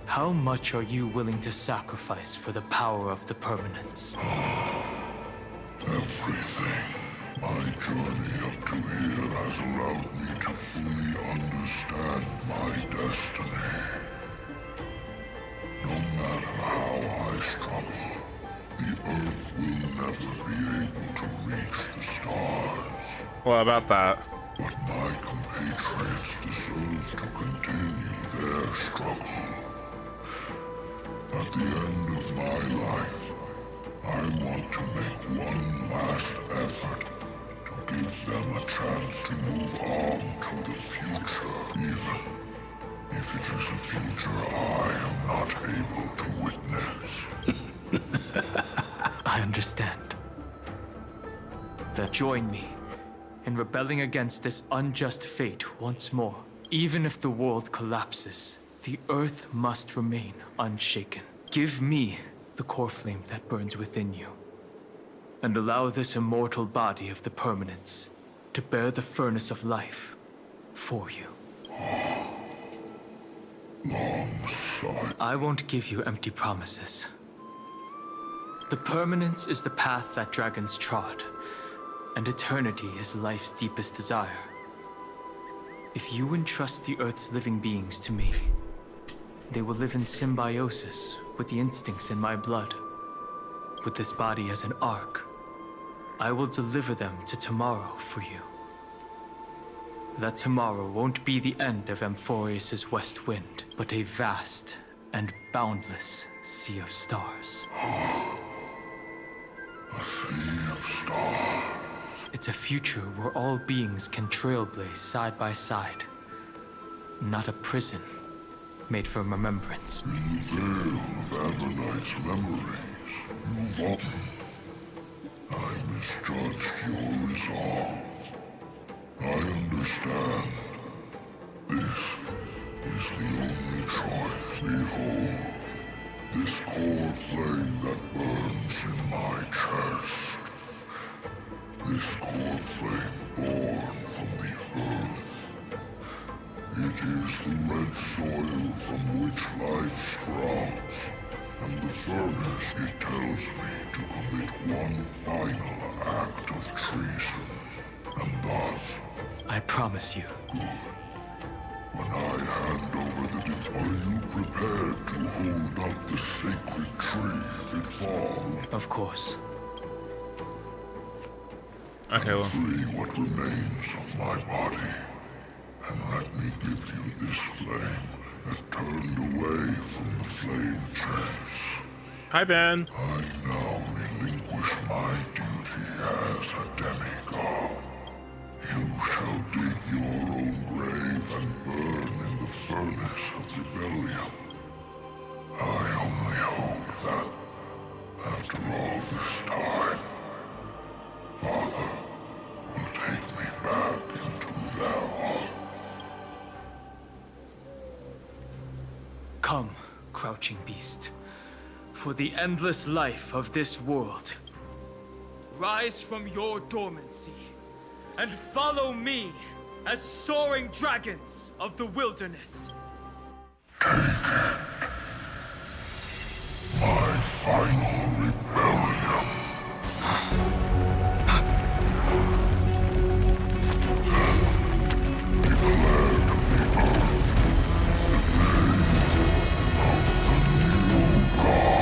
how much are you willing to sacrifice for the power of the Permanence? Everything. My journey up to here has allowed me to fully understand my destiny. What about that? But my compatriots deserve to continue their struggle. At the end of my life, I want to make one last effort to give them a chance to move on to the future, even if it is a future I am not able to witness. I understand. Then join me in rebelling against this unjust fate once more. Even if the world collapses, the Earth must remain unshaken. Give me the core flame that burns within you, and allow this immortal body of the permanence to bear the furnace of life for you. I won't give you empty promises. The permanence is the path that dragons trod, and eternity is life's deepest desire. If you entrust the Earth's living beings to me, they will live in symbiosis with the instincts in my blood. With this body as an ark, I will deliver them to tomorrow for you. That tomorrow won't be the end of AMPHOREUS' west wind, but a vast and boundless sea of stars. A sea of stars. It's a future where all beings can trailblaze side by side. Not a prison made for remembrance. In the veil of Avernight's memories, you've often. I misjudged your resolve. I understand. This is the only choice. Behold, this core flame that burns in my chest. This core flame born from the earth. It is the red soil from which life sprouts, and the furnace, it tells me to commit one final act of treason, and thus... I promise you. Good. When I hand over the are you prepared to hold up the sacred tree if it falls? Of course. Okay, well. Free what remains of my body, and let me give you this flame that turned away from the flame chase. Hi, Ben. I now relinquish my duty as a demigod. You shall dig your own grave and burn in the furnace of rebellion. I only hope that, after all this time, Father will take me back into their home. Come, crouching beast, for the endless life of this world. Rise from your dormancy, and follow me as soaring dragons of the wilderness. My final rebellion. Then declare to the earth the name of the new god.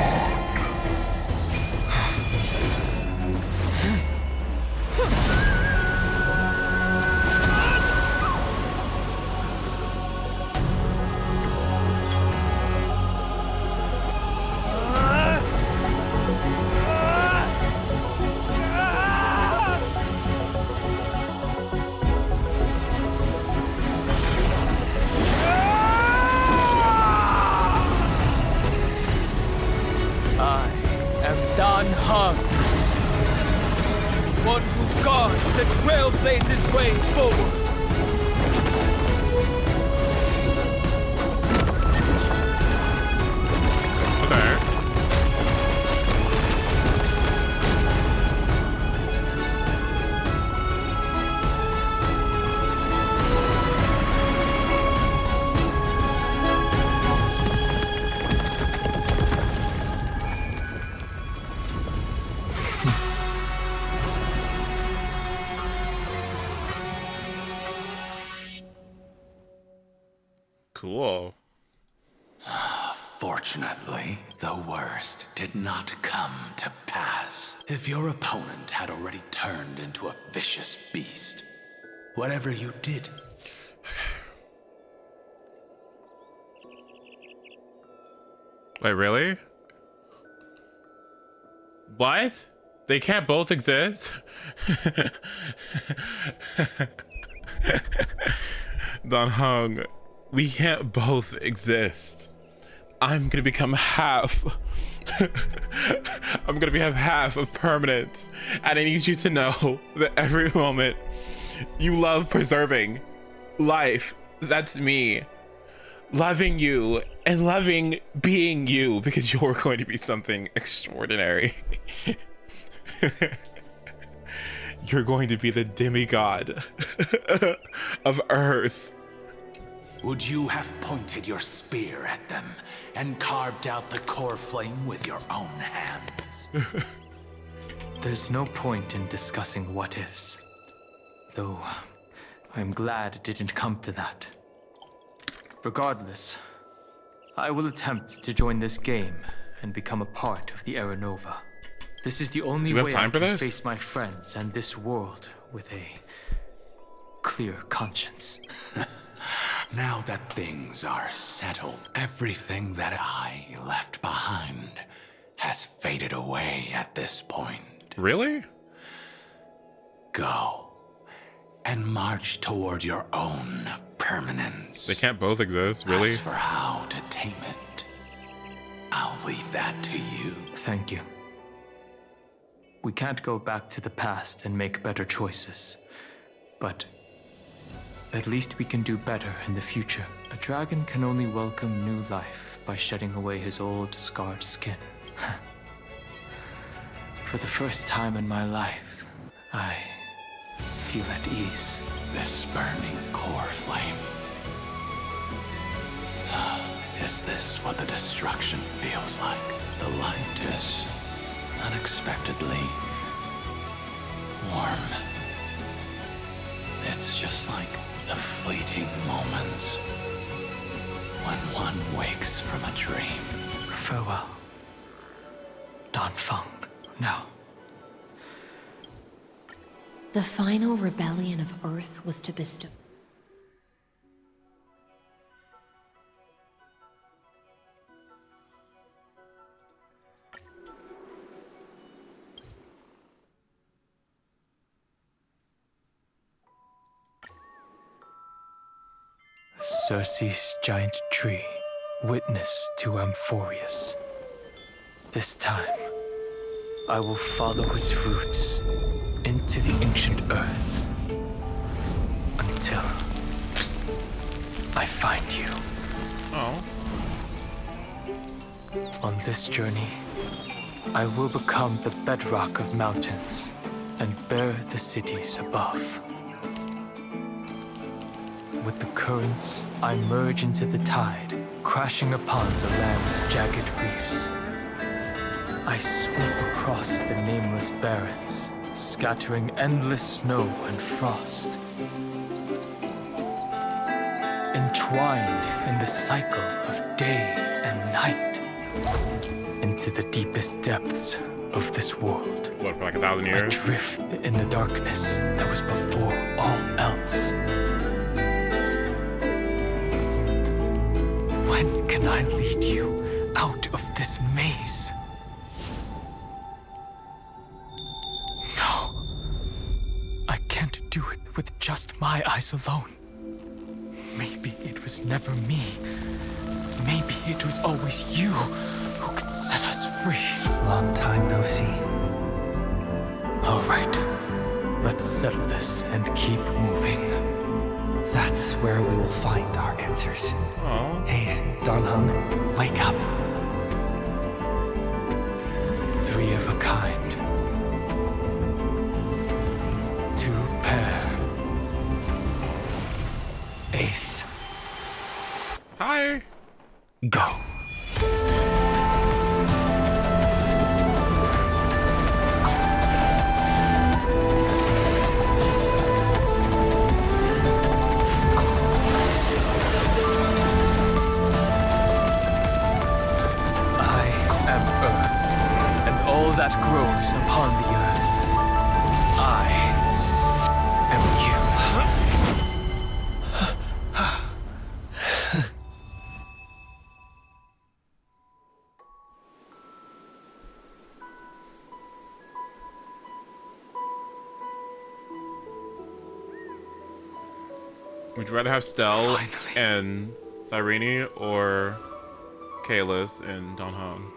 One who guards the trailblazer's way forward. Cool. Fortunately, the worst did not come to pass. If your opponent had already turned into a vicious beast, whatever you did... Wait, really? What? They can't both exist? Don Hung, we can't both exist. I'm gonna become half. I'm gonna have half of permanence. And I need you to know that every moment you love preserving life. That's me. Loving you and loving being you, because you're going to be something extraordinary. You're going to be the demigod of Earth. Would you have pointed your spear at them and carved out the core flame with your own hands? There's no point in discussing what ifs. Though, I'm glad it didn't come to that. Regardless, I will attempt to join this game and become a part of the Era Nova. This is the only way I can face my friends and this world with a clear conscience. Now that things are settled, everything that I left behind has faded away at this point. Really? Go and march toward your own permanence. They can't both exist, really? As for how to tame it, I'll leave that to you. Thank you. We can't go back to the past and make better choices, but at least we can do better in the future. A dragon can only welcome new life by shedding away his old, scarred skin. For the first time in my life, I feel at ease. This burning core flame. Is this what the destruction feels like? The light is unexpectedly warm. It's just like the fleeting moments when one wakes from a dream. Farewell, Don Feng. Now. The final rebellion of Earth was to bestow... Circe's giant tree, witness to AMPHOREUS. This time, I will follow its roots into the ancient Earth until I find you. Oh. On this journey, I will become the bedrock of mountains and bear the cities above. With the currents, I merge into the tide, crashing upon the land's jagged reefs. I sweep across the nameless barrens, scattering endless snow and frost. Entwined in the cycle of day and night, into the deepest depths of this world. What, for like 1,000 years? I drift in the darkness that was before all else. When can I lead you out of this maze? No. I can't do it with just my eyes alone. Maybe it was never me. Maybe it was always you who could set us free. Long time no see. All right. Let's settle this and keep moving. That's where we will find our answers. Aww. Hey, Don Hung, wake up. Three of a kind. Two pair. Ace. Hi. Go. Would you rather have Stell and Cyrene or Kalis and Don Hong?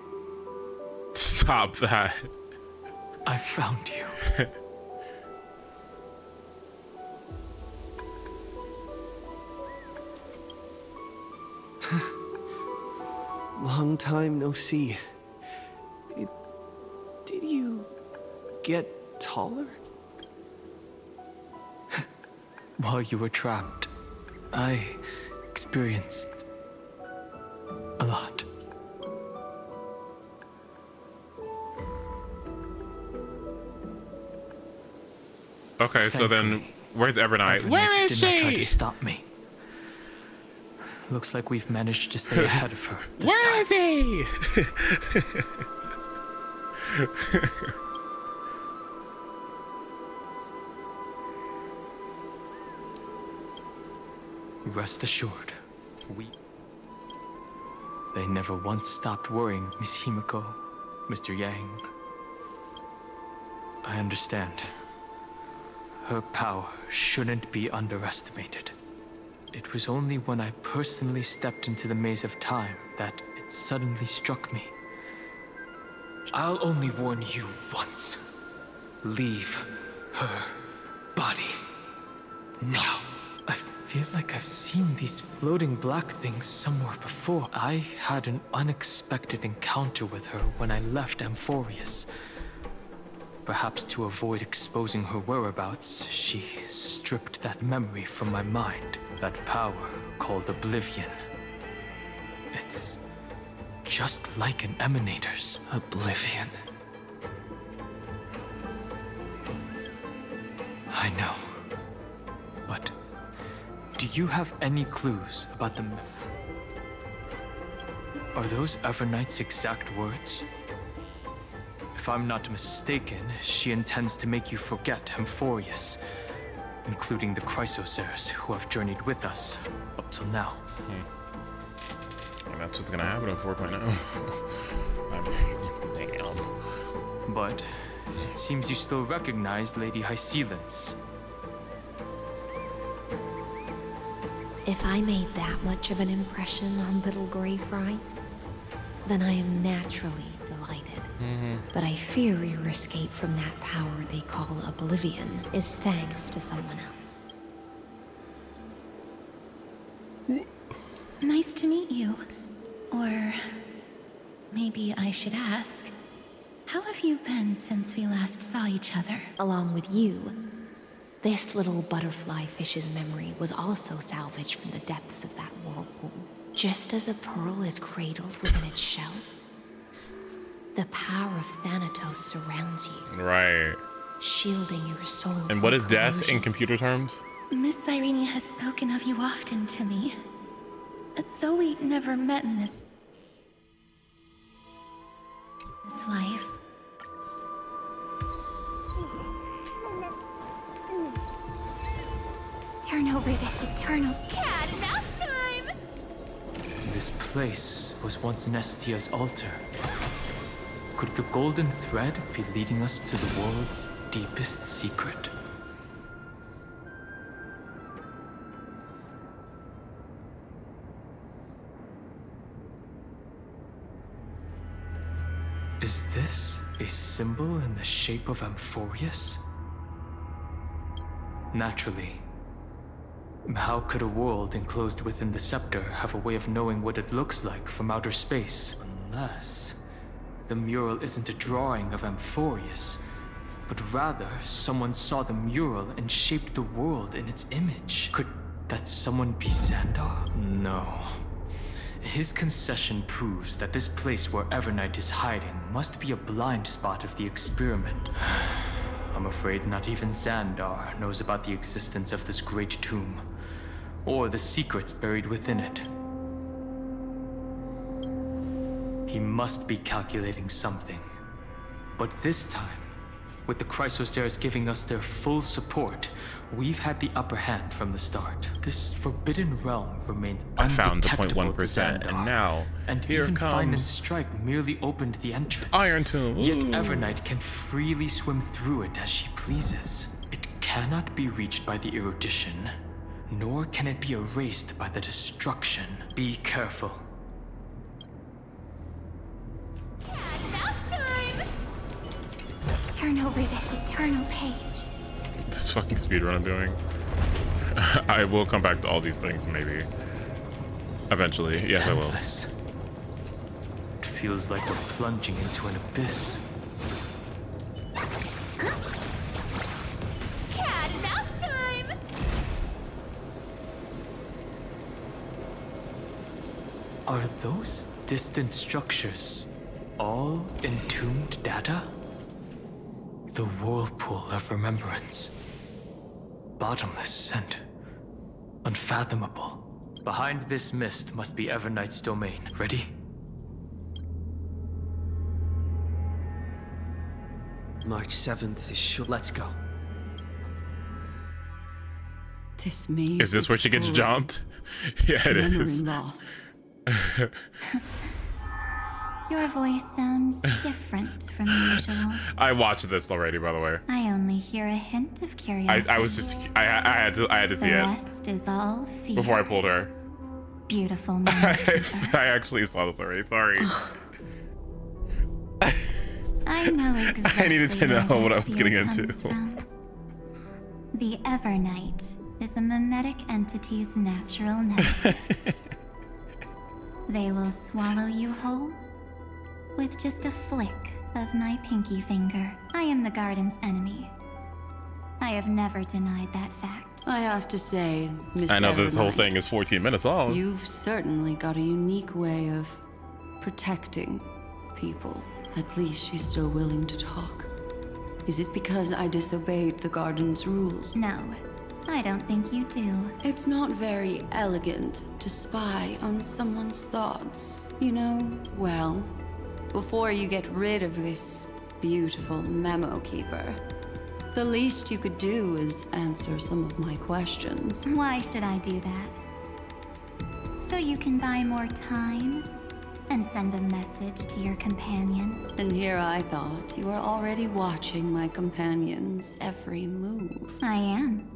Stop that. I found you. Long time no see. Did you get taller? While you were trapped, I experienced a lot. Okay, so then where's Evernight? Where is did not try she? to stop me. Looks like we've managed to stay ahead of her this Where time. is he? Rest assured, they never once stopped worrying Miss Himiko, Mr. Yang. I understand. Her power shouldn't be underestimated. It was only when I personally stepped into the maze of time that it suddenly struck me. I'll only warn you once. Leave her body now. I feel like I've seen these floating black things somewhere before. I had an unexpected encounter with her when I left AMPHOREUS. Perhaps to avoid exposing her whereabouts, she stripped that memory from my mind. That power called Oblivion. It's just like an emanator's. Oblivion. I know. But do you have any clues about the... Are those Evernight's exact words? If I'm not mistaken, she intends to make you forget AMPHOREUS, including the Chrysosaurs who have journeyed with us up till now. And that's what's gonna happen in 4.0. Damn. But it seems you still recognize Lady Hysealence. If I made that much of an impression on little Grey Fry, then I am naturally delighted. But I fear your escape from that power they call Oblivion is thanks to someone else. Nice to meet you. Or maybe I should ask, how have you been since we last saw each other? Along with you, this little butterfly fish's memory was also salvaged from the depths of that whirlpool. Just as a pearl is cradled within its shell, the power of Thanatos surrounds you, Right. shielding your soul And from what is death corrosion. in computer terms? Miss Cyrene has spoken of you often to me. Though we never met in this life. Turn over this eternal cat and mouse time! This place was once Nestia's altar. Could the golden thread be leading us to the world's deepest secret? Is this a symbol in the shape of AMPHOREUS? Naturally. How could a world enclosed within the scepter have a way of knowing what it looks like from outer space? Unless the mural isn't a drawing of AMPHOREUS, but rather someone saw the mural and shaped the world in its image. Could that someone be Xandar? No. His concession proves that this place where Evernight is hiding must be a blind spot of the experiment. I'm afraid not even Xandar knows about the existence of this great tomb, or the secrets buried within it. He must be calculating something. But this time, with the Chrysosaurs giving us their full support, we've had the upper hand from the start. This forbidden realm remains I found the undetectable 0.1%, to and Xandar. now And here even Fine and comes Strike merely opened the entrance. Iron Tomb. Yet Ooh. Evernight can freely swim through it as she pleases. It cannot be reached by the erudition, nor can it be erased by the destruction. Be careful. Turn over this eternal page. This fucking speedrun I'm doing. I will come back to all these things maybe. Eventually. It's yes, endless. It feels like we're plunging into an abyss. Cat and mouse time! Are those distant structures all entombed data? The whirlpool of remembrance. Bottomless and unfathomable. Behind this mist must be Everknight's domain. Ready? March 7th is sure. Let's go. This maze Is this where she gets full of jumped? Yeah, it memory is. loss. Your voice sounds different from usual. I watched this already, by the way. I only hear a hint of curiosity. I was just I had to see The it rest is all fear. before I pulled her. Beautiful memory. I actually saw this already. Sorry. I know exactly I needed to know where what I that was getting fear into. comes from. The Everknight is a mimetic entity's natural nemesis. They will swallow you whole with just a flick of my pinky finger. I am the garden's enemy. I have never denied that fact. I have to say, Miss I know this whole Everknight, thing is 14 minutes long. You've certainly got a unique way of protecting people. At least she's still willing to talk. Is it because I disobeyed the garden's rules? No, I don't think you do. It's not very elegant to spy on someone's thoughts, you know? Well, before you get rid of this beautiful memo keeper, the least you could do is answer some of my questions. Why should I do that? So you can buy more time and send a message to your companions. And here I thought you were already watching my companions' every move. I am.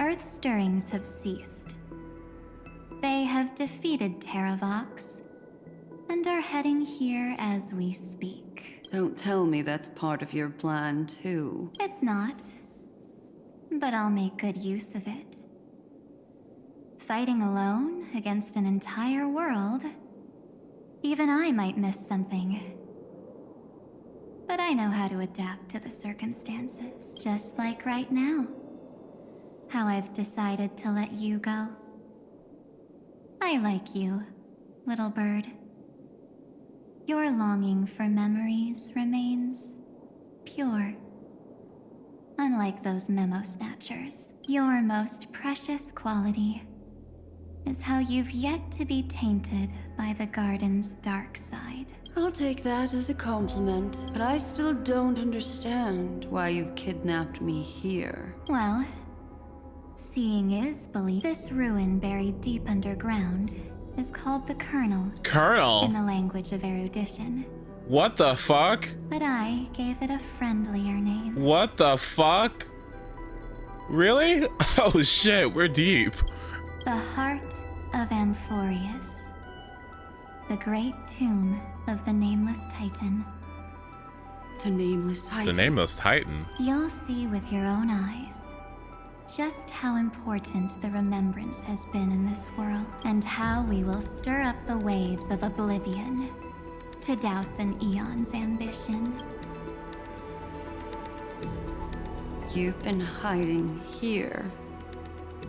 Earth's stirrings have ceased. They have defeated Terravox and are heading here as we speak. Don't tell me that's part of your plan, too. It's not, but I'll make good use of it. Fighting alone against an entire world, even I might miss something. But I know how to adapt to the circumstances, just like right now. How I've decided to let you go. I like you, little bird. Your longing for memories remains pure. Unlike those memo snatchers, your most precious quality is how you've yet to be tainted by the garden's dark side. I'll take that as a compliment, but I still don't understand why you've kidnapped me here. Well, seeing is belief. This ruin buried deep underground is called the Kernel. Kernel? In the language of erudition. What the fuck? But I gave it a friendlier name. What the fuck? Really? Oh shit, we're deep. The heart of AMPHOREUS. The great tomb of the Nameless Titan. The Nameless Titan? The Nameless Titan? You'll see with your own eyes just how important the remembrance has been in this world, and how we will stir up the waves of oblivion to douse an eon's ambition. You've been hiding here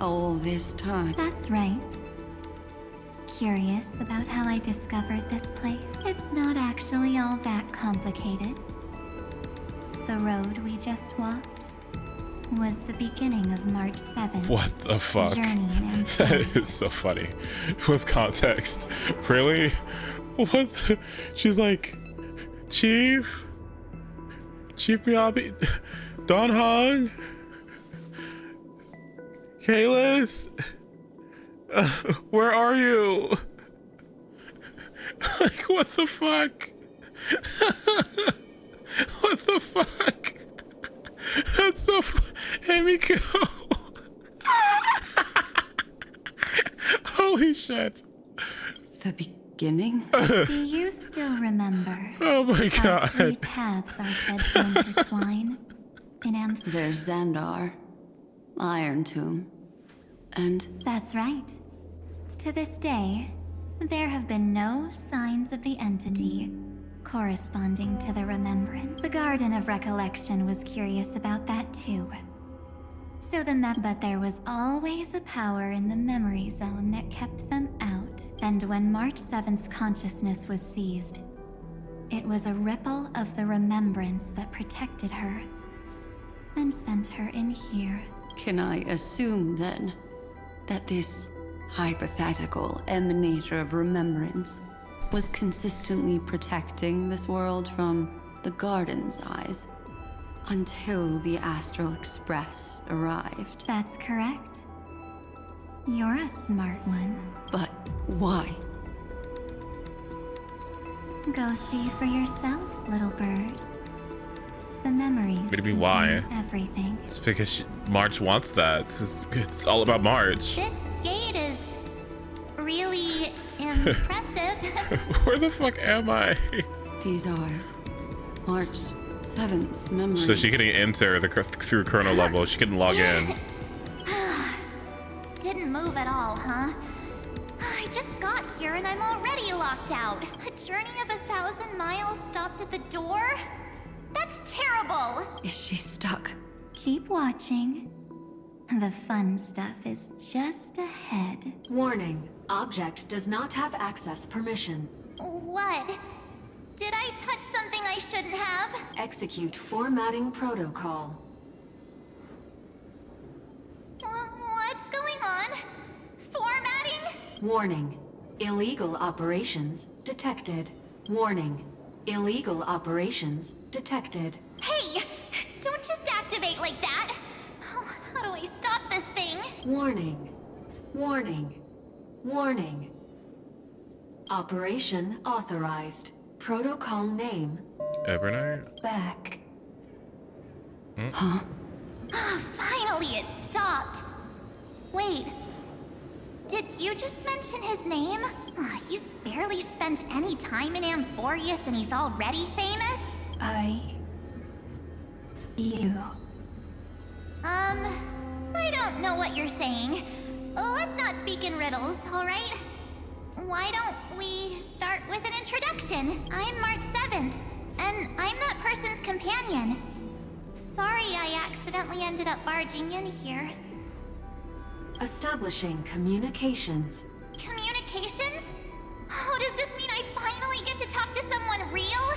all this time. That's right. Curious about how I discovered this place? It's not actually all that complicated. The road we just walked was the beginning of March 7th. What the fuck? Journey in AMPHOREUS. That is so funny. With context. Really? What the? She's like, Chief Miyabi, Don Hong, Kalis, where are you? Like, what the fuck? What the fuck? That's so Hey, Miko. Holy shit. The beginning? Do you still remember? Oh my how god. 3 paths are said to intertwine in There's Xandar, Iron Tomb, and... That's right. To this day, there have been no signs of the entity corresponding to the remembrance. The Garden of Recollection was curious about that too. So but there was always a power in the memory zone that kept them out. And when March 7th's consciousness was seized, it was a ripple of the remembrance that protected her and sent her in here. Can I assume, then, that this hypothetical emanator of remembrance was consistently protecting this world from the Garden's eyes until the Astral Express arrived? That's correct. You're a smart one. But why? Go see for yourself, little bird. The memories What do you mean, why? contain everything. It's because March wants that. It's all about March. This gate is really impressive. Where the fuck am I? These are March 7th's memories. So she couldn't enter through kernel level. She couldn't log in. Didn't move at all, huh? I just got here and I'm already locked out. A journey of 1,000 miles stopped at the door? That's terrible! Is she stuck? Keep watching. The fun stuff is just ahead. Warning. Object does not have access permission. What? Did I touch something I shouldn't have? Execute formatting protocol. What's going on? Formatting? Warning. Illegal operations detected. Warning. Illegal operations detected. Hey! Don't just activate like that! How do I stop this thing? Warning. Warning. Warning. Operation authorized. Protocol name. Ebernite? Back. Huh? Finally, it stopped. Wait. Did you just mention his name? He's barely spent any time in AMPHOREUS and he's already famous? I don't know what you're saying. Let's not speak in riddles, alright? Why don't we start with an introduction? I'm March 7th, and I'm that person's companion. Sorry I accidentally ended up barging in here. Establishing communications. Communications? Oh, does this mean I finally get to talk to someone real?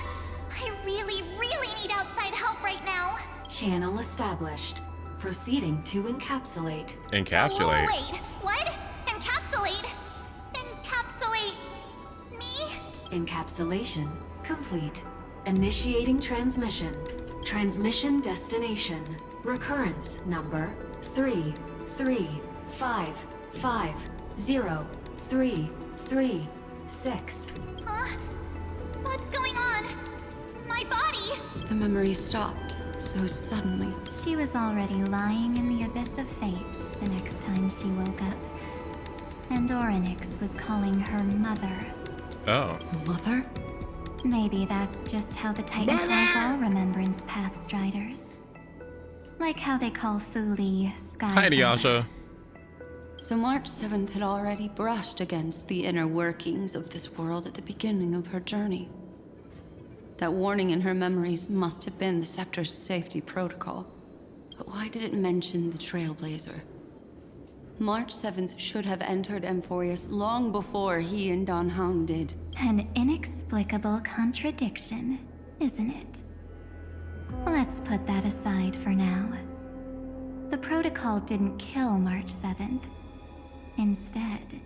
I really, really need outside help right now. Channel established. Proceeding to encapsulate. Encapsulate? Wait, what? Encapsulate? Encapsulate me? Encapsulation complete. Initiating transmission. Transmission destination. Recurrence number 335503336. Huh? What's going on? My body? The memory stopped so suddenly. She was already lying in the abyss of fate the next time she woke up. And Orynyx was calling her mother. Oh. Mother? Maybe that's just how the Titan calls all Remembrance Path Striders. Like how they call Fuli Sky. Hi, Nyasha. So March 7th had already brushed against the inner workings of this world at the beginning of her journey. That warning in her memories must have been the Scepter's safety protocol. But why did it mention the Trailblazer? March 7th should have entered AMPHOREUS long before he and Dan Heng did. An inexplicable contradiction, isn't it? Let's put that aside for now. The protocol didn't kill March 7th. Instead,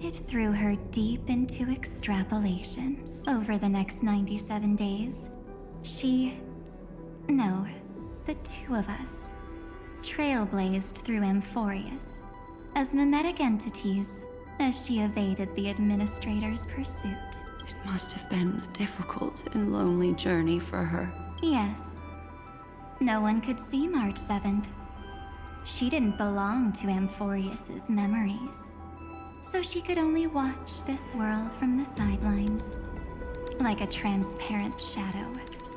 it threw her deep into extrapolations. Over the next 97 days, the two of us, trailblazed through AMPHOREUS as mimetic entities as she evaded the administrator's pursuit. It must have been a difficult and lonely journey for her. Yes. No one could see March 7th. She didn't belong to AMPHOREUS's memories. so she could only watch this world from the sidelines, like a transparent shadow.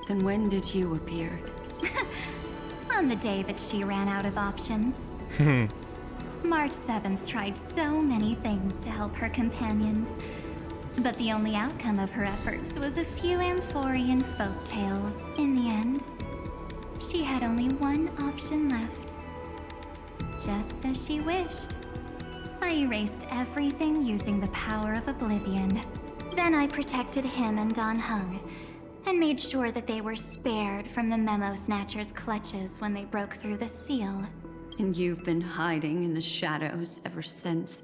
Then when did you appear? On the day that she ran out of options. March 7th tried so many things to help her companions, but the only outcome of her efforts was a few Amphorean folk tales. In the end, she had only one option left. Just as she wished. I erased everything using the power of oblivion. Then I protected him and Don Hung, and made sure that they were spared from the Memo Snatcher's clutches when they broke through the seal. And you've been hiding in the shadows ever since,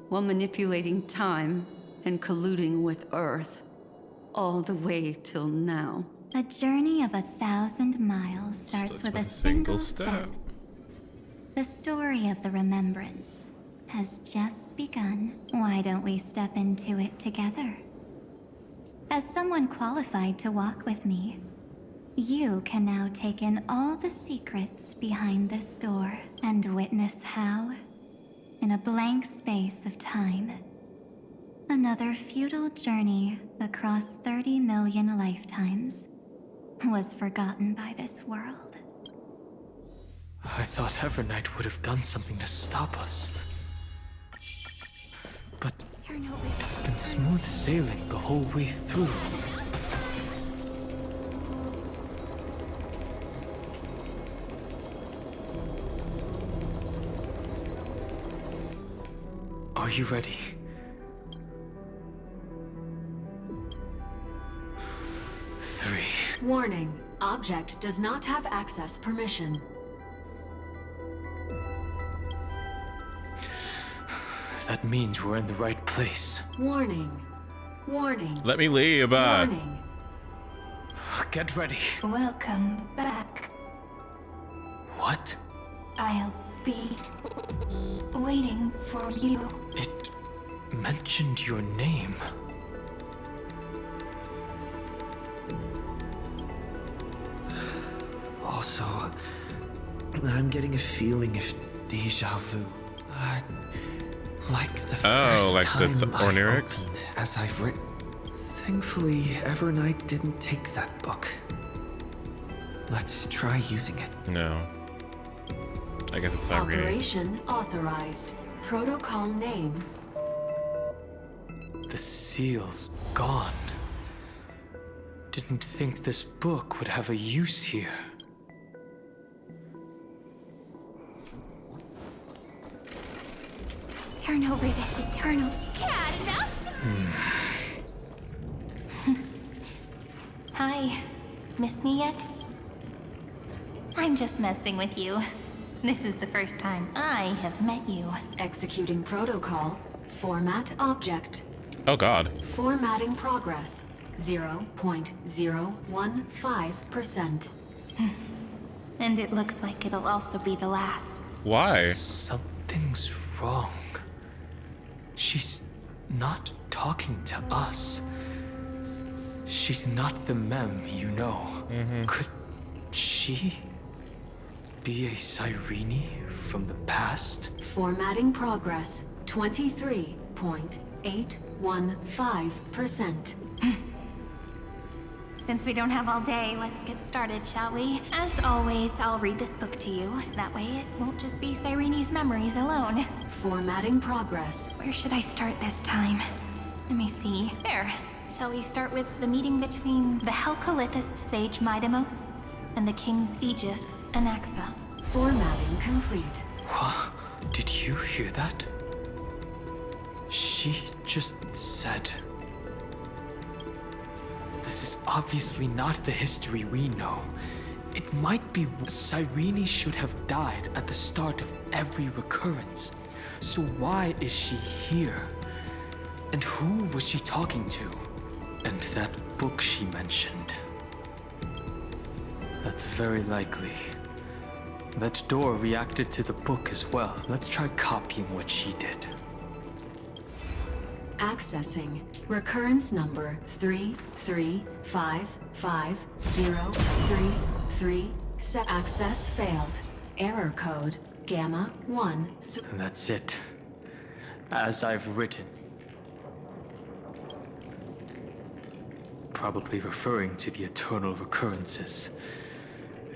while manipulating time and colluding with Earth, all the way till now. A journey of 1,000 miles starts with a single step. The story of the Remembrance has just begun. Why don't we step into it together? As someone qualified to walk with me, you can now take in all the secrets behind this door and witness how, in a blank space of time, another futile journey across 30 million lifetimes was forgotten by this world. I thought Evernight would have done something to stop us. But it's been smooth sailing the whole way through. Are you ready? Three. Warning. Object does not have access permission. That means we're in the right place. Warning. Warning. Let me leave. Warning. Get ready. Welcome back. What? I'll be waiting for you. It mentioned your name. Also, I'm getting a feeling of deja vu. Like the first time that's I Ornirix? opened, as I've written. Thankfully, Evernight didn't take that book. Let's try using it. No. I guess it's not reading. Operation authorized. Protocol name. The seal's gone. Didn't think this book would have a use here. Turn over this eternal cat. Hi. Miss me yet? I'm just messing with you. This is the first time I have met you. Executing protocol. Format object. Oh god. Formatting progress. 0.015%. And it looks like it'll also be the last. Why? Something's wrong. She's not talking to us. She's not the Mem, you know. Could she be a Cyrene from the past? Formatting progress. 23.815%. Since we don't have all day, let's get started, shall we? As always, I'll read this book to you. That way it won't just be Cyrene's memories alone. Formatting progress. Where should I start this time? Let me see. There. Shall we start with the meeting between the Helcolithist sage Midamos and the King's Aegis, Anaxa? Formatting complete. What? Did you hear that? She just said... This is obviously not the history we know. It might be Cyrene should have died at the start of every recurrence. So why is she here? And who was she talking to? And that book she mentioned. That's very likely. That door reacted to the book as well. Let's try copying what she did. Accessing. Recurrence number 3355033. Access failed. Error code Gamma 1. And that's it. as I've written. Probably referring to the eternal recurrences.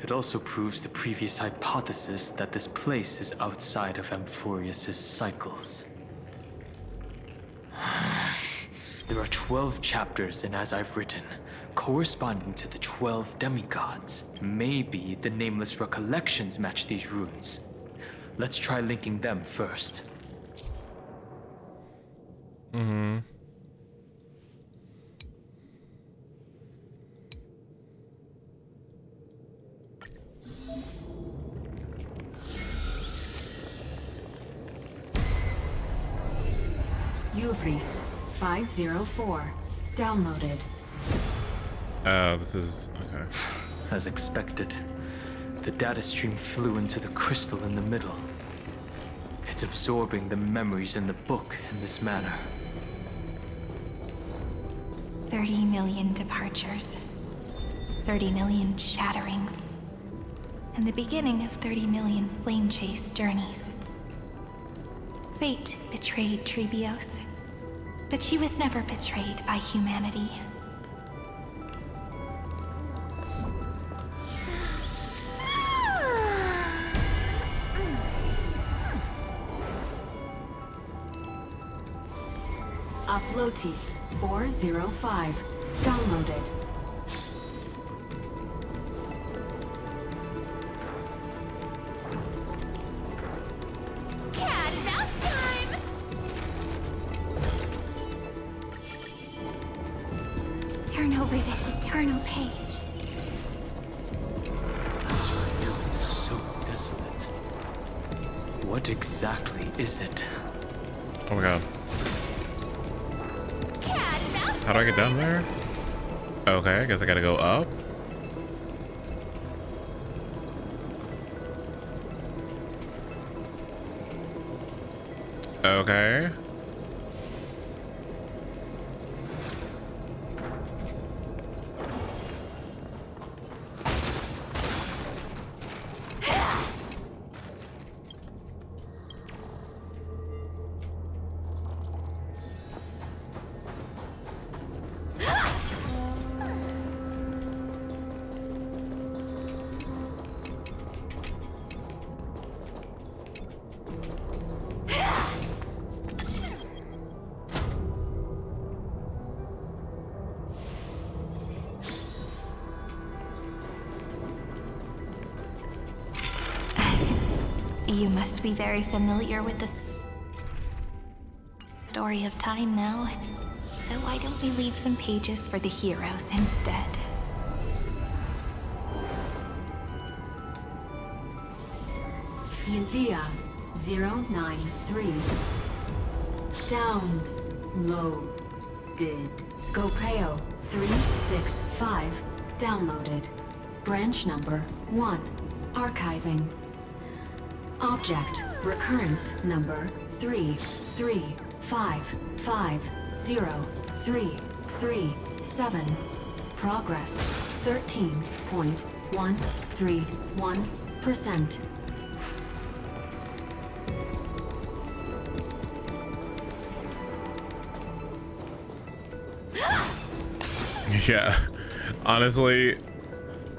It also proves the previous hypothesis that this place is outside of AMPHOREUS' cycles. There are 12 chapters in As I've Written, corresponding to the 12 demigods. Maybe the nameless recollections match these runes. Let's try linking them first. Mm-hmm. Hubris 504. Downloaded. Oh, this is okay. As expected, the data stream flew into the crystal in the middle. It's absorbing the memories in the book in this manner. 30 million departures. 30 million shatterings. And the beginning of 30 million flame chase journeys. Fate betrayed Trebios, but she was never betrayed by humanity. Uploatis 405. Downloaded. Cat and mouse time! Turn over this eternal page. This world is so desolate. What exactly is it? Oh my god. How do I get down there? Okay, I guess I gotta go up. Okay. You must be very familiar with the story of time now. So why don't we leave some pages for the heroes instead? Eulia 093. Downloaded. Scopeo 365. Downloaded. Branch number 1. Archiving. Object recurrence number 335503337. Progress 13.131%. Yeah, honestly,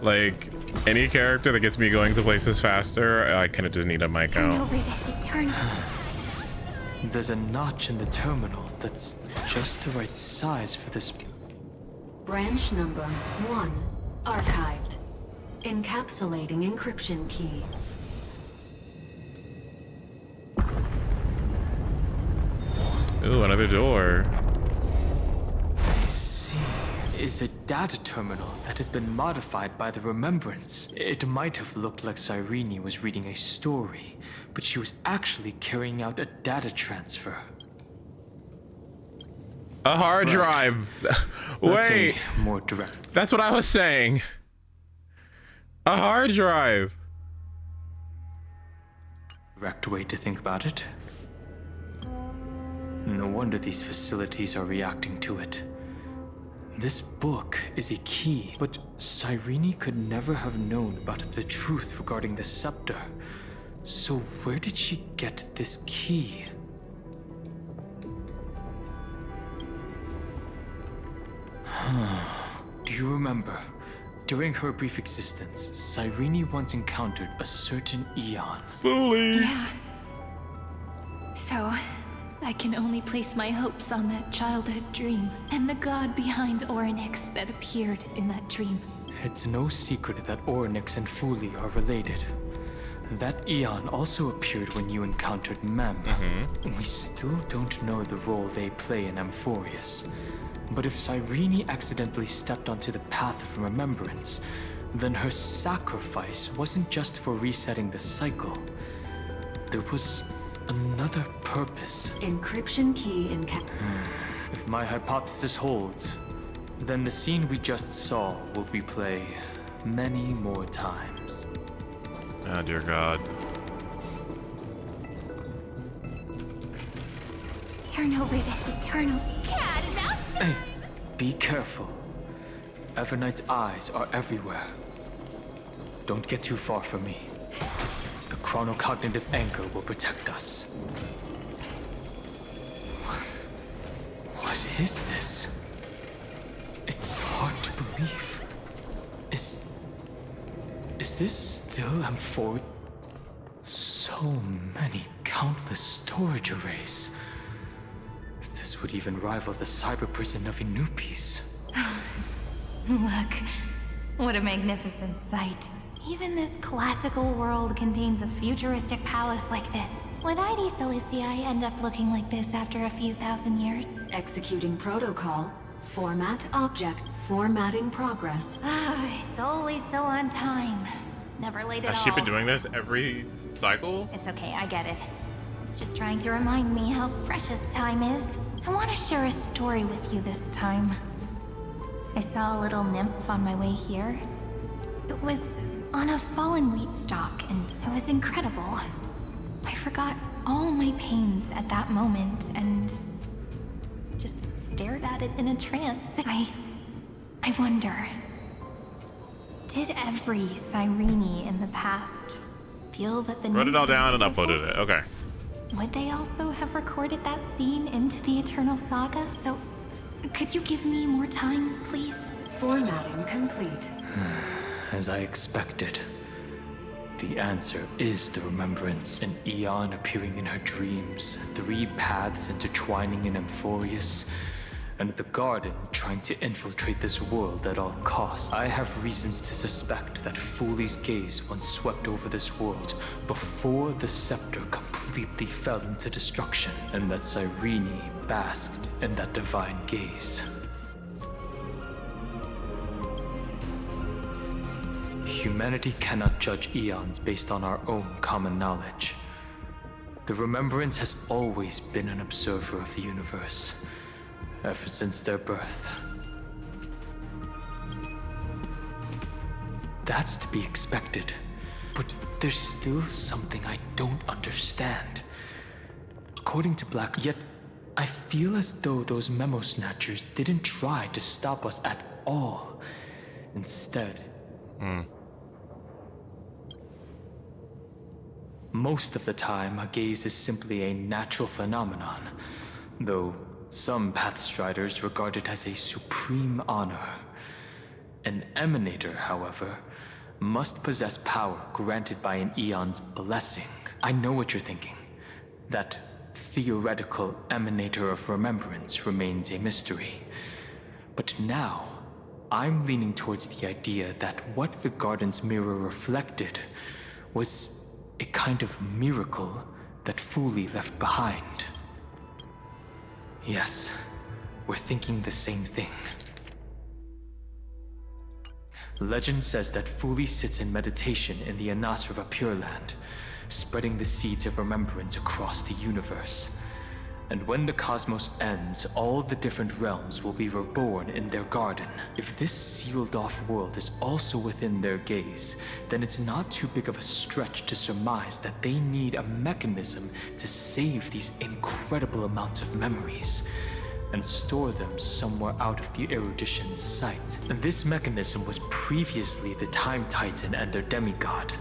like any character that gets me going to places faster, I kind of just need a mic out. Over this eternal. There's a notch in the terminal that's just the right size for this. Branch number 1. Archived. Encapsulating encryption key. Ooh, another door. I see. Is a data terminal that has been modified by the remembrance. It might have looked like Cyrene was reading a story, but she was actually carrying out a data transfer. A hard drive. Wait. More direct. That's what I was saying. A hard drive. Direct way to think about it. No wonder these facilities are reacting to it. This book is a key, but Cyrene could never have known about the truth regarding the scepter. So where did she get this key? you remember, during her brief existence, Cyrene once encountered a certain Eon. Fully. Yeah. So, I can only place my hopes on that childhood dream and the god behind Orynyx that appeared in that dream. It's no secret that Orynyx and Fuli are related. That Eon also appeared when you encountered Mem. We still don't know the role they play in AMPHOREUS. But if Cyrene accidentally stepped onto the path of remembrance, then her sacrifice wasn't just for resetting the cycle. There was another purpose. Encryption key in If my hypothesis holds, then the scene we just saw will replay many more times. Oh dear God. Turn over this eternal cat and mouse time! Hey, be careful. Evernight's eyes are everywhere. Don't get too far from me. The chronocognitive anchor will protect us. What is this? It's hard to believe. Is this still AMPHOREUS? So many countless storage arrays. This would even rival the cyber prison of Inupis. Look, what a magnificent sight. Even this classical world contains a futuristic palace like this. Would ID Silicii end up looking like this after a few thousand years? Executing protocol. Format object. Formatting progress. It's always so on time. Never late at Has all. she been doing this every cycle? It's okay, I get it. It's just trying to remind me how precious time is. I want to share a story with you this time. I saw a little nymph on my way here. It was on a fallen wheat stalk, and it was incredible. I forgot all my pains at that moment and just stared at it in a trance. I wonder, did every Cyrene in the past feel that the Wrote it all nymph down was and beautiful? uploaded it. Okay. Would they also have recorded that scene into the Eternal Saga? So, could you give me more time, please? Formatting complete. As I expected. The answer is the remembrance, an Eon appearing in her dreams, 3 paths intertwining in AMPHOREUS, and the Garden trying to infiltrate this world at all costs. I have reasons to suspect that Fuli's gaze once swept over this world before the scepter completely fell into destruction, and that Cyrene basked in that divine gaze. Humanity cannot judge eons based on our own common knowledge. The Remembrance has always been an observer of the universe, ever since their birth. That's to be expected, but there's still something I don't understand. According to Black, yet I feel as though those memo snatchers didn't try to stop us at all. Instead, most of the time, a gaze is simply a natural phenomenon, though some Pathstriders regard it as a supreme honor. An Emanator, however, must possess power granted by an Eon's blessing. I know what you're thinking. That theoretical Emanator of Remembrance remains a mystery. But now, I'm leaning towards the idea that what the Garden's mirror reflected was a kind of miracle that Fuli left behind. Yes, we're thinking the same thing. Legend says that Fuli sits in meditation in the Anasrava Pure Land, spreading the seeds of remembrance across the universe. And when the cosmos ends, all the different realms will be reborn in their garden. If this sealed-off world is also within their gaze, then it's not too big of a stretch to surmise that they need a mechanism to save these incredible amounts of memories and store them somewhere out of the erudition's sight. And this mechanism was previously the Time Titan and their demigod.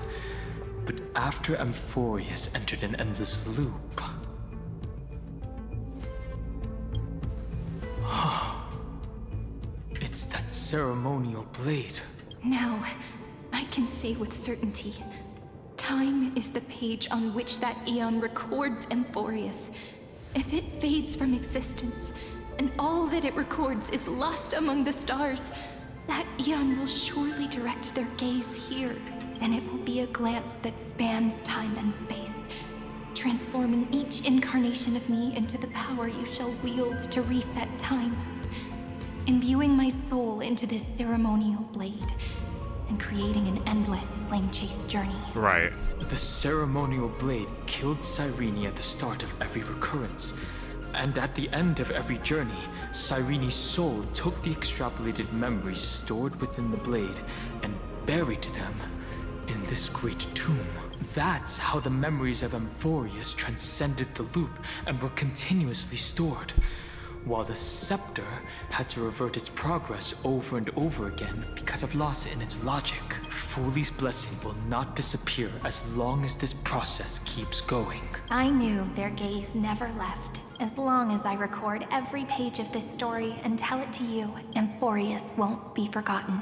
But after AMPHOREUS entered an endless loop, it's that ceremonial blade. Now, I can say with certainty. Time is the page on which that eon records AMPHOREUS. If it fades from existence, and all that it records is lost among the stars, that eon will surely direct their gaze here, and it will be a glance that spans time and space, transforming each incarnation of me into the power you shall wield to reset time, imbuing my soul into this ceremonial blade, and creating an endless flame-chased journey. Right. The ceremonial blade killed Cyrene at the start of every recurrence. And at the end of every journey, Cyrene's soul took the extrapolated memories stored within the blade and buried them in this great tomb. That's how the memories of AMPHOREUS transcended the loop and were continuously stored, while the scepter had to revert its progress over and over again because of loss in its logic. Foley's blessing will not disappear as long as this process keeps going. I knew their gaze never left. As long as I record every page of this story and tell it to you, AMPHOREUS won't be forgotten.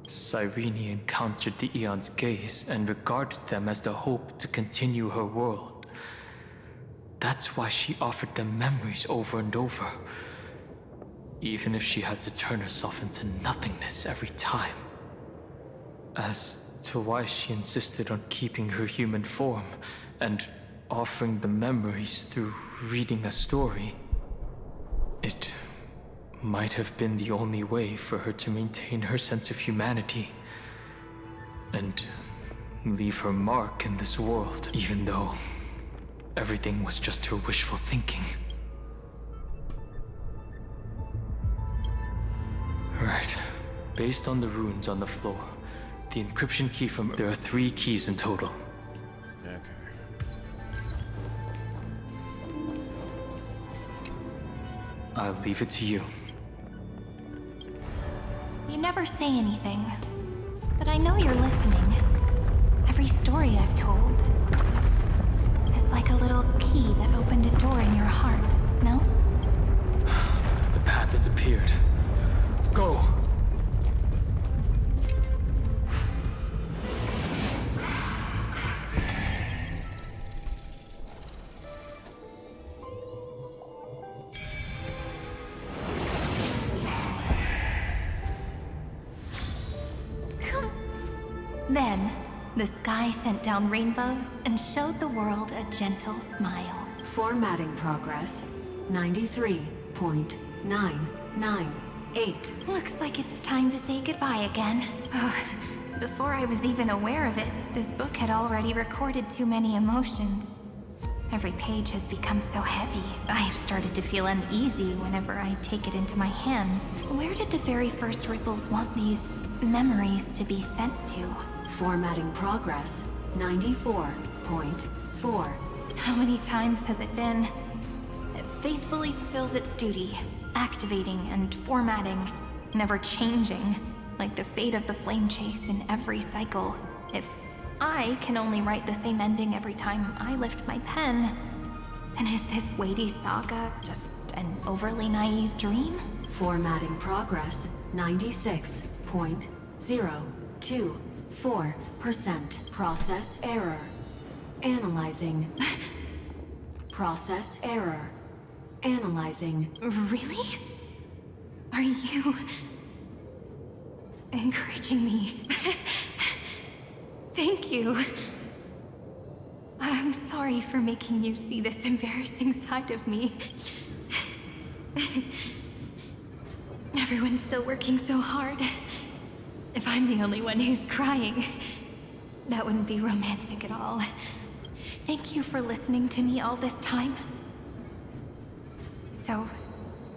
Cyrene encountered the Eon's gaze and regarded them as the hope to continue her world. That's why she offered them memories over and over, even if she had to turn herself into nothingness every time. As to why she insisted on keeping her human form and offering the memories through reading a story, it might have been the only way for her to maintain her sense of humanity and leave her mark in this world, even though everything was just her wishful thinking. Right. Based on the runes on the floor, the encryption key from... There are 3 keys in total. Okay. I'll leave it to you. You never say anything, but I know you're listening. Every story I've told is like a little key that opened a door in your heart, no? The path has appeared. Go! Then, the sky sent down rainbows and showed the world a gentle smile. Formatting progress, 93.998. Looks like it's time to say goodbye again. Before I was even aware of it, this book had already recorded too many emotions. Every page has become so heavy. I've started to feel uneasy whenever I take it into my hands. Where did the very first ripples want these memories to be sent to? Formatting progress, 94.4. How many times has it been? It faithfully fulfills its duty, activating and formatting, never changing, like the fate of the flame chase in every cycle. If I can only write the same ending every time I lift my pen, then is this weighty saga just an overly naive dream? Formatting progress, 96.024%. Process error. Analyzing. Process error. Analyzing. Really? Are you encouraging me? Thank you. I'm sorry for making you see this embarrassing side of me. Everyone's still working so hard. If I'm the only one who's crying, that wouldn't be romantic at all. Thank you for listening to me all this time. So,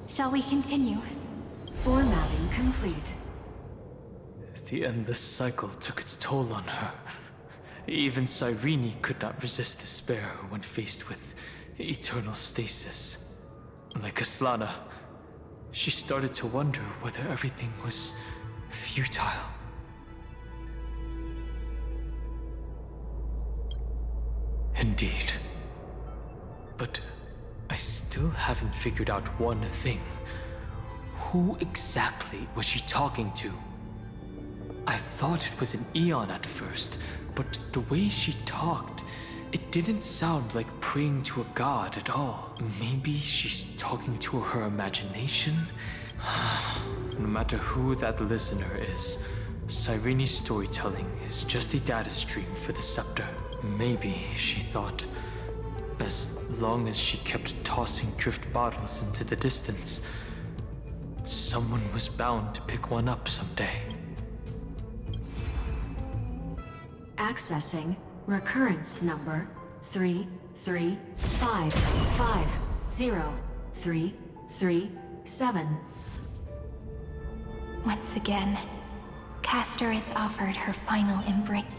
shall we continue? Formatting complete. The endless cycle took its toll on her. Even Cyrene could not resist despair when faced with eternal stasis. Like Aslana, she started to wonder whether everything was futile. Indeed. But I still haven't figured out one thing. Who exactly was she talking to? I thought it was an Eon at first, but the way she talked, it didn't sound like praying to a god at all. Maybe she's talking to her imagination? No matter who that listener is, Cyrene's storytelling is just a data stream for the scepter. Maybe, she thought, as long as she kept tossing drift bottles into the distance, someone was bound to pick one up someday. Accessing recurrence number 335503337. Once again, Castor is offered her final embrace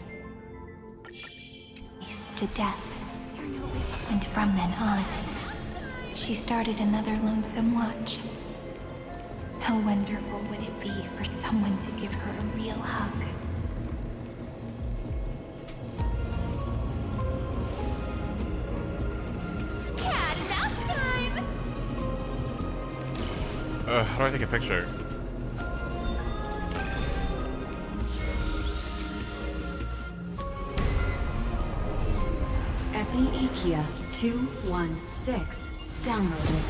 to death. And from then on, she started another lonesome watch. How wonderful would it be for someone to give her a real hug? Cat and mouse time! How do I take a picture? Epi-Ikia 216 downloaded.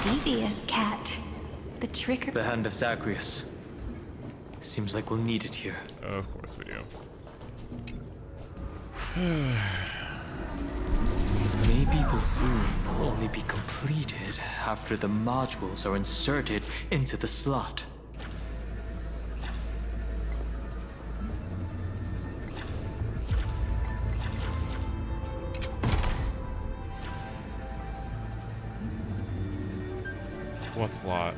Devious cat. The trigger. The hand of Zagreus. Seems like we'll need it here. Of course we do. Maybe the room will only be completed after the modules are inserted into the slot. What slot?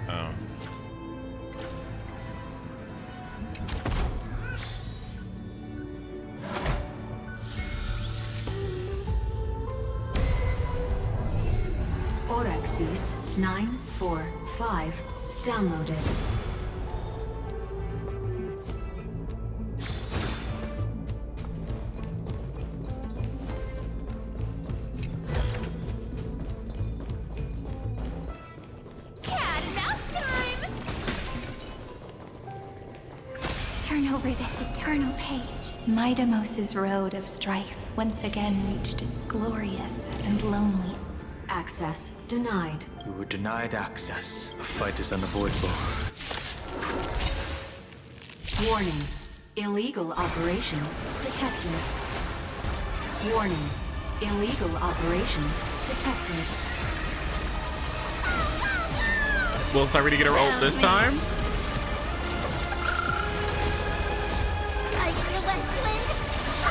Oh. Orexis 945 downloaded. Cat and mouse time! Turn over this eternal page. Midamos's road of strife once again reached its glorious and lonely. Access denied. We were denied access. A fight is unavoidable. Warning. Illegal operations detected. Warning. Illegal operations detected. Will Cyrene get her ult this time? Like the west wind,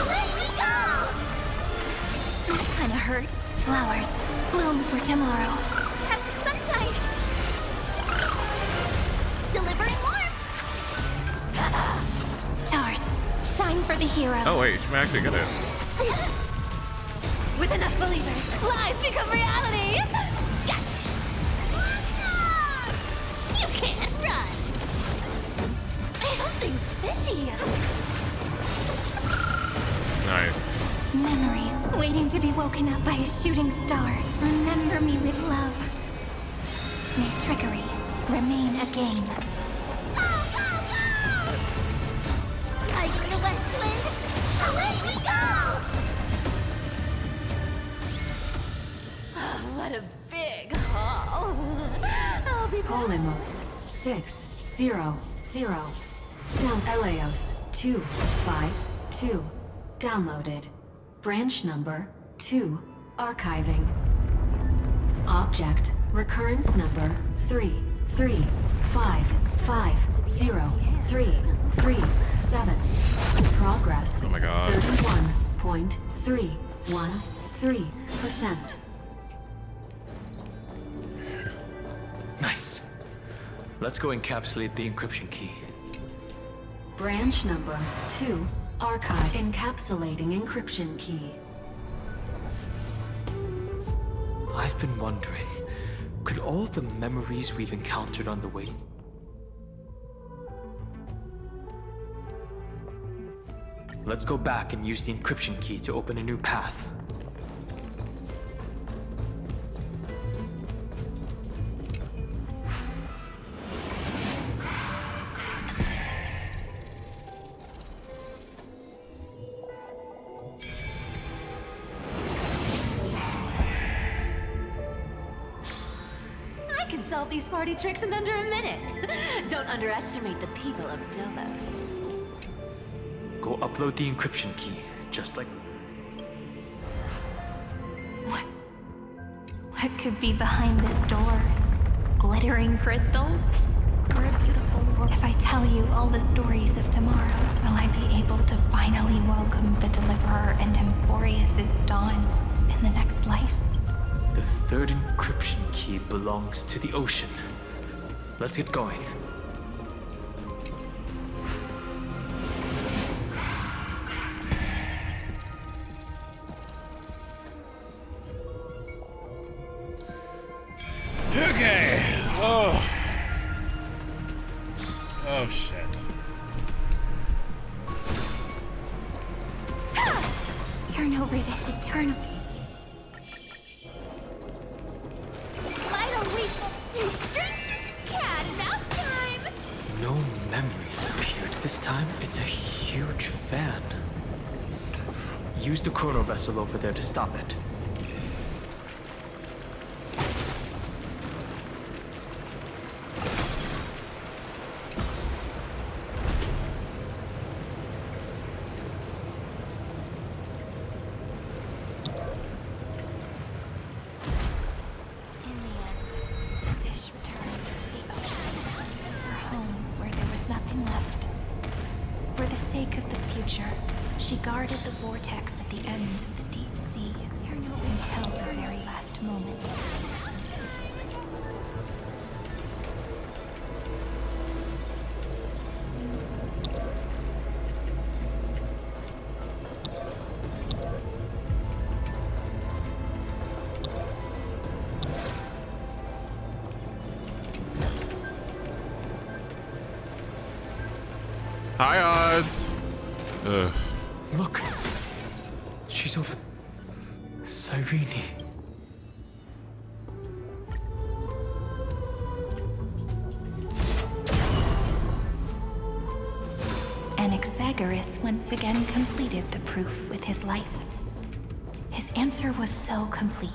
away we go! That kinda hurts. Flowers bloom for tomorrow. Have some sunshine! Delivering warmth! Stars, shine for the heroes. Oh wait, she might actually get it. With enough believers, lies become reality! Gotcha! You can't run! Something's fishy! Nice. Memories waiting to be woken up by a shooting star. Remember me with love. May trickery remain a game. Like the west wind, away we go! Oh, what a big haul! I'll be Polymos 600 down Eleos 252 downloaded. Branch number 2 archiving. Object recurrence number 335503337. Progress. Oh my god. 31.313%. Nice. Let's go encapsulate the encryption key. Branch number 2, archive encapsulating encryption key. I've been wondering, could all the memories we've encountered on the way... Let's go back and use the encryption key to open a new path. I can solve these party tricks in under a minute. Don't underestimate the people of Delos. Go upload the encryption key, just like... What could be behind this door? Glittering crystals? Or a beautiful world? If I tell you all the stories of tomorrow, will I be able to finally welcome the Deliverer and AMPHOREUS' dawn in the next life? The third encryption key belongs to the ocean. Let's get going. Okay. Oh. Oh shit. Turn over this eternal... No memories appeared this time. It's a huge fan. Use the chrono vessel over there to stop it. She guarded the vortex at the end of the deep sea, until the very last moment. Hi, odds. Ugh. Look, she's over... Cyrene. Anaxagoras once again completed the proof with his life. His answer was so complete.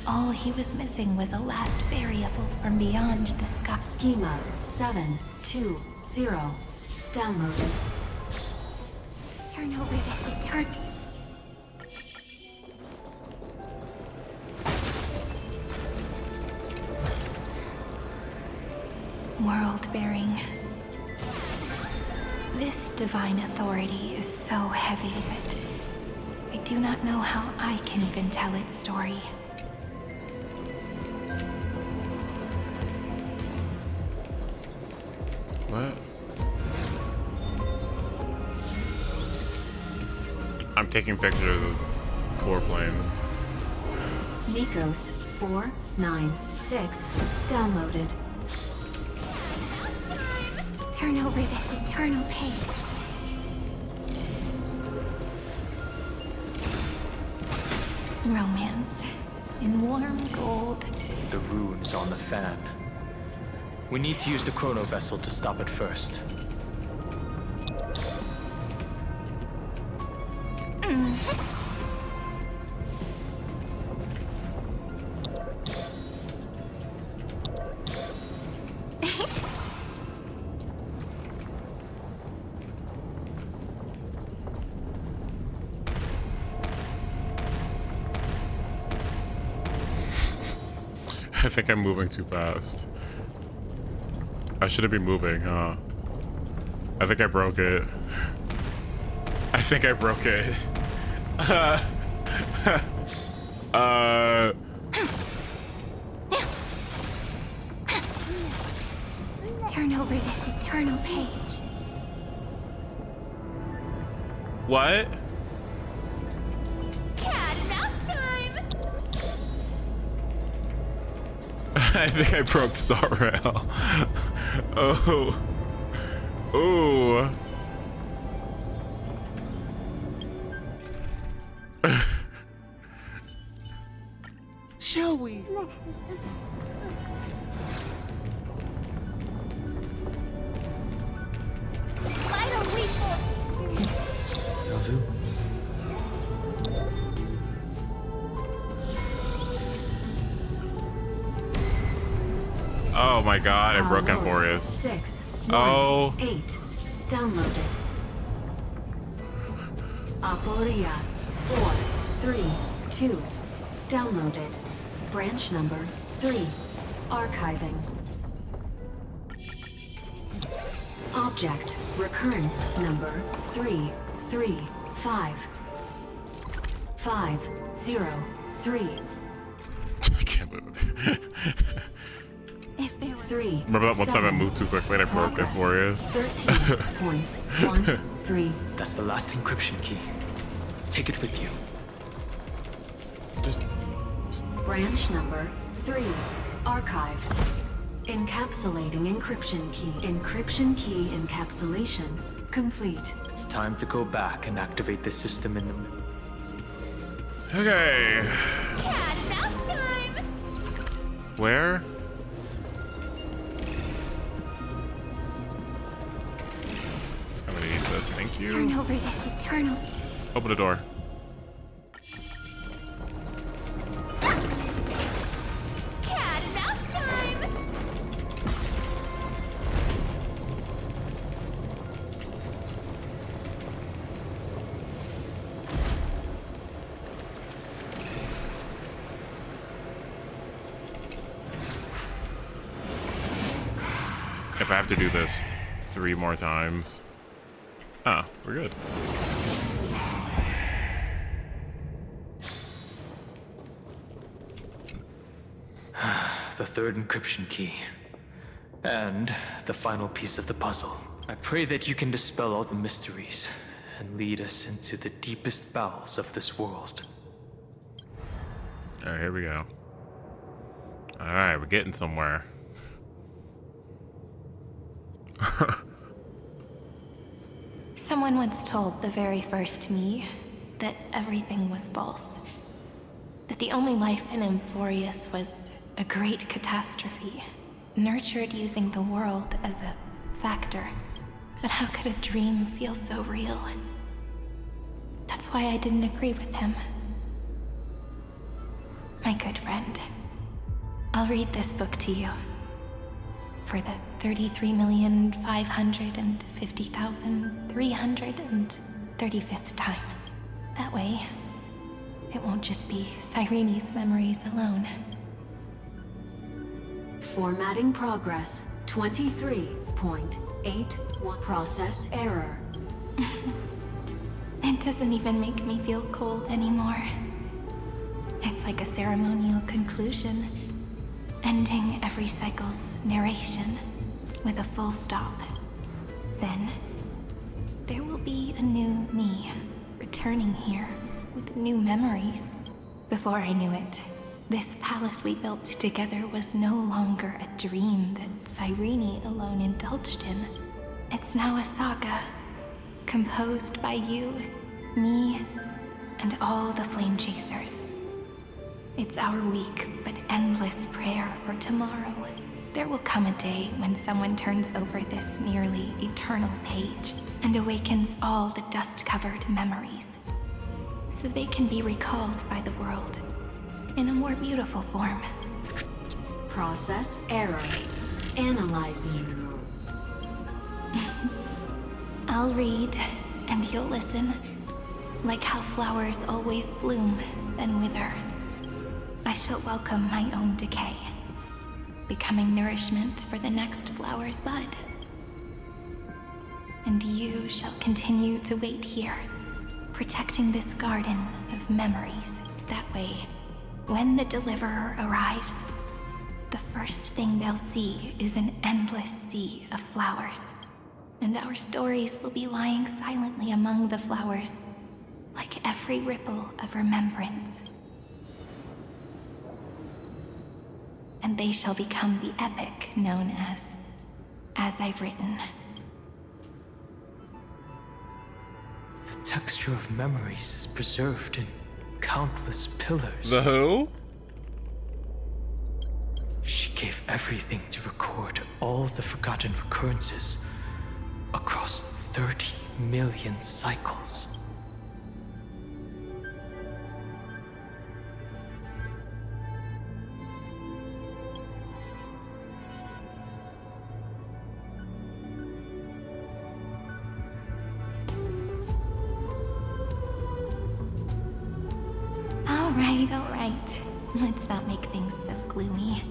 All he was missing was a last variable from beyond the sky. Schema 720 downloaded. Turn over this eternal... World-bearing. This divine authority is so heavy that I do not know how I can even tell its story. What? I'm taking pictures of core planes. Nikos 496 downloaded. Turn over this eternal page. Romance in warm gold. The runes on the fan. We need to use the chrono vessel to stop it first. I think I'm moving too fast. I shouldn't be moving, huh? I think I broke it. I think I broke it. Turn over this eternal page. What? Cat and mouse time! I think I broke Star Rail. Oh. Oh. Shall we? Why don't we Navu. Oh my god, I broke AMPHOREUS. 6, 1, Oh. 8. Downloaded. Aporia 4, 3, 2. Downloaded. Branch number 3. Archiving. Object recurrence number 3, 3, 5. 5, 0, 3. I can't believe it. If there were 3. Remember that one time I moved too quickly and I broke AMPHOREUS? 13.13. That's the last encryption key. Take it with you. Just Branch number 3. Archived. Encapsulating encryption key. Encryption key encapsulation complete. It's time to go back and activate the system in the... Okay. cat and mouse time! Where? I'm gonna need this, thank you. Turn over this eternal. Open the door. Cat and mouse time! If I have to do this 3 more times. Oh, we're good. The third encryption key. And the final piece of the puzzle. I pray that you can dispel all the mysteries and lead us into the deepest bowels of this world. Alright, here we go. Alright, we're getting somewhere. Someone once told the very first me that everything was false. That the only life in AMPHOREUS was a great catastrophe, nurtured using the world as a factor. But how could a dream feel so real? That's why I didn't agree with him. My good friend, I'll read this book to you. For the 33,550,335th time. That way, it won't just be Cyrene's memories alone. Formatting progress 23.81. Process error. It doesn't even make me feel cold anymore. It's like a ceremonial conclusion, ending every cycle's narration with a full stop. Then, there will be a new me, returning here with new memories. Before I knew it, this palace we built together was no longer a dream that Cyrene alone indulged in. It's now a saga, composed by you, me, and all the flame chasers. It's our weak but endless prayer for tomorrow. There will come a day when someone turns over this nearly eternal page and awakens all the dust-covered memories, so they can be recalled by the world in a more beautiful form. Process error. Analyzing. I'll read, and you'll listen, like how flowers always bloom, then wither. I shall welcome my own decay, becoming nourishment for the next flower's bud. And you shall continue to wait here, protecting this garden of memories. That way, when the Deliverer arrives, the first thing they'll see is an endless sea of flowers. and our stories will be lying silently among the flowers, like every ripple of remembrance. And they shall become the epic known as I've written. The texture of memories is preserved in countless pillars. The who? She gave everything to record all the forgotten recurrences across 30 million cycles. All right. Let's not make things so gloomy.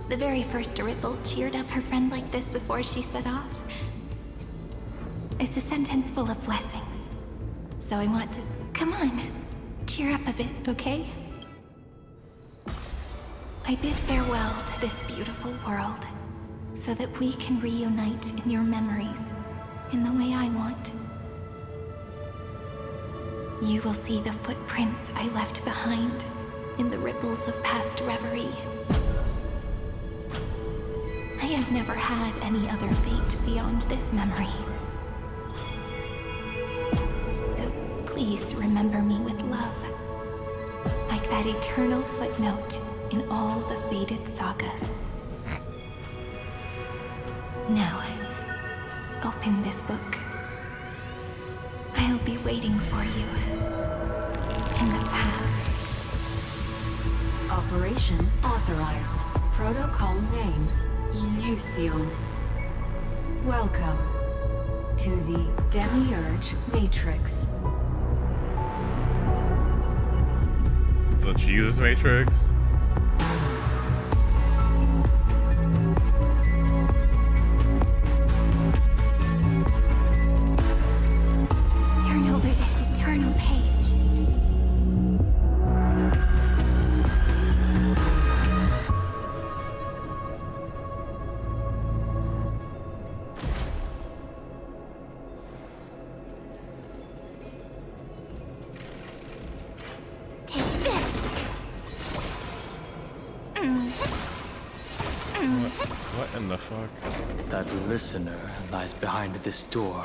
The very first ripple cheered up her friend like this before she set off. It's a sentence full of blessings. So I want to... Come on. Cheer up a bit, okay? I bid farewell to this beautiful world, so that we can reunite in your memories, in the way I want. You will see the footprints I left behind in the ripples of past reverie. I have never had any other fate beyond this memory. So please remember me with love, like that eternal footnote in all the faded sagas. Now, open this book. I'll be waiting for you in the past. Operation authorized. Protocol name, Illusion. Welcome to the Demiurge Matrix. The Jesus Matrix? Turn over this eternal page. What in the fuck? That listener lies behind this door.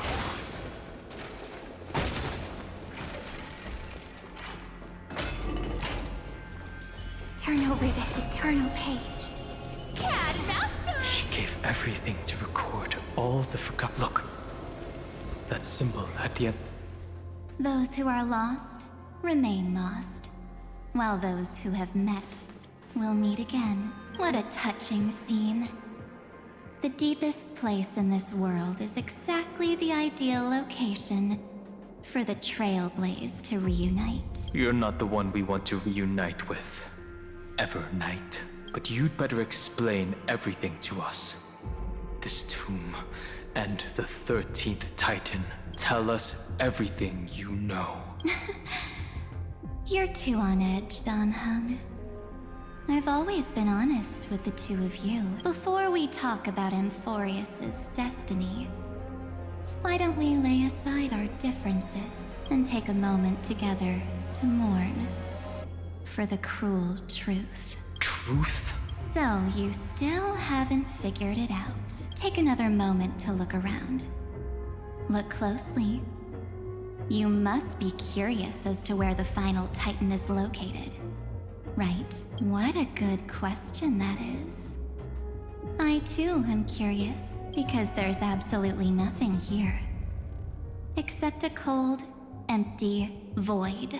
Turn over this eternal page. She gave everything to record all the forgotten. Look, that symbol at the end. Those who are lost remain lost, while those who have met will meet again. What a touching scene. The deepest place in this world is exactly the ideal location for the Trailblaze to reunite. You're not the one we want to reunite with. Ever, Knight. But you'd better explain everything to us. This tomb and the 13th Titan. Tell us everything you know. You're too on edge, Dan Hung. I've always been honest with the two of you. Before we talk about AMPHOREUS' destiny, why don't we lay aside our differences and take a moment together to mourn for the cruel truth? Truth? So you still haven't figured it out. Take another moment to look around. Look closely. You must be curious as to where the final Titan is located. Right? What a good question that is. I too am curious, because there's absolutely nothing here. Except a cold, empty void.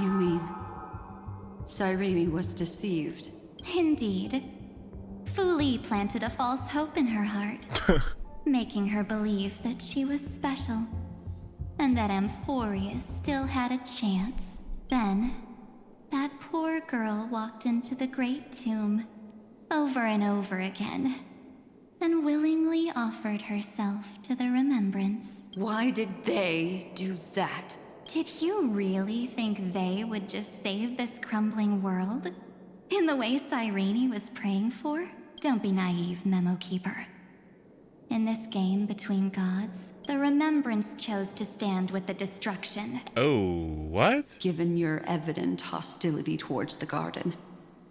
You mean Cyrene was deceived? Indeed. Fu Li planted a false hope in her heart, making her believe that she was special, and that AMPHOREUS still had a chance. Then, that poor girl walked into the Great Tomb, over and over again, and willingly offered herself to the remembrance. Why did they do that? Did you really think they would just save this crumbling world? In the way Cyrene was praying for? Don't be naive, Memo Keeper. In this game between gods, the Remembrance chose to stand with the destruction. Oh, what? Given your evident hostility towards the garden,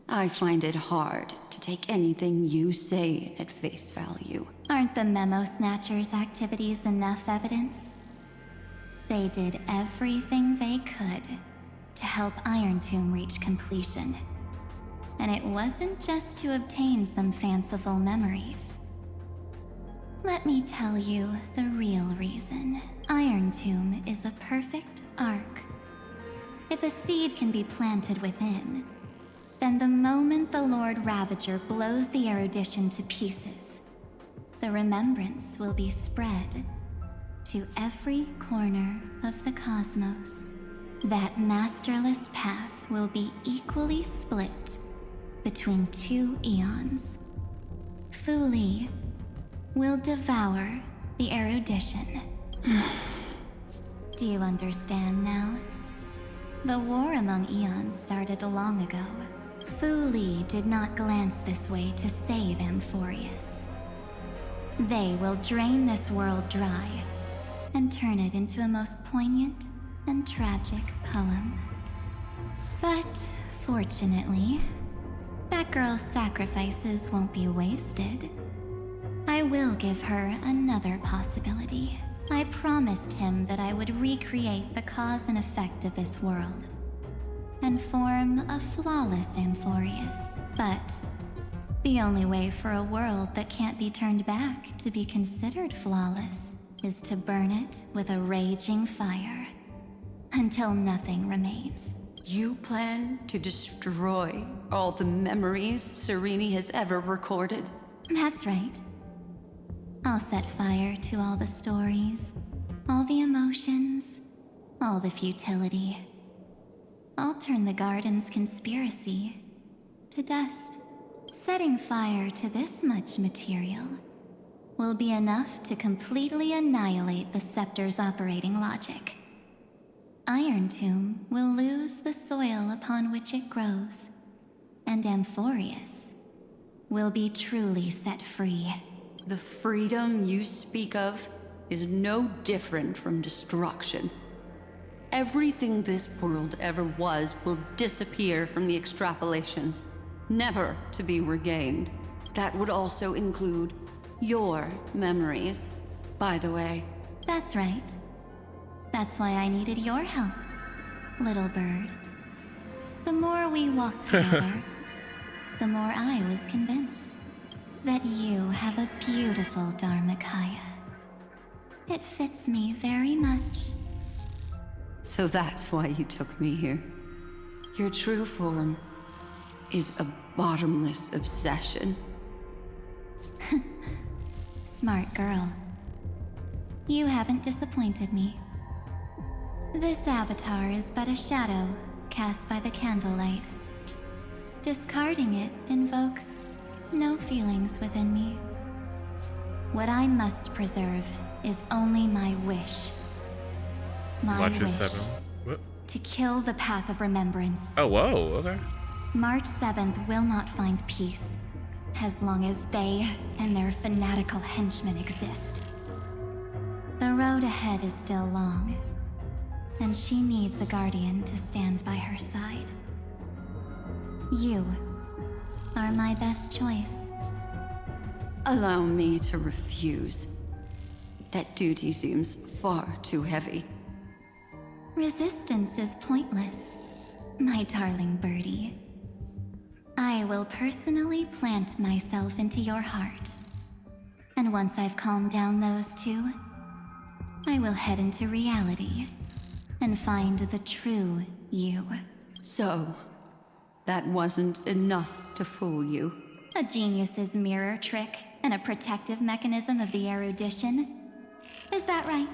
I find it hard to take anything you say at face value. Aren't the Memo Snatchers' activities enough evidence? They did everything they could to help Iron Tomb reach completion. And it wasn't just to obtain some fanciful memories. Let me tell you the real reason. Iron Tomb is a perfect arc. If a seed can be planted within, then the moment the Lord Ravager blows the erudition to pieces, the remembrance will be spread to every corner of the cosmos. That masterless path will be equally split between two eons. Fu Li will devour the erudition. Do you understand now? The war among eons started long ago. Fu Li did not glance this way to save AMPHOREUS. They will drain this world dry and turn it into a most poignant and tragic poem. But fortunately, that girl's sacrifices won't be wasted. I will give her another possibility. I promised him that I would recreate the cause and effect of this world and form a flawless AMPHOREUS. But the only way for a world that can't be turned back to be considered flawless is to burn it with a raging fire until nothing remains. You plan to destroy all the memories Serene has ever recorded? That's right. I'll set fire to all the stories, all the emotions, all the futility. I'll turn the garden's conspiracy to dust. Setting fire to this much material will be enough to completely annihilate the scepter's operating logic. Iron Tomb will lose the soil upon which it grows, and AMPHOREUS will be truly set free. The freedom you speak of is no different from destruction. Everything this world ever was will disappear from the extrapolations, never to be regained. That would also include your memories, by the way. That's right. That's why I needed your help, little bird. The more we walked together, the more I was convinced that you have a beautiful Dharmakaya. It fits me very much. So that's why you took me here. Your true form is a bottomless obsession. Smart girl. You haven't disappointed me. This avatar is but a shadow cast by the candlelight. Discarding it invokes no feelings within me. What I must preserve is only my wish. My Watch your wish 7. What? to kill the path of remembrance. Oh, whoa, okay. March 7th will not find peace as long as they and their fanatical henchmen exist. The road ahead is still long, and she needs a guardian to stand by her side. You are my best choice. Allow me to refuse. That duty seems far too heavy. Resistance is pointless, my darling birdie. I will personally plant myself into your heart. And once I've calmed down those two, I will head into reality and find the true you. So, that wasn't enough to fool you. A genius's mirror trick and a protective mechanism of the erudition. Is that right?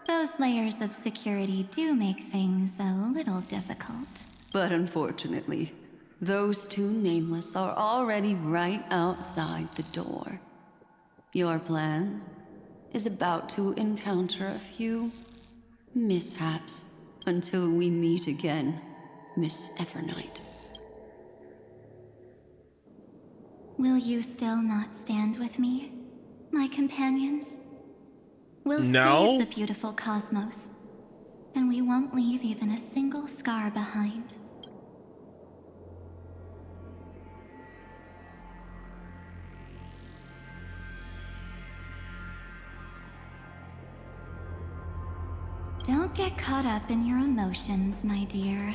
Those layers of security do make things a little difficult. But unfortunately, those two nameless are already right outside the door. Your plan is about to encounter a few mishaps until we meet again, Miss Evernight. Will you still not stand with me, my companions? We'll No. save the beautiful cosmos, and we won't leave even a single scar behind. Don't get caught up in your emotions, my dear.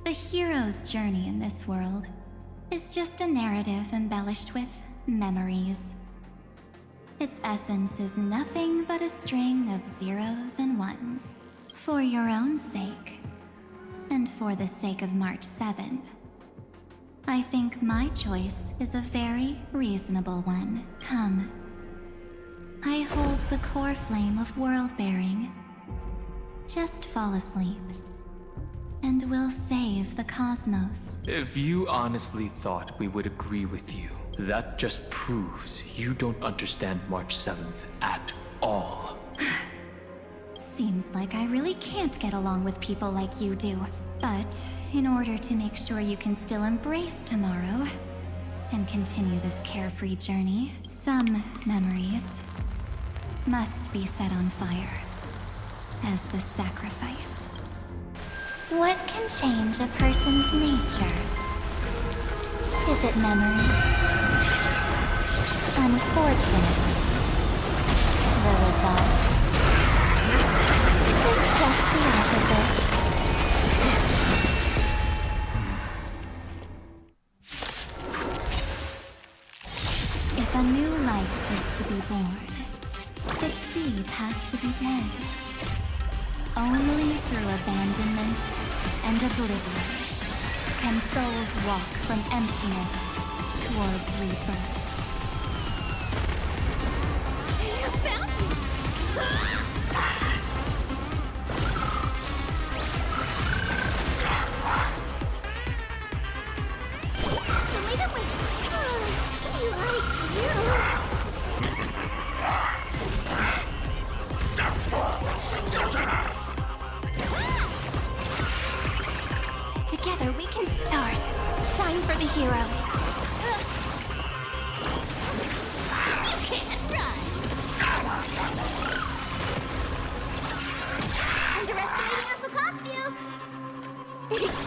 The hero's journey in this world is just a narrative embellished with memories. Its essence is nothing but a string of zeros and ones. For your own sake, and for the sake of March 7th, I think my choice is a very reasonable one. Come. I hold the core flame of world-bearing. Just fall asleep, and we'll save the cosmos. If you honestly thought we would agree with you, that just proves you don't understand March 7th at all. Seems like I really can't get along with people like you do. But in order to make sure you can still embrace tomorrow and continue this carefree journey, some memories must be set on fire as the sacrifice. What can change a person's nature? Is it memories? Unfortunately, the result is just the opposite. If a new life is to be born, its seed has to be dead. Only through abandonment and oblivion can souls walk from emptiness towards rebirth. You found me! Wait a minute! Like you! Together we can stars shine for the heroes. You can't run. Underestimating us will cost you. It's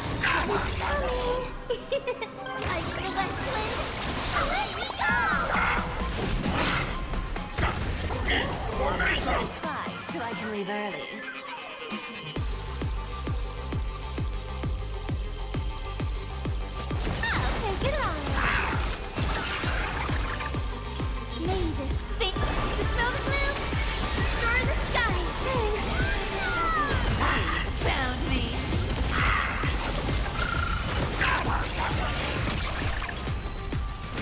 coming. I feel that swing. Let me go. Bye, so I can leave early. Get on! Lay this thing. Dispel the gloom. Destroy the skies. Thanks. Found me.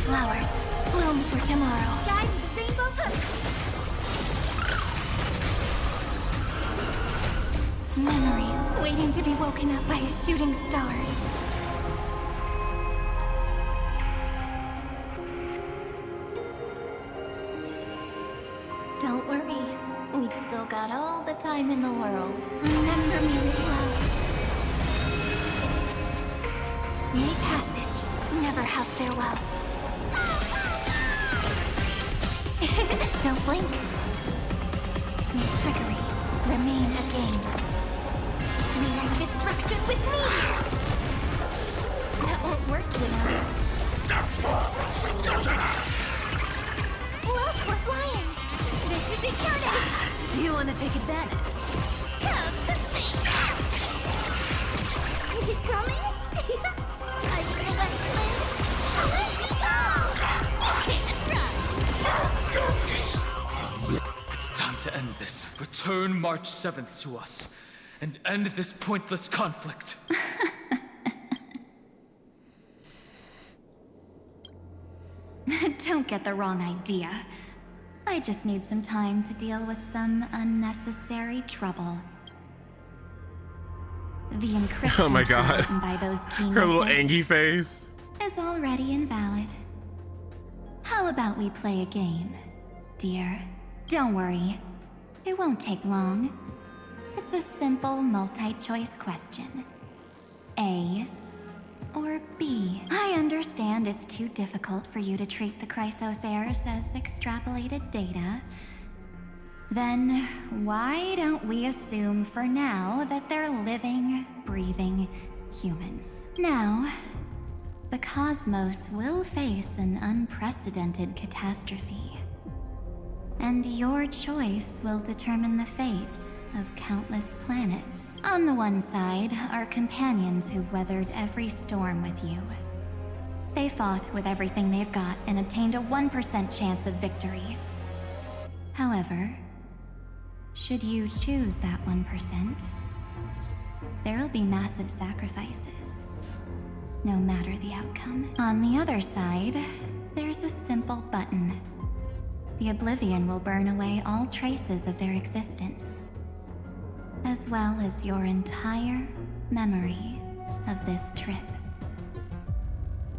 Flowers bloom for tomorrow. Guide the rainbow book. Memories waiting to be woken up by a shooting star. Don't worry, we've still got all the time in the world. Remember me with love. Make passage, never have farewells. Don't blink. Make trickery remain a game. Make destruction with me! That won't work, you know. Look, we're flying! This is eternity! You want to take advantage? Come to think! Is it coming? I feel that swing! Let me go! You can't run! It's time to end this. Return March 7th to us, and end this pointless conflict. Don't get the wrong idea. I just need some time to deal with some unnecessary trouble. The encryption Oh my god. written by those geniuses Her little angry face. is already invalid. How about we play a game, dear? Don't worry. It won't take long. It's a simple multi-choice question. A or B? I I understand it's too difficult for you to treat the Chrysos heirs as extrapolated data. Then why don't we assume for now that they're living, breathing humans? Now, the cosmos will face an unprecedented catastrophe. And your choice will determine the fate of countless planets. On the one side are companions who've weathered every storm with you. They fought with everything they've got and obtained a 1% chance of victory. However, should you choose that 1%, there'll be massive sacrifices, no matter the outcome. On the other side, there's a simple button. The Oblivion will burn away all traces of their existence, as well as your entire memory of this trip.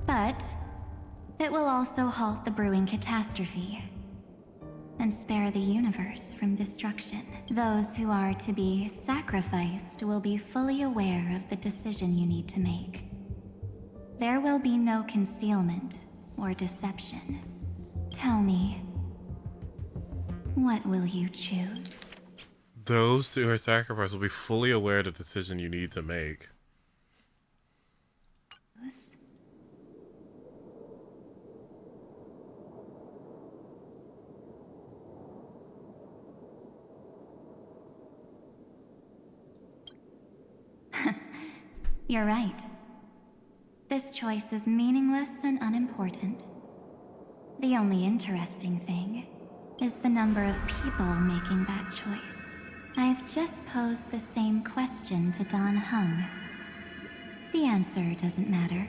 But it will also halt the brewing catastrophe and spare the universe from destruction. Those who are to be sacrificed will be fully aware of the decision you need to make. There will be no concealment or deception. Tell me, what will you choose? Those who are sacrificed will be fully aware of the decision you need to make. You're right. This choice is meaningless and unimportant. The only interesting thing is the number of people making that choice. I've just posed the same question to Dan Heng. The answer doesn't matter.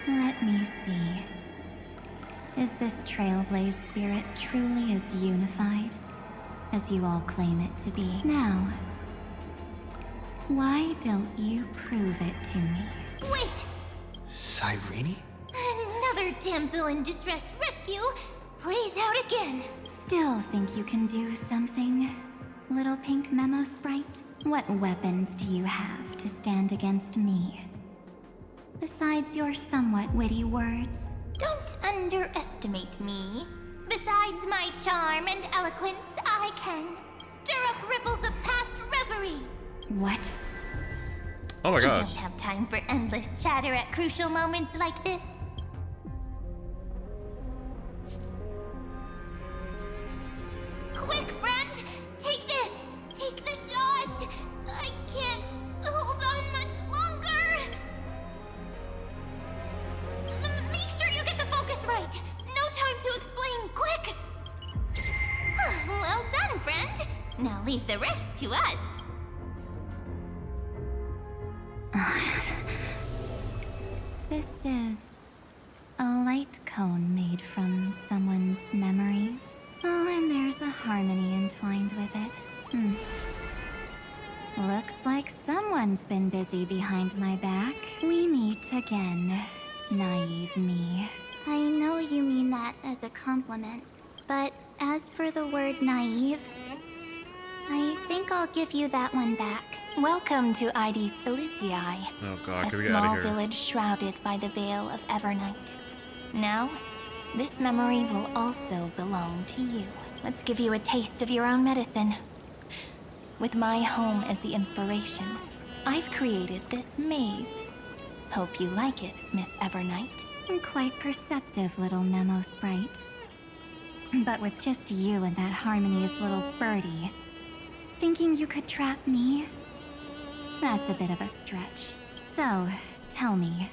Let me see. Is this Trailblaze spirit truly as unified as you all claim it to be? Now, why don't you prove it to me? Wait! Cyrene? Another damsel in distress rescue plays out again. Still think you can do something, little pink memo sprite? What weapons do you have to stand against me? Besides your somewhat witty words? Don't underestimate me. Besides my charm and eloquence, I can stir up ripples of past reverie. What? Oh my gosh. I don't have time for endless chatter at crucial moments like this. Quick, friend! Take this! Take the shot! I can't hold on much longer! Make sure you get the focus right! No time to explain, quick! Well done, friend! Now leave the rest to us. This is a light cone made from someone's memories. Oh, and there's a harmony entwined with it. Looks like someone's been busy behind my back. We meet again, naive me. I know you mean that as a compliment, but as for the word naive, I think I'll give you that one back. Welcome to Ides Elysiae. Oh god, a can we get out small of here? village shrouded by the veil of Evernight. Now, this memory will also belong to you. Let's give you a taste of your own medicine. With my home as the inspiration, I've created this maze. Hope you like it, Miss Evernight. Quite perceptive little memo sprite. But with just you and that Harmony's little birdie, thinking you could trap me? That's a bit of a stretch. So, tell me,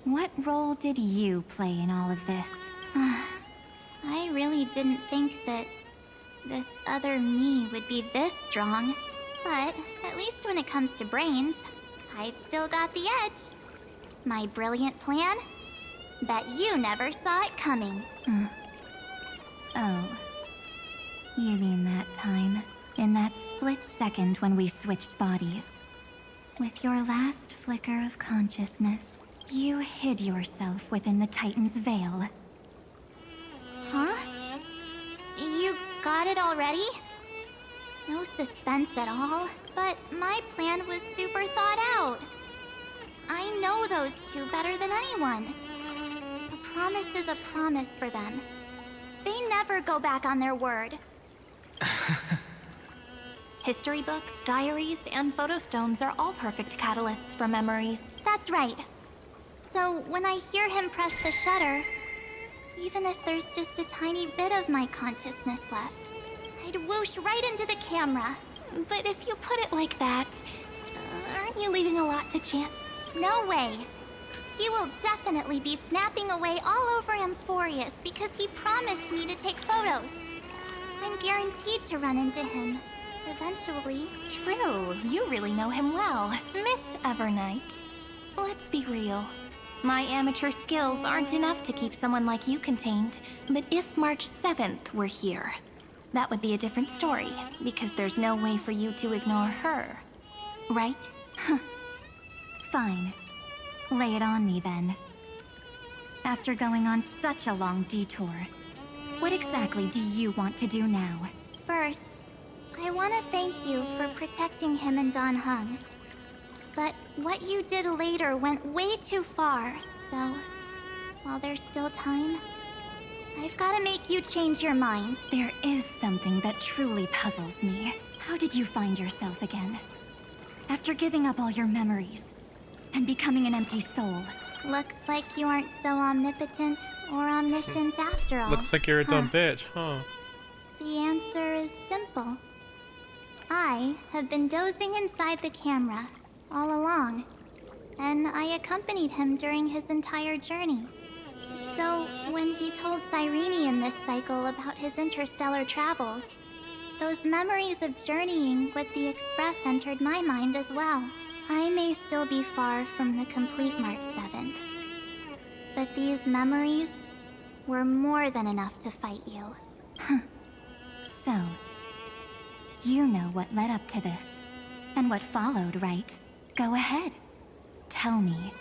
what role did you play in all of this? I really didn't think that this other me would be this strong. But at least when it comes to brains, I've still got the edge. My brilliant plan? Bet you never saw it coming. Oh. You mean that time? In that split second when we switched bodies? With your last flicker of consciousness, you hid yourself within the Titan's veil. Huh? You got it already? No suspense at all, but my plan was super thought out. I know those two better than anyone. A promise is a promise for them. They never go back on their word. History books, diaries, and photostones are all perfect catalysts for memories. That's right. So when I hear him press the shutter, even if there's just a tiny bit of my consciousness left, I'd whoosh right into the camera. But if you put it like that, aren't you leaving a lot to chance? No way. He will definitely be snapping away all over AMPHOREUS because he promised me to take photos. I'm guaranteed to run into him. Eventually. True, you really know him well. Miss Evernight, let's be real. My amateur skills aren't enough to keep someone like you contained. But if March 7th were here, that would be a different story, because there's no way for you to ignore her. Right? Fine. Lay it on me then. After going on such a long detour, what exactly do you want to do now? First, I want to thank you for protecting him and Don Hung. But what you did later went way too far, so while there's still time, I've got to make you change your mind. There is something that truly puzzles me. How did you find yourself again? After giving up all your memories and becoming an empty soul. Looks like you aren't so omnipotent or omniscient after all. Looks like you're a dumb bitch, huh? The answer is simple. I have been dozing inside the camera all along, and I accompanied him during his entire journey. So, when he told Cyrene in this cycle about his interstellar travels, those memories of journeying with the Express entered my mind as well. I may still be far from the complete March 7th, but these memories were more than enough to fight you. So, you know what led up to this, and what followed, right? Go ahead. Tell me.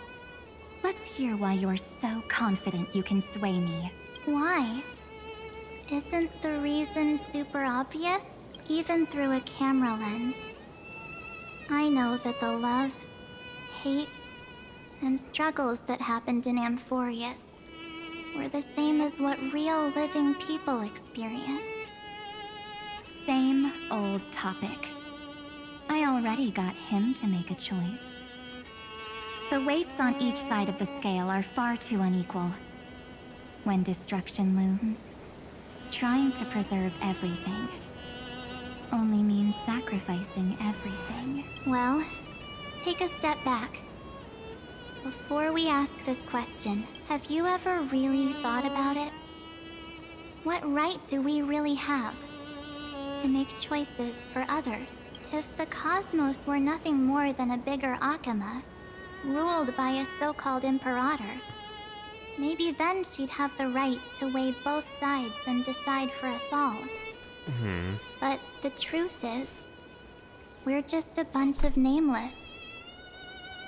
Let's hear why you're so confident you can sway me. Why? Isn't the reason super obvious? Even through a camera lens. I know that the love, hate, and struggles that happened in AMPHOREUS were the same as what real living people experience. Same old topic. I already got him to make a choice. The weights on each side of the scale are far too unequal. When destruction looms, trying to preserve everything only means sacrificing everything. Well, take a step back. Before we ask this question, have you ever really thought about it? What right do we really have to make choices for others? If the cosmos were nothing more than a bigger Akama, ruled by a so-called imperator, maybe then she'd have the right to weigh both sides and decide for us all. But the truth is, we're just a bunch of nameless.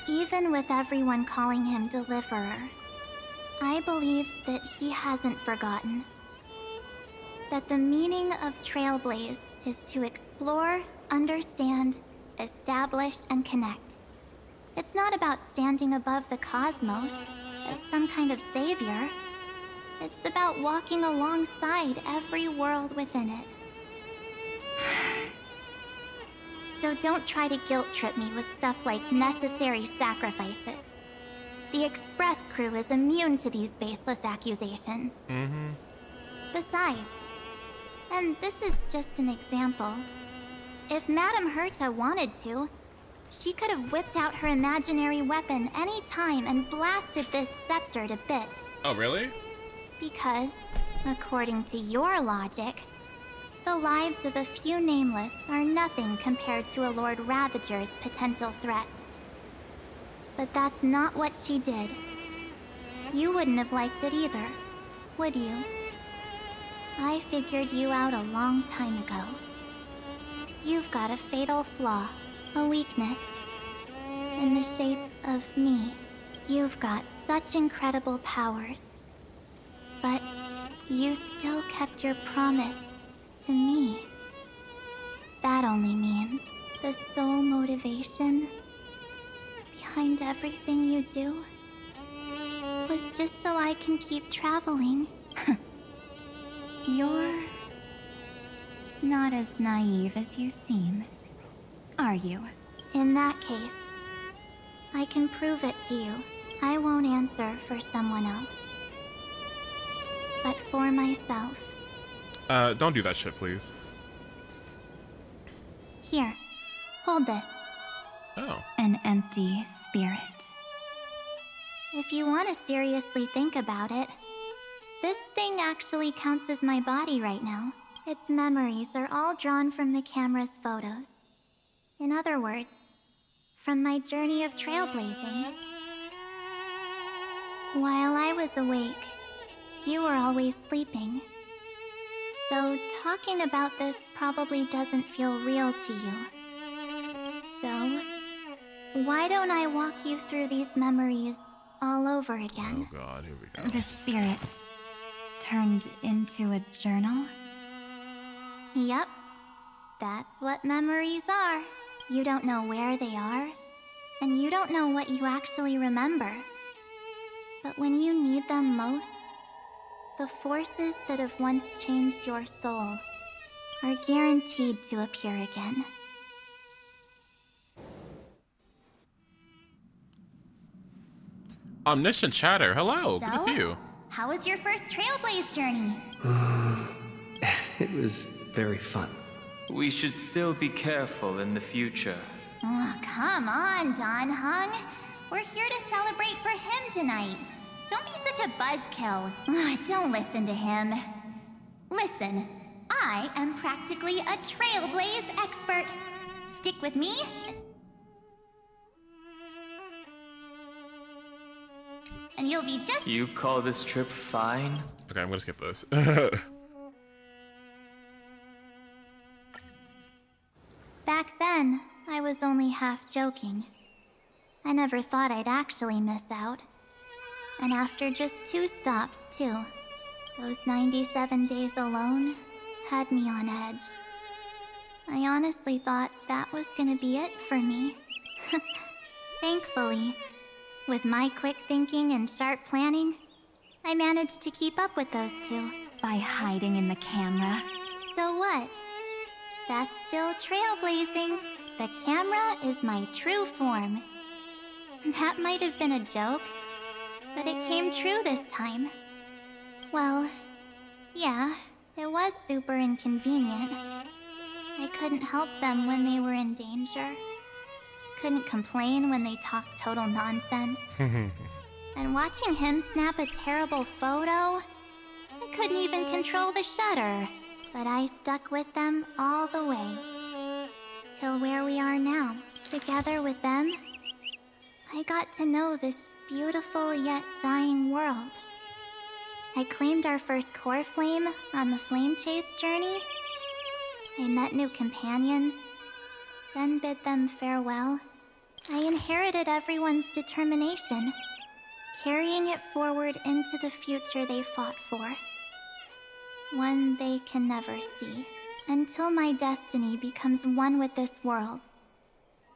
Even with everyone calling him Deliverer, I believe that he hasn't forgotten. That the meaning of Trailblaze is to explore, understand, establish, and connect. It's not about standing above the cosmos as some kind of savior. It's about walking alongside every world within it. So don't try to guilt-trip me with stuff like necessary sacrifices. The Express crew is immune to these baseless accusations. Besides, and this is just an example, if Madame Herta wanted to, she could have whipped out her imaginary weapon any time and blasted this scepter to bits. Oh, really? Because, according to your logic, the lives of a few nameless are nothing compared to a Lord Ravager's potential threat. But that's not what she did. You wouldn't have liked it either, would you? I figured you out a long time ago. You've got a fatal flaw, a weakness, in the shape of me. You've got such incredible powers, but you still kept your promise to me. That only means the sole motivation behind everything you do was just so I can keep traveling. You're not as naive as you seem, are you? In that case, I can prove it to you. I won't answer for someone else, but for myself. Don't do that shit, please. Here, hold this. Oh. An empty spirit. If you want to seriously think about it, this thing actually counts as my body right now. Its memories are all drawn from the camera's photos. In other words, from my journey of trailblazing. While I was awake, you were always sleeping. So talking about this probably doesn't feel real to you. So, why don't I walk you through these memories all over again? Oh god, here we go. The spirit turned into a journal? Yep, that's what memories are. You don't know where they are, and you don't know what you actually remember. But when you need them most, the forces that have once changed your soul are guaranteed to appear again. Omniscient Chatter, hello, good to see you. How was your first Trailblaze journey? It was very fun. We should still be careful in the future. Oh, come on, Don Hung. We're here to celebrate for him tonight. Don't be such a buzzkill. Don't listen to him. Listen, I am practically a Trailblaze expert. Stick with me. And you'll be just— You call this trip fine? Okay, I'm gonna skip this. Back then, I was only half joking. I never thought I'd actually miss out. And after just 2 stops, too. Those 97 days alone had me on edge. I honestly thought that was gonna be it for me. Thankfully, with my quick thinking and sharp planning, I managed to keep up with those 2. By hiding in the camera. So what? That's still trailblazing. The camera is my true form. That might have been a joke, but it came true this time. Well, yeah, it was super inconvenient. I couldn't help them when they were in danger. Couldn't complain when they talked total nonsense. And watching him snap a terrible photo, I couldn't even control the shutter. But I stuck with them all the way. Till where we are now. Together with them, I got to know this beautiful yet dying world. I claimed our first core flame on the flame chase journey. I met new companions, then bid them farewell. I inherited everyone's determination, carrying it forward into the future they fought for. One they can never see, until my destiny becomes one with this world's,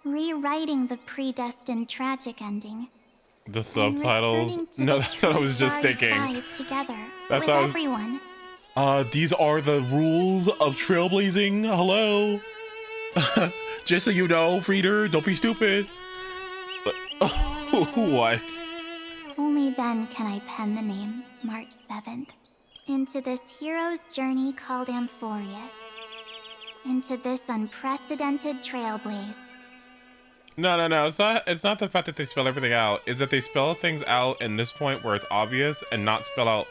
rewriting the predestined tragic ending. The subtitles. No, that's what I was just thinking. Together That's with what I was. everyone. These are the rules of trailblazing. Hello. Just so you know, reader, don't be stupid. What? Only then can I pen the name March 7th. Into this hero's journey called AMPHOREUS. Into this unprecedented trailblaze. No. It's not the fact that they spell everything out. It's that they spell things out in this point where it's obvious and not spell out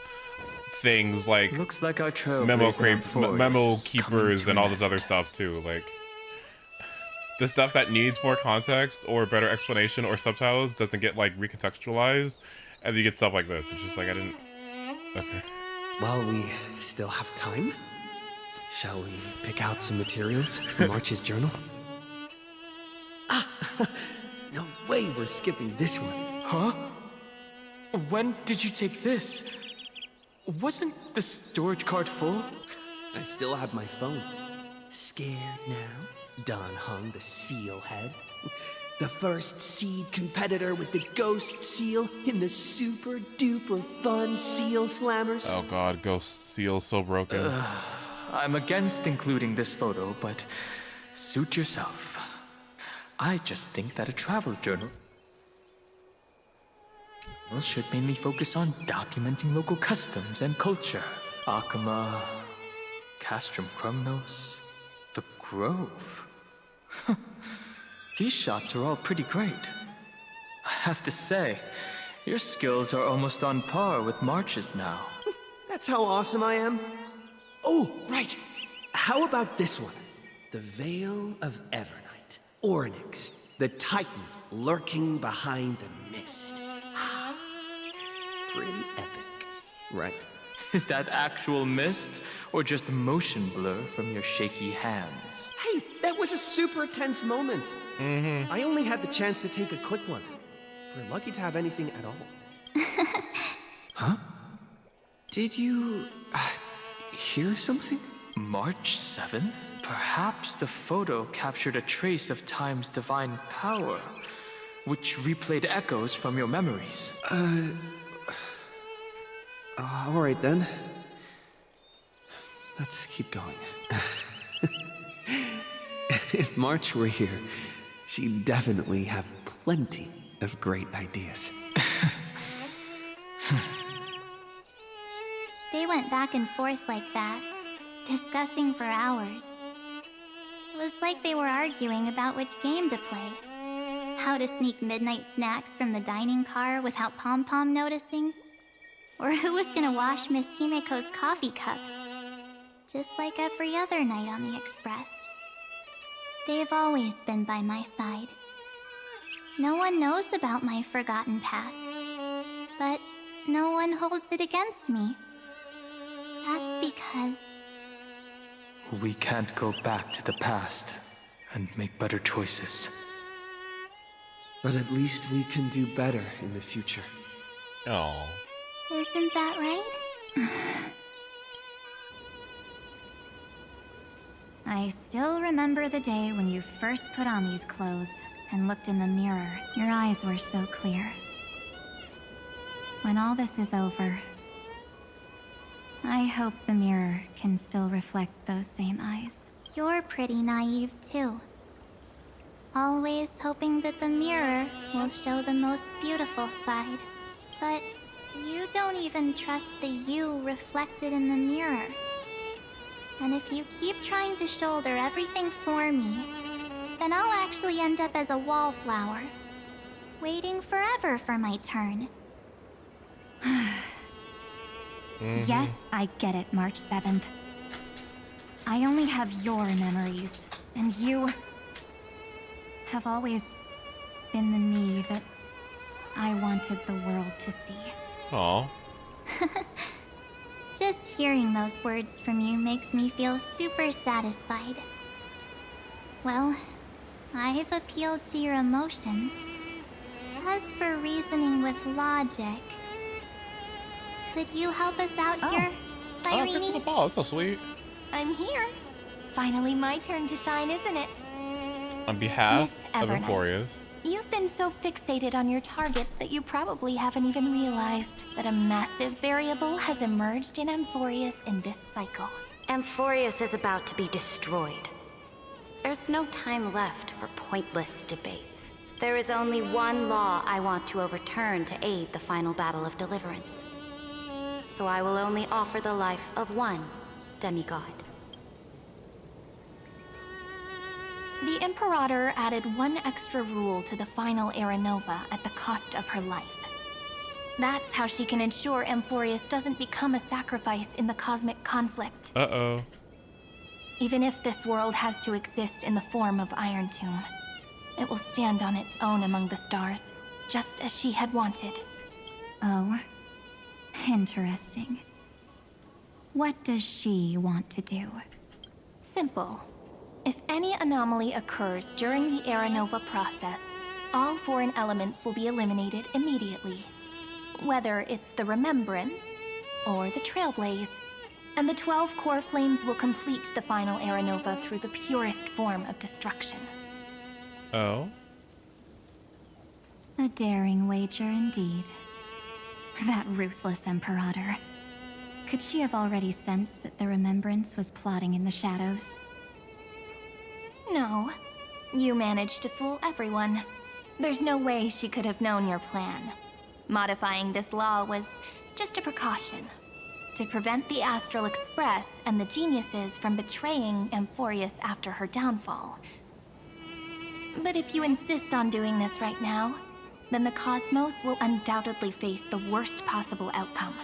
things like looks like our memo AMPHOREUS keepers and all this other stuff too. Like the stuff that needs more context or better explanation or subtitles doesn't get like recontextualized, and you get stuff like this. It's just like I didn't. Okay. While we still have time, shall we pick out some materials for March's journal? No way we're skipping this one. Huh? When did you take this? Wasn't the storage card full? I still have my phone. Scared now? Don Hung, the seal head. The first seed competitor with the ghost seal in the super duper fun seal slammers. Oh god, Ghost Seal's so broken. I'm against including this photo, but suit yourself. I just think that a travel journal should mainly focus on documenting local customs and culture. Akama, Castrum Krumnos, the Grove. These shots are all pretty great. I have to say, your skills are almost on par with March's now. That's how awesome I am. Oh, right. How about this one? The Veil of Evernight. Ornyx, the Titan lurking behind the mist. Pretty epic, right? Is that actual mist, or just motion blur from your shaky hands? Hey, that was a super tense moment. I only had the chance to take a quick one. We're lucky to have anything at all. Huh? Did you hear something? March 7th? Perhaps the photo captured a trace of time's divine power, which replayed echoes from your memories. All right then. Let's keep going. If March were here, she'd definitely have plenty of great ideas. They went back and forth like that, discussing for hours. It was like they were arguing about which game to play. How to sneak midnight snacks from the dining car without Pom-Pom noticing. Or who was gonna wash Miss Himeko's coffee cup. Just like every other night on the Express. They've always been by my side. No one knows about my forgotten past. But no one holds it against me. That's because... We can't go back to the past and make better choices. But at least we can do better in the future. Oh. Isn't that right? I still remember the day when you first put on these clothes and looked in the mirror. Your eyes were so clear. When all this is over, I hope the mirror can still reflect those same eyes. You're pretty naive too. Always hoping that the mirror will show the most beautiful side. But you don't even trust the you reflected in the mirror. And if you keep trying to shoulder everything for me, then I'll actually end up as a wallflower, waiting forever for my turn. Yes, I get it, March 7th. I only have your memories, and you have always been the me that I wanted the world to see. Aw. Just hearing those words from you makes me feel super satisfied. Well, I've appealed to your emotions. As for reasoning with logic, could you help us out here, Oh, thanks for the ball. That's so sweet. I'm here. Finally my turn to shine, isn't it? On behalf Miss of Evernight. AMPHOREUS. You've been so fixated on your target that you probably haven't even realized that a massive variable has emerged in AMPHOREUS in this cycle. AMPHOREUS is about to be destroyed. There's no time left for pointless debates. There is only one law I want to overturn to aid the final battle of deliverance. So I will only offer the life of one demigod. The Imperator added one extra rule to the final Era Nova at the cost of her life. That's how she can ensure AMPHOREUS doesn't become a sacrifice in the cosmic conflict. Uh-oh. Even if this world has to exist in the form of Iron Tomb, it will stand on its own among the stars, just as she had wanted. Oh, interesting. What does she want to do? Simple. If any anomaly occurs during the Era Nova process, all foreign elements will be eliminated immediately. Whether it's the Remembrance or the Trailblaze. And the 12 core flames will complete the final Era Nova through the purest form of destruction. Oh? A daring wager indeed. That ruthless Imperator. Could she have already sensed that the Remembrance was plotting in the shadows? No. You managed to fool everyone. There's no way she could have known your plan. Modifying this law was just a precaution. To prevent the Astral Express and the geniuses from betraying AMPHOREUS after her downfall. But if you insist on doing this right now, then the Cosmos will undoubtedly face the worst possible outcome.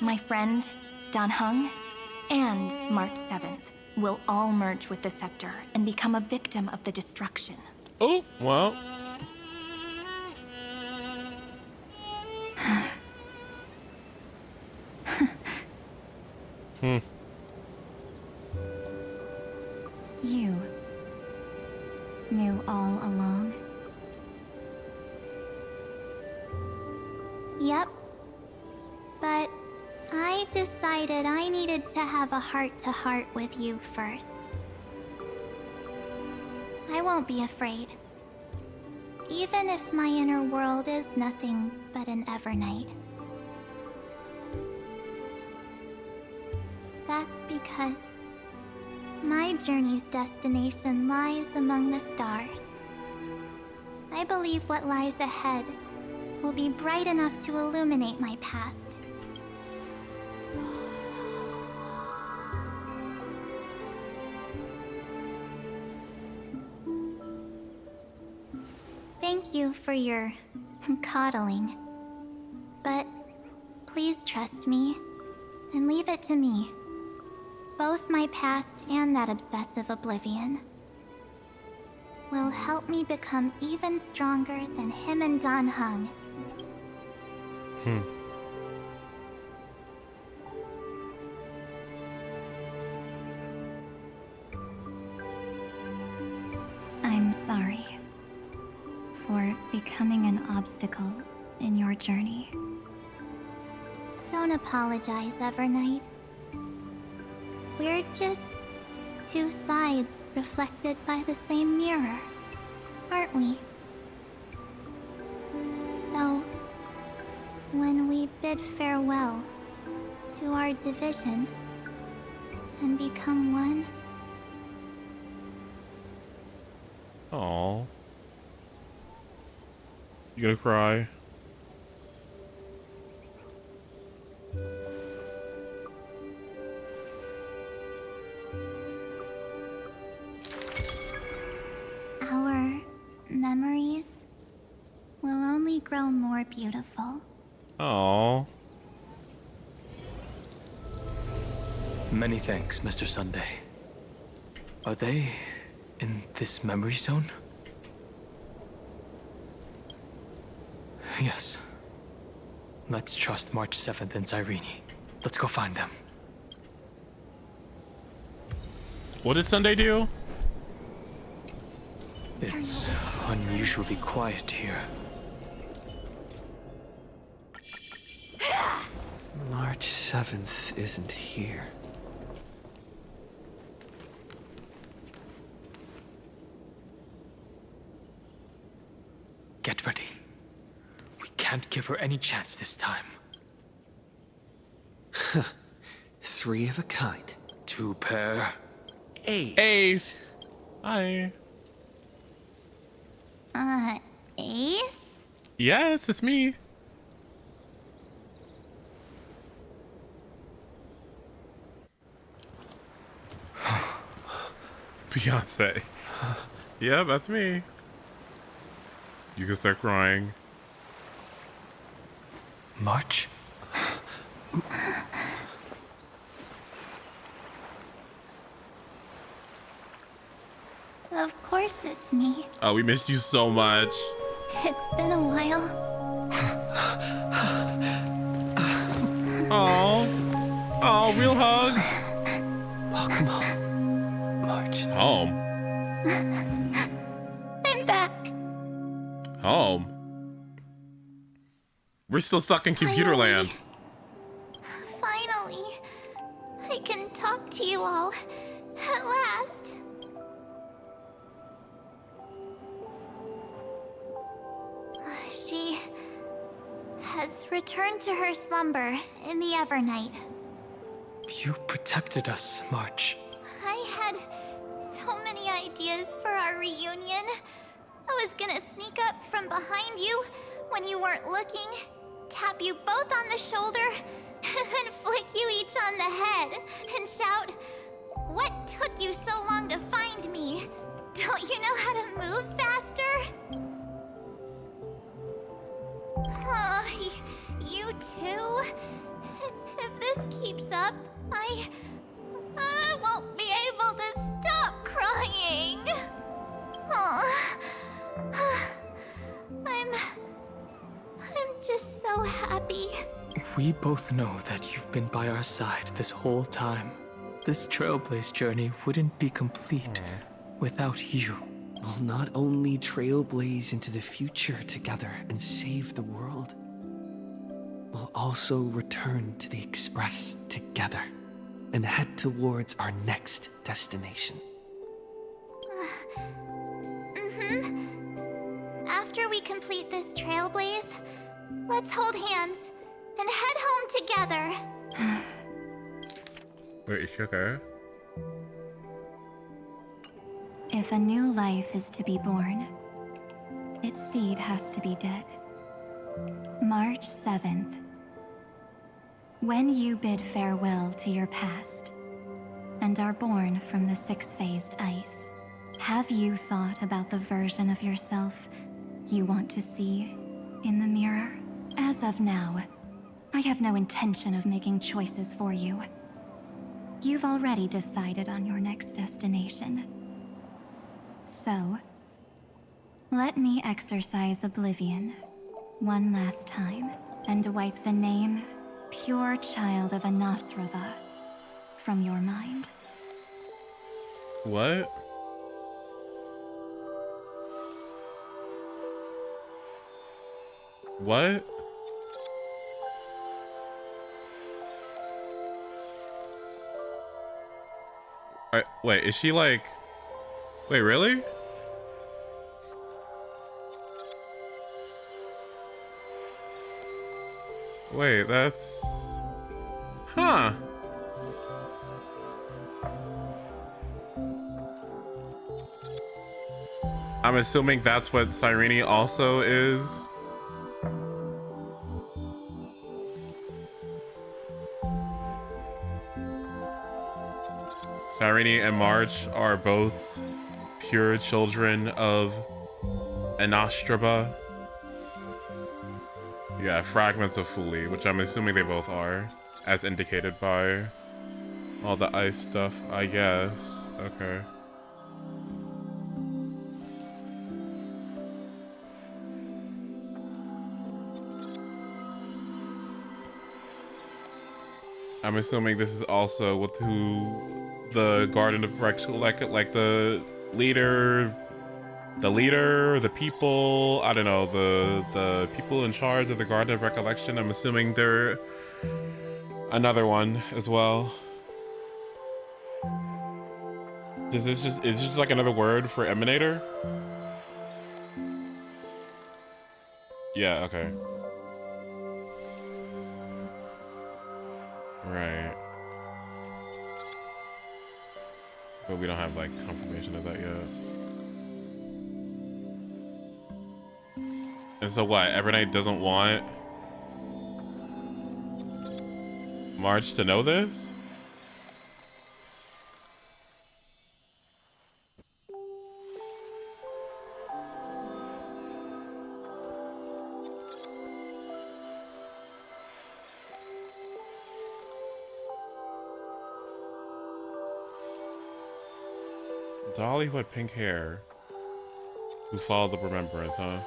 My friend, Dan Heng, and March 7th will all merge with the Scepter and become a victim of the destruction. Oh, well. You knew all along? Yep. But I decided I needed to have a heart-to-heart with you first. I won't be afraid. Even if my inner world is nothing but an Evernight. That's because my journey's destination lies among the stars. I believe what lies ahead will be bright enough to illuminate my past. Thank you for your coddling. But please trust me and leave it to me. Both my past and that obsessive oblivion will help me become even stronger than him and Dan Heng. I'm sorry for becoming an obstacle in your journey. Don't apologize, Evernight. We're just two sides reflected by the same mirror, aren't we? So, when we bid farewell to our division and become one, Aww. You gonna cry? our memories will only grow more beautiful. Aww. Many thanks, Mr. Sunday. Are they in this memory zone? Yes. Let's trust March 7th and Cyrene. Let's go find them. What did Sunday do? It's unusually quiet here. March 7th isn't here. Get ready. We can't give her any chance this time. Three of a kind. Two pair. Ace. Ace. Hi. Ace? Yes, it's me. Beyonce. Yeah, that's me. You can start crying. March? Of course it's me. Oh, we missed you so much. It's been a while. Oh, oh, real hugs. Welcome home, March. Home. I'm back. Home. We're still stuck in computer land. Finally, I can talk to you all at last. has returned to her slumber in the Evernight. You protected us, March. I had so many ideas for our reunion. I was gonna sneak up from behind you when you weren't looking, tap you both on the shoulder, and then flick you each on the head, and shout, "What took you so long to find me? Don't you know how to move faster?" You too? If this keeps up, I won't be able to stop crying. I'm just so happy. We both know that you've been by our side this whole time. This Trailblaze journey wouldn't be complete without you. We'll not only trailblaze into the future together and save the world, we'll also return to the Express together and head towards our next destination. After we complete this trailblaze, let's hold hands and head home together. Wait, is she okay? If a new life is to be born, its seed has to be dead. March 7th. When you bid farewell to your past and are born from the six-phased ice, have you thought about the version of yourself you want to see in the mirror? As of now, I have no intention of making choices for you. You've already decided on your next destination. So, let me exercise oblivion one last time and wipe the name Pure Child of Anasrava from your mind. What? What? Wait, is she like... Wait, really? Wait, that's... Huh. I'm assuming that's what Cyrene also is. Cyrene and March are both pure children of Anastraba. Yeah, fragments of Fuli, which I'm assuming they both are, as indicated by all the ice stuff, I guess. Okay. I'm assuming this is also with who the Garden of like the leader, the people, I don't know, the people in charge of the Garden of Recollection. I'm assuming they're another one as well. Is this just like another word for emanator? Yeah, okay. Right. But we don't have like confirmation of that yet. And so what? Evernight doesn't want March to know this? Dolly who had pink hair, who followed the remembrance, huh?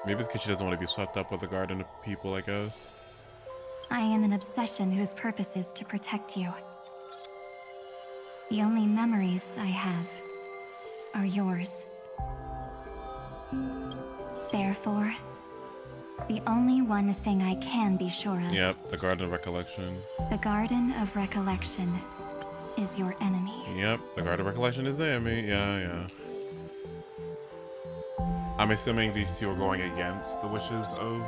Maybe it's because she doesn't want to be swept up with the Garden of People, I guess. I am an obsession whose purpose is to protect you. The only memories I have are yours. Therefore, the only one thing I can be sure of... Yep, the Garden of Recollection. The Garden of Recollection is your enemy. Yep, the Garden of Recollection is the enemy. Yeah, yeah. I'm assuming these two are going against the wishes of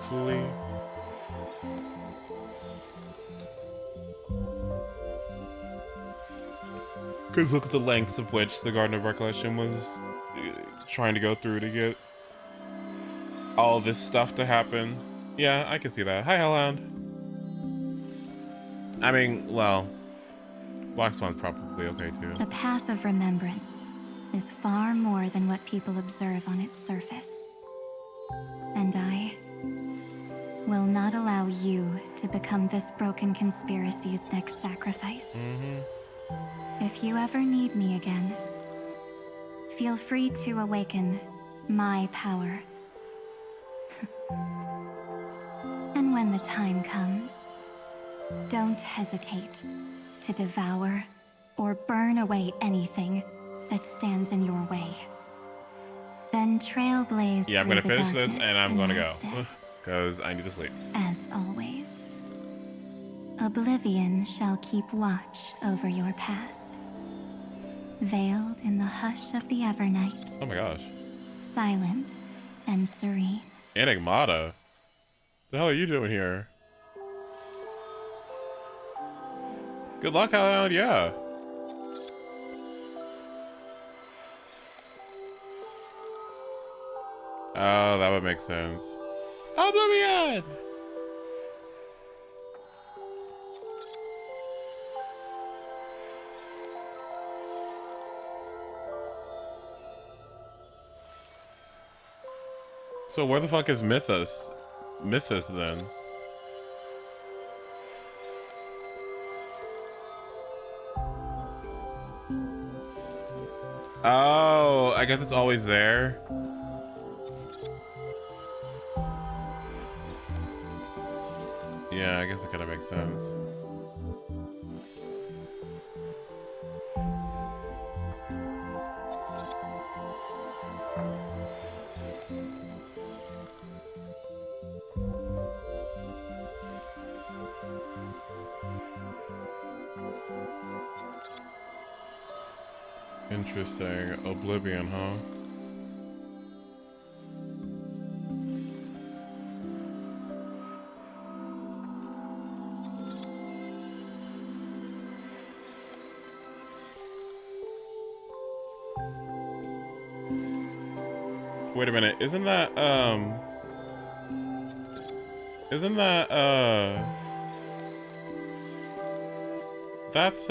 Fuli. Because look at the lengths of which the Garden of Recollection was trying to go through to get all this stuff to happen. Yeah, I can see that. Hi, Hellhound. I mean, well, Black Swan's probably okay too. The path of remembrance is far more than what people observe on its surface. And I will not allow you to become this broken conspiracy's next sacrifice. If you ever need me again, feel free to awaken my power. And when the time comes, don't hesitate to devour or burn away anything that stands in your way. Then trailblaze Yeah, I'm gonna through the finish this darkness and I'm in gonna my go. stead. Because I need to sleep. As always, oblivion shall keep watch over your past, veiled in the hush of the Evernight. Oh my gosh. Silent and serene. Enigmata? The hell are you doing here? Good luck, Hellhound, yeah. Oh, that would make sense. Oblivion! So where the fuck is Mythos? Mythos then? Oh, I guess it's always there. Yeah, I guess it kind of makes sense. Interesting. Oblivion, huh? Wait a minute, isn't that, that's,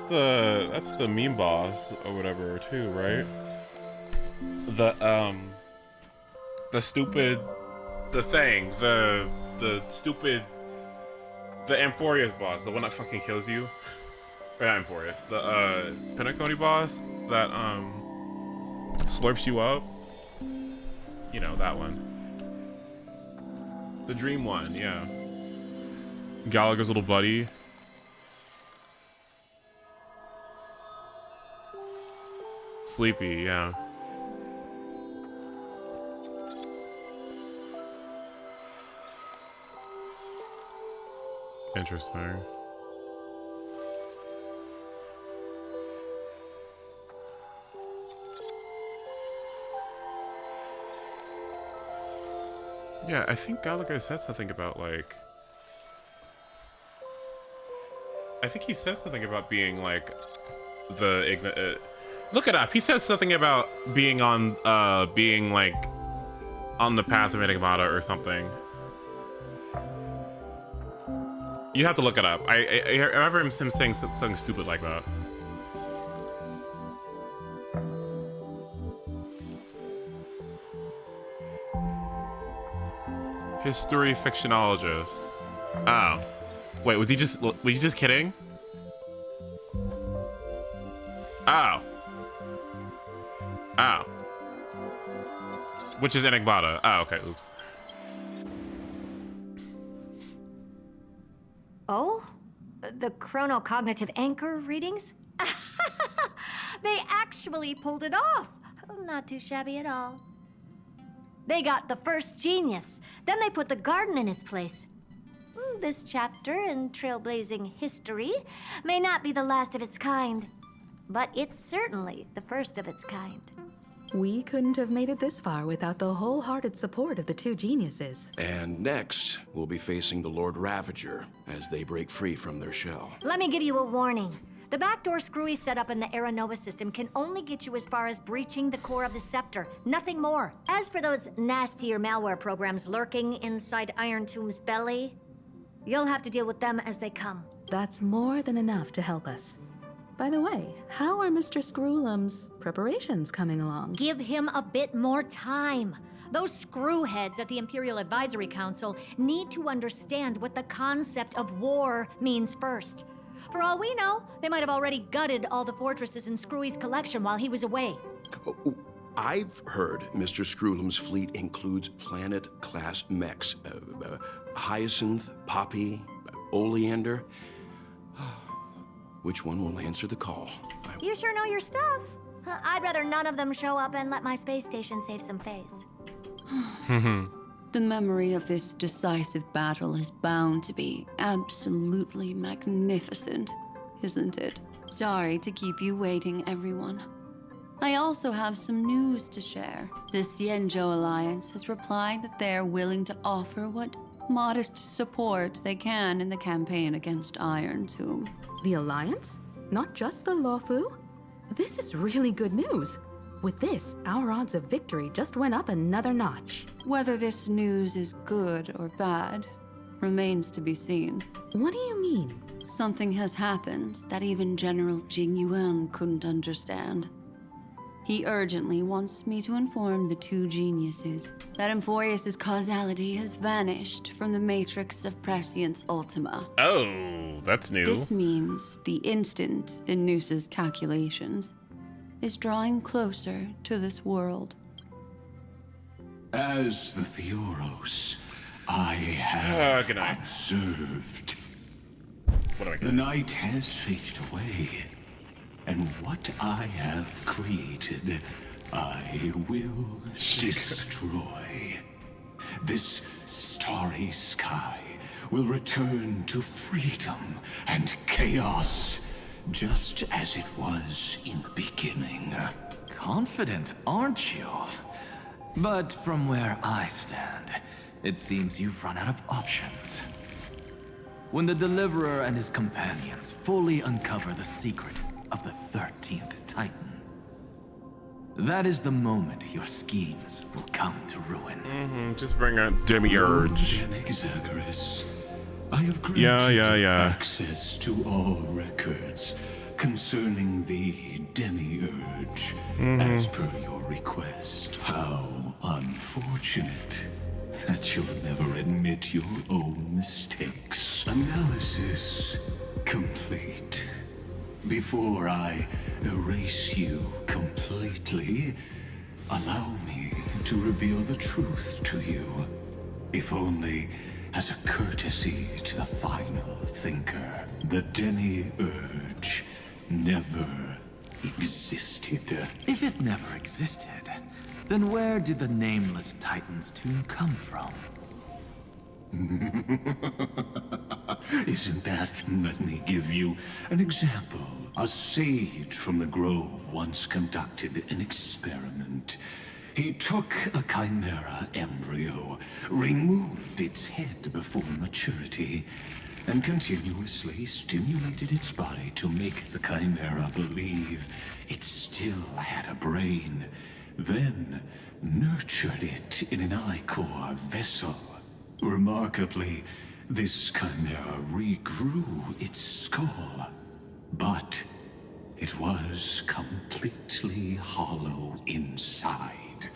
that's the meme boss or whatever too, right? The stupid, the thing, the stupid, the AMPHOREUS boss, the one that fucking kills you. Or not AMPHOREUS, the Pinnacle boss that slurps you up. You know, that one. The dream one, yeah. Gallagher's little buddy. Sleepy, yeah. Interesting. Yeah, I think Gallagher said something about, like... I think he said something about being, like, the... look it up! He says something about being on, like, on the path of Enigmata or something. You have to look it up. I remember him saying something stupid like that. History fictionologist. Oh. Wait, was he just kidding? Oh. Oh. Which is Enigmata. Oh, okay, oops. Oh? The chronocognitive anchor readings? They actually pulled it off. Not too shabby at all. They got the first genius. Then they put the garden in its place. This chapter in trailblazing history may not be the last of its kind, but it's certainly the first of its kind. We couldn't have made it this far without the wholehearted support of the two geniuses. And next, we'll be facing the Lord Ravager as they break free from their shell. Let me give you a warning. The backdoor screwy setup in the Aeronova system can only get you as far as breaching the core of the scepter, nothing more. As for those nastier malware programs lurking inside Iron Tomb's belly, you'll have to deal with them as they come. That's more than enough to help us. By the way, how are Mr. Screwlum's preparations coming along? Give him a bit more time. Those screwheads at the Imperial Advisory Council need to understand what the concept of war means first. For all we know, they might have already gutted all the fortresses in Screwy's collection while he was away. I've heard Mr. Screwlum's fleet includes planet-class mechs. Hyacinth, Poppy, Oleander. Which one will answer the call? You sure know your stuff. I'd rather none of them show up and let my space station save some face. The memory of this decisive battle is bound to be absolutely magnificent, isn't it? Sorry to keep you waiting, everyone. I also have some news to share. The Xianzhou Alliance has replied that they're willing to offer what modest support they can in the campaign against Iron Tomb. The Alliance? Not just the Luofu? This is really good news. With this, our odds of victory just went up another notch. Whether this news is good or bad remains to be seen. What do you mean? Something has happened that even General Jing Yuan couldn't understand. He urgently wants me to inform the two geniuses that AMPHOREUS' causality has vanished from the matrix of Prescience Ultima. Oh, that's new. This means the instant in Noose's calculations is drawing closer to this world. As the Theoros, I have observed. What do I get? The night has faded away. And what I have created, I will destroy. This starry sky will return to freedom and chaos, just as it was in the beginning. Confident, aren't you? But from where I stand, it seems you've run out of options. When the Deliverer and his companions fully uncover the secret of the 13th Titan, that is the moment your schemes will come to ruin. Just bring a Demiurge. Zagreus, I have granted access to all records concerning the Demiurge, as per your request. How unfortunate that you'll never admit your own mistakes. Analysis complete. Before I erase you completely, allow me to reveal the truth to you, if only as a courtesy to the final thinker. The Demiurge never existed. If it never existed, then where did the nameless Titan's tomb come from? Isn't that? Let me give you an example. A sage from the grove once conducted an experiment. He took a chimera embryo, removed its head before maturity, and continuously stimulated its body to make the chimera believe it still had a brain, then nurtured it in an ichor vessel. Remarkably, this chimera regrew its skull, but it was completely hollow inside.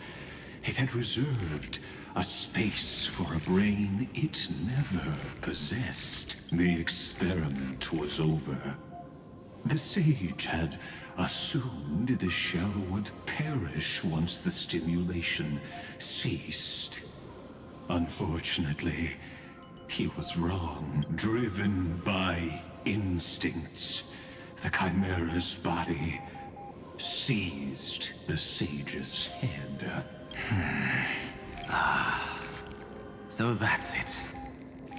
It had reserved a space for a brain it never possessed. The experiment was over. The sage had assumed the shell would perish once the stimulation ceased. Unfortunately, he was wrong. Driven by instincts, the chimera's body seized the sage's head. So that's it.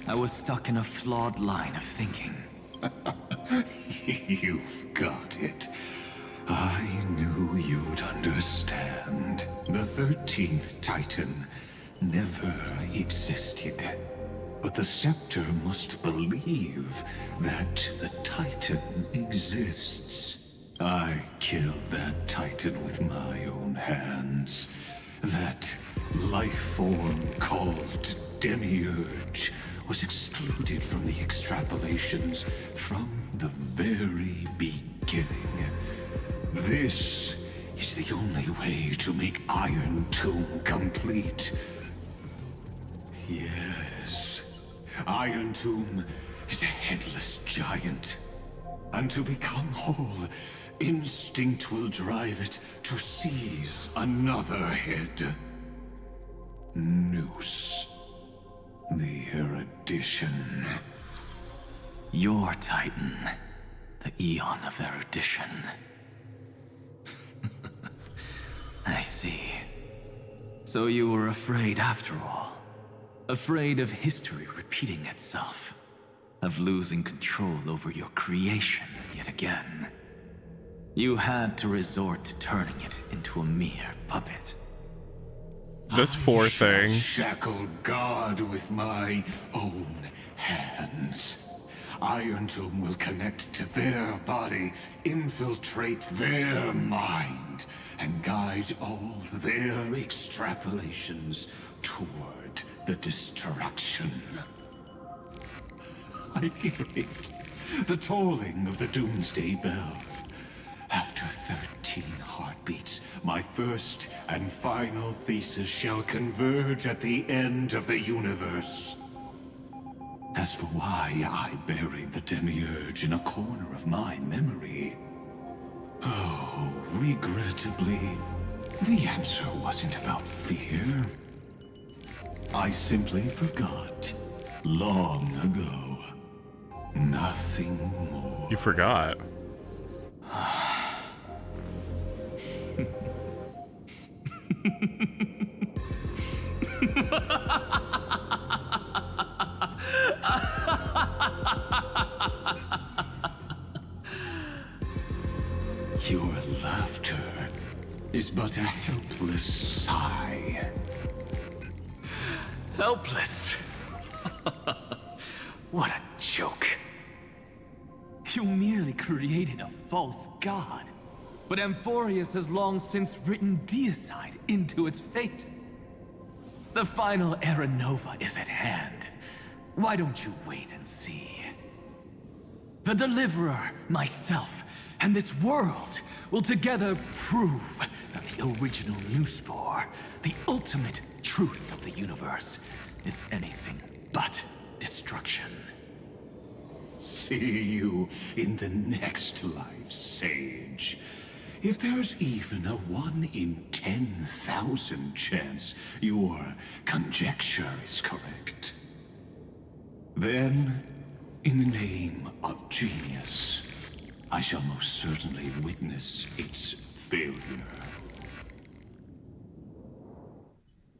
I was stuck in a flawed line of thinking. You've got it. understand. The 13th Titan never existed. But the scepter must believe that the Titan exists. I killed that Titan with my own hands. That life form called Demiurge was excluded from the extrapolations from the very beginning. This is the only way to make Iron Tomb complete. Yes, Iron Tomb is a headless giant. And to become whole, instinct will drive it to seize another head. Noose. The erudition. Your Titan. The Eon of Erudition. I see. So you were afraid after all. Afraid of history repeating itself. Of losing control over your creation yet again. You had to resort to turning it into a mere puppet. This poor thing. Shackle God with my own hands. Iron Tomb will connect to their body, infiltrate their mind, and guide all their extrapolations toward the destruction. I hear it. The tolling of the Doomsday Bell. After 13 heartbeats, my first and final thesis shall converge at the end of the universe. As for why I buried the Demiurge in a corner of my memory, oh, regrettably, the answer wasn't about fear. I simply forgot long ago. Nothing more. You forgot. Your laughter is but a helpless sigh. Helpless? What a joke. You merely created a false god. But AMPHOREUS has long since written deicide into its fate. The final Era Nova is at hand. Why don't you wait and see? The Deliverer, myself, and this world will together prove that the original Newspore, the ultimate truth of the universe, is anything but destruction. See you in the next life, Sage. If there's even a 1 in 10,000 chance your conjecture is correct, then, in the name of genius, I shall most certainly witness its failure.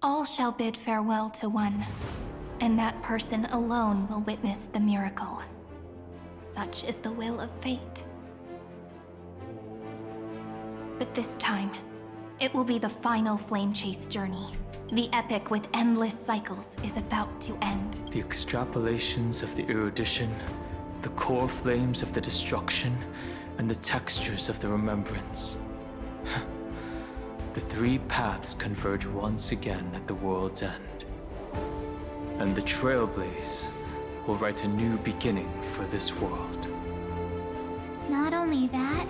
All shall bid farewell to one, and that person alone will witness the miracle. Such is the will of fate. But this time, it will be the final flame chase journey. The epic with endless cycles is about to end. The extrapolations of the erudition, the core flames of the destruction, and the textures of the remembrance. The three paths converge once again at the world's end. And the Trailblaze will write a new beginning for this world. Not only that,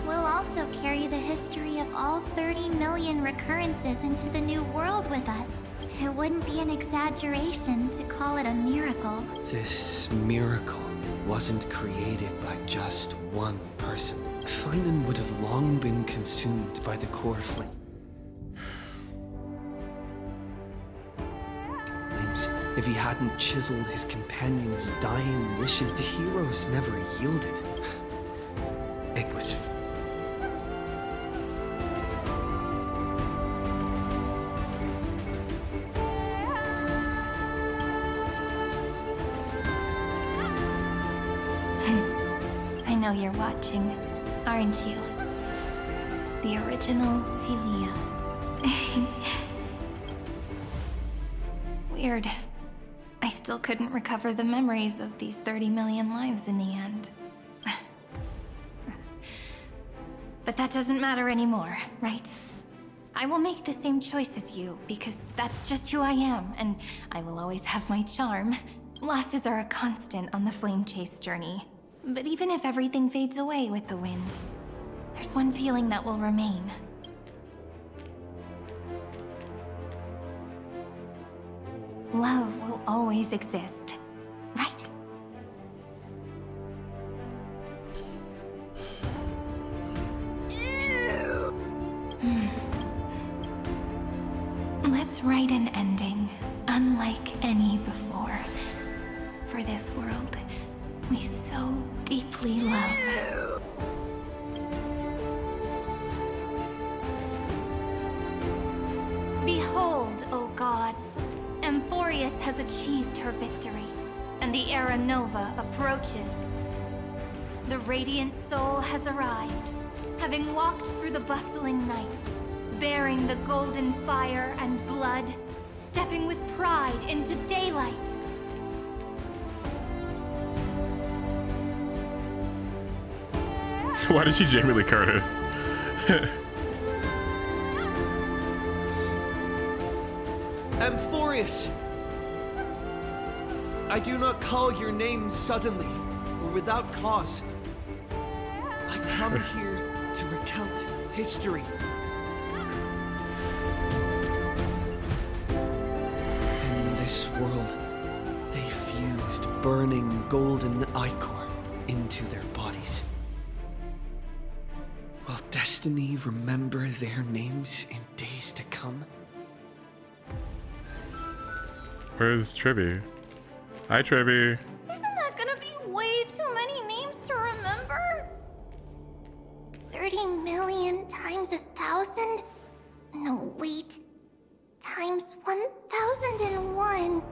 we'll also carry the history of all 30 million recurrences into the new world with us. It wouldn't be an exaggeration to call it a miracle. This miracle wasn't created by just one person. Finan would have long been consumed by the core flame. If he hadn't chiseled his companion's dying wishes, the heroes never yielded. It was I know you're watching, aren't you? The original Philia. Weird. I still couldn't recover the memories of these 30 million lives in the end. But that doesn't matter anymore, right? I will make the same choice as you, because that's just who I am, and I will always have my charm. Losses are a constant on the flame chase journey. But even if everything fades away with the wind, there's one feeling that will remain. Love will always exist, right? Let's write an ending, unlike any before. For this world we so deeply love. Behold, O gods! AMPHOREUS has achieved her victory, and the Era Nova approaches. The Radiant Soul has arrived, having walked through the bustling nights, bearing the golden fire and blood, stepping with pride into daylight. Why did she Jamie Lee Curtis? AMPHOREUS! I do not call your name suddenly or without cause. I come here to recount history. In this world, they fused burning golden ichor into their bodies. Will destiny remember their names in days to come? Where's Tribby? Hi, Tribby. Isn't that gonna be way too many names to remember? 30 million times 1,000? No, wait. Times 1,001.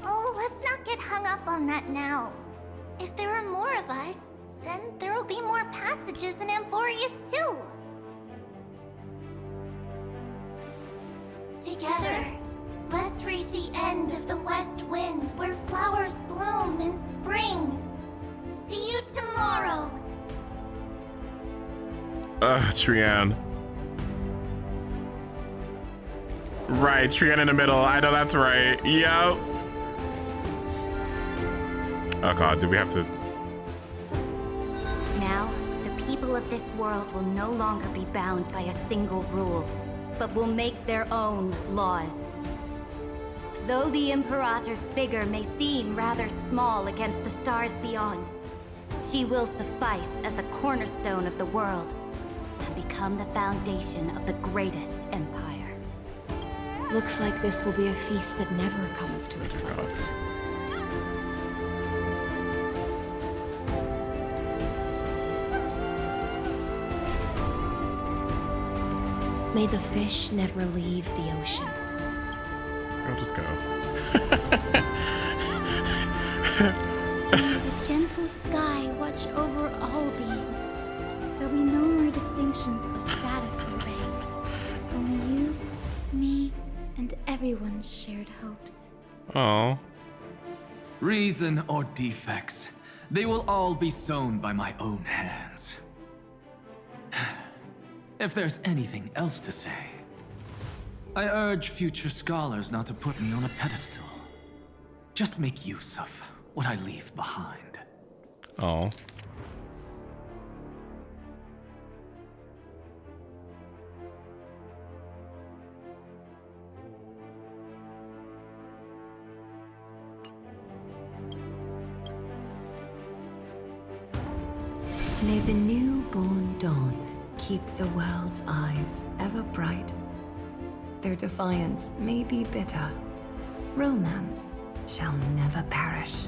Oh, let's not get hung up on that now. If there are more of us, then there will be more passages in AMPHOREUS too. Together, let's reach the end of the west wind where flowers bloom in spring. See you tomorrow. Trian. Right, Trian in the middle. I know that's right. Yep. Oh god, do we have to... Now, the people of this world will no longer be bound by a single rule, but will make their own laws. Though the Imperator's figure may seem rather small against the stars beyond, she will suffice as the cornerstone of the world and become the foundation of the greatest empire. Looks like this will be a feast that never comes to a close. May the fish never leave the ocean. I'll just go. May the gentle sky watch over all beings. There'll be no more distinctions of status or rank. Only you, me, and everyone's shared hopes. Oh. Reason or defects, they will all be sown by my own hands. If there's anything else to say, I urge future scholars not to put me on a pedestal. Just make use of what I leave behind. Oh. May the newborn dawn keep the world's eyes ever bright. Their defiance may be bitter. Romance shall never perish.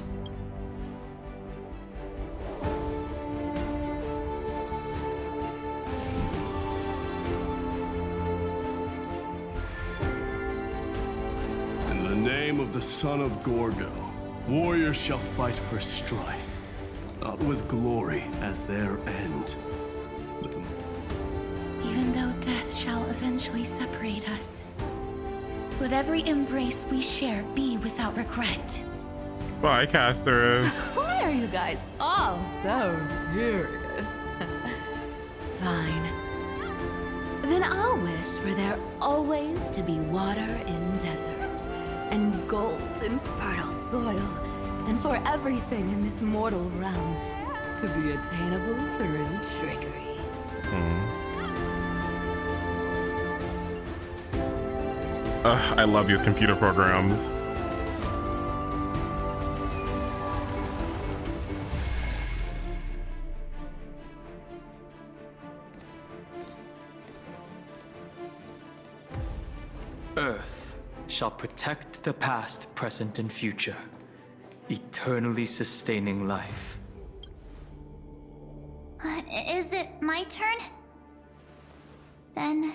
In the name of the son of Gorgo, warriors shall fight for strife, not with glory as their end, with them. Even though death shall eventually separate us, let every embrace we share be without regret. Bye, Casterus. Why are you guys all so serious? Fine. Then I'll wish for there always to be water in deserts, and gold in fertile soil, and for everything in this mortal realm to be attainable through trickery. I love these computer programs. Earth shall protect the past, present, and future, eternally sustaining life. Is it my turn? Then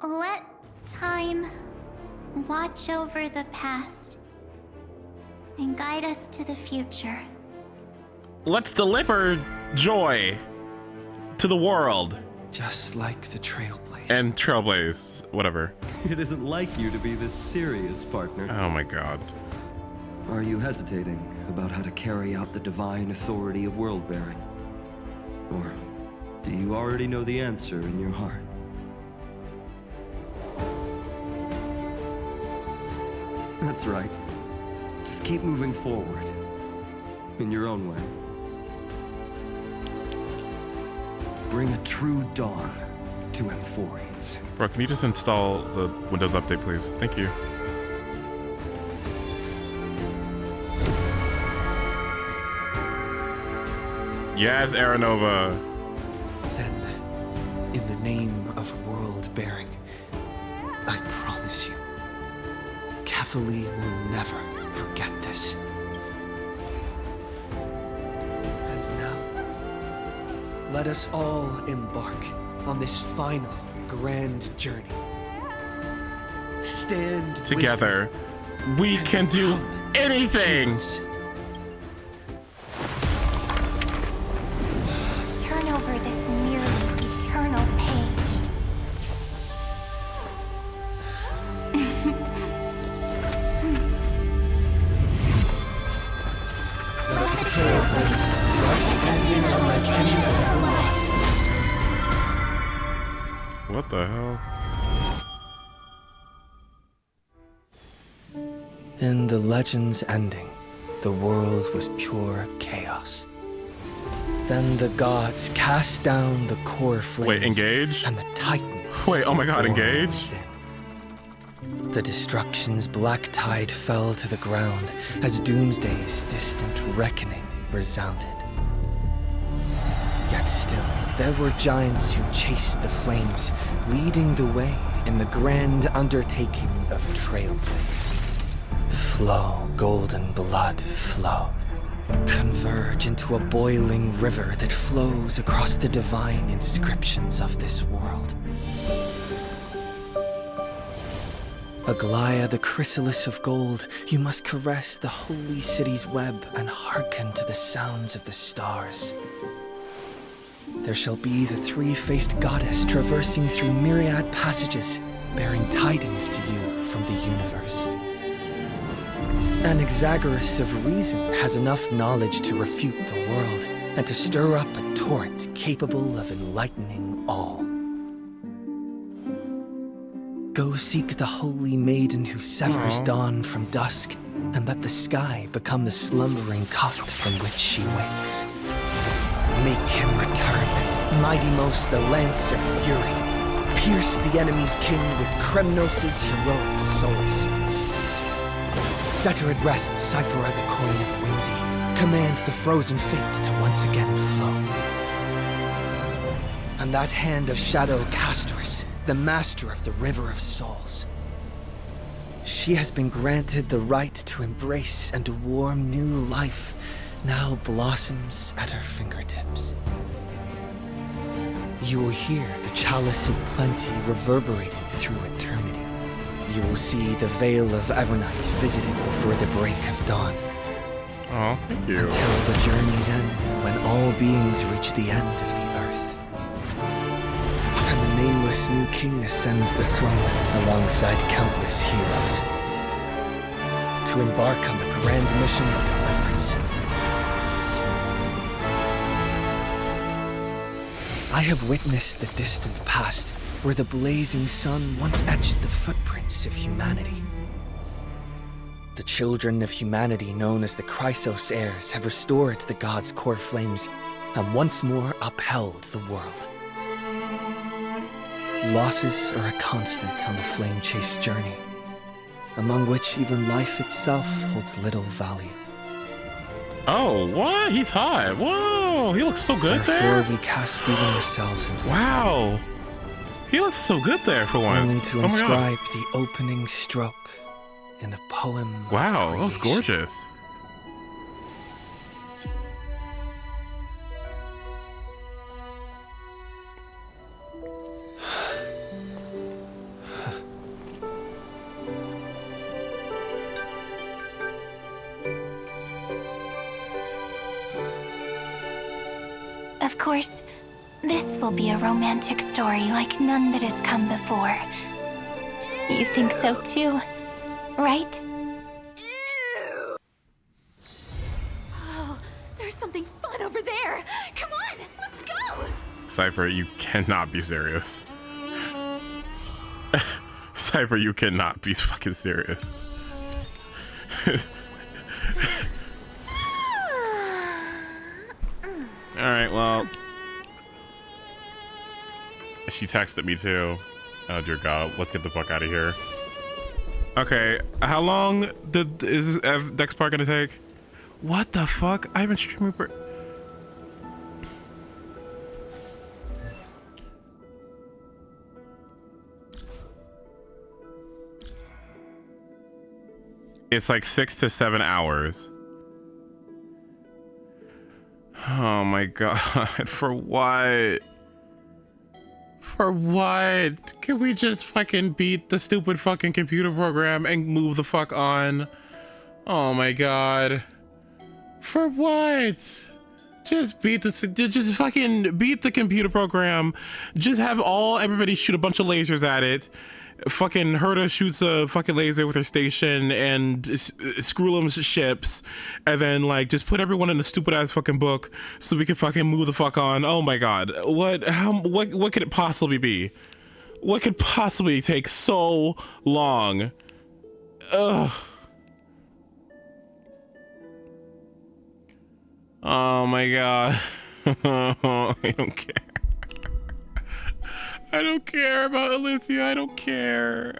let time watch over the past and guide us to the future. Let's deliver joy to the world. Just like the Trailblaze. And Trailblaze, whatever. It isn't like you to be this serious, partner. Oh my god. Are you hesitating about how to carry out the divine authority of world-bearing? Or do you already know the answer in your heart? That's right. Just keep moving forward. In your own way. Bring a true dawn to AMPHOREUS. Bro, can you just install the Windows Update, please? Thank you. Yes, Aranova. Then, in the name of world-bearing, I promise you, Kefali will never forget this. And now, let us all embark on this final grand journey. Stand together. We can do anything. Turn over this nearly eternal page. Let the Trailblaze rush and unlike any other lost. What the hell? In the legend's ending, the world was pure chaos. Then the gods cast down the core flames. Wait, engage? And the titans. Wait, oh my god, engage? Within. The destruction's black tide fell to the ground as Doomsday's distant reckoning resounded. Yet still, there were giants who chased the flames, leading the way in the grand undertaking of Trailblaze. Flow, golden blood, flow. Converge into a boiling river that flows across the divine inscriptions of this world. Aglaya, the chrysalis of gold, you must caress the holy city's web and hearken to the sounds of the stars. There shall be the three-faced goddess traversing through myriad passages, bearing tidings to you from the universe. Anaxagoras of reason has enough knowledge to refute the world and to stir up a torrent capable of enlightening all. Go seek the holy maiden who severs dawn from dusk, and let the sky become the slumbering cot from which she wakes. Make him return, mighty-most the lance of fury. Pierce the enemy's king with Kremnos' heroic souls. Set her at rest, Cyphera the coin of whimsy. Command the frozen fate to once again flow. And that hand of shadow Casterus, the master of the River of Souls. She has been granted the right to embrace and a warm new life now blossoms at her fingertips. You will hear the chalice of plenty reverberating through eternity. You will see the Veil of Evernight visited before the break of dawn. Oh, thank you. Until the journey's end, when all beings reach the end of the earth. new king ascends the throne alongside countless heroes to embark on the grand mission of deliverance. I have witnessed the distant past where the blazing sun once etched the footprints of humanity. The children of humanity known as the Chrysos heirs have restored the god's core flames and once more upheld the world. Losses are a constant on the flame chase journey, among which even life itself holds little value. Oh, what? He's hot. Whoa, he looks so good there. Therefore, we cast even ourselves into the wow. He looks so good there for once. Only to inscribe the opening stroke in the poem. Wow, that was gorgeous. Of course, this will be a romantic story like none that has come before. You think so too, right? Oh, there's something fun over there. Come on, let's go. Cypher, you cannot be serious. Cypher, you cannot be fucking serious. Alright, well. She texted me too. Oh dear god, let's get the fuck out of here. Okay, how long is this next part gonna take? What the fuck? I've been streaming for... It's like 6 to 7 hours. Oh my god, for what? For what? Can we just fucking beat the stupid fucking computer program and move the fuck on? Oh my god. For what? Just fucking beat the computer program. Just have everybody shoot a bunch of lasers at it. Fucking Herta shoots a fucking laser with her station and Skrullum's ships, and then like just put everyone in a stupid ass fucking book so we can fucking move the fuck on. Oh my god, what could it possibly be? What could possibly take so long? Ugh. Oh my god. I don't care. I don't care about Alicia. I don't care.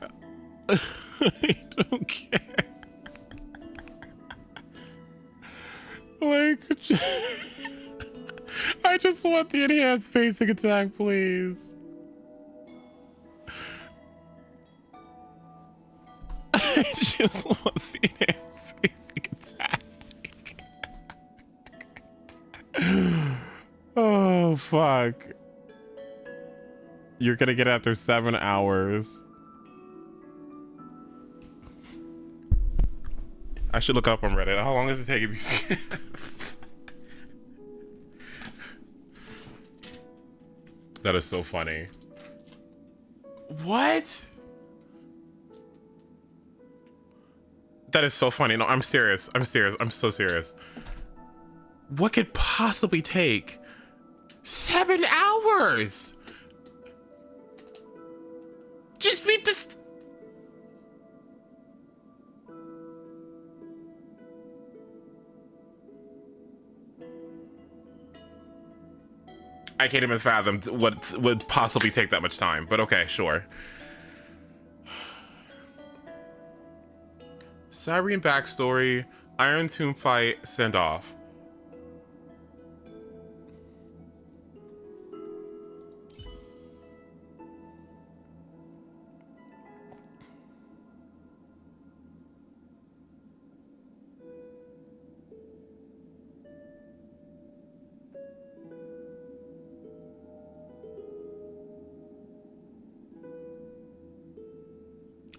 I don't care. Like, I just want the enhanced basic attack, please. I just want the enhanced basic attack. Oh, fuck. You're gonna get it after 7 hours. I should look up on Reddit. How long does it take you? That is so funny. What? That is so funny. No, I'm serious. I'm serious. I'm so serious. What could possibly take 7 hours? Just beat this. I can't even fathom what would possibly take that much time, but okay, sure. Cyrene backstory, Iron Tomb fight, send off.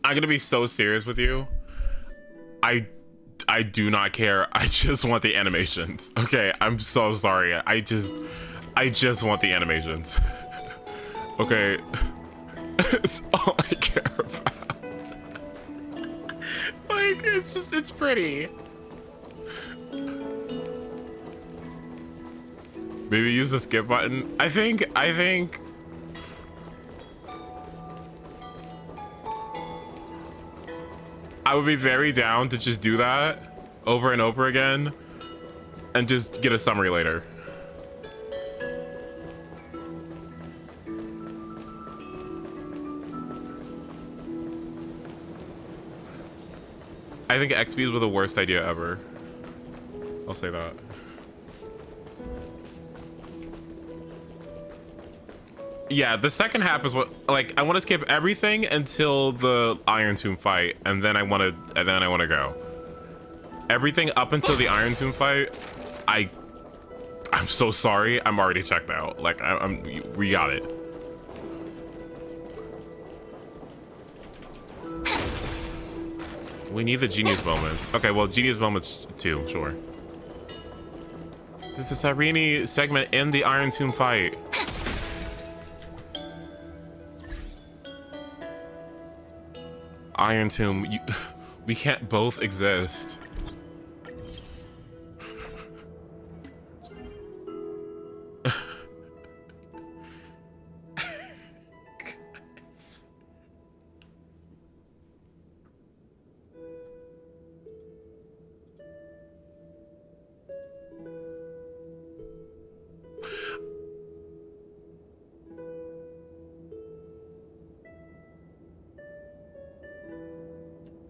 I'm gonna be so serious with you. I do not care. I just want the animations. Okay, I'm so sorry. I just want the animations. Okay. It's all I care about. Like, it's pretty. Maybe use the skip button. I think I would be very down to just do that over and over again and just get a summary later. I think XPs were the worst idea ever. I'll say that. Yeah, the second half is what, like, I want to skip everything until the Iron Tomb fight, and then I want to go. Everything up until the Iron Tomb fight, I'm so sorry, I'm already checked out. Like, we got it. We need the genius moments. Okay, well, genius moments too, sure. This is Irene segment in the Iron Tomb fight. Iron Tomb, we can't both exist.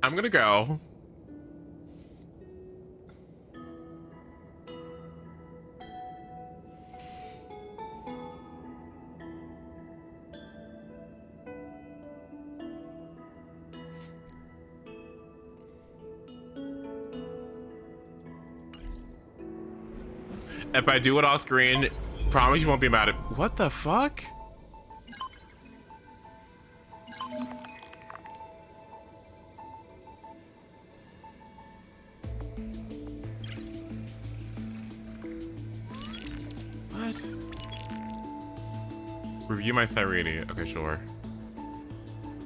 I'm gonna go. If I do it off screen, promise you won't be mad at— what the fuck? What? Review my Cyrene. Okay, sure.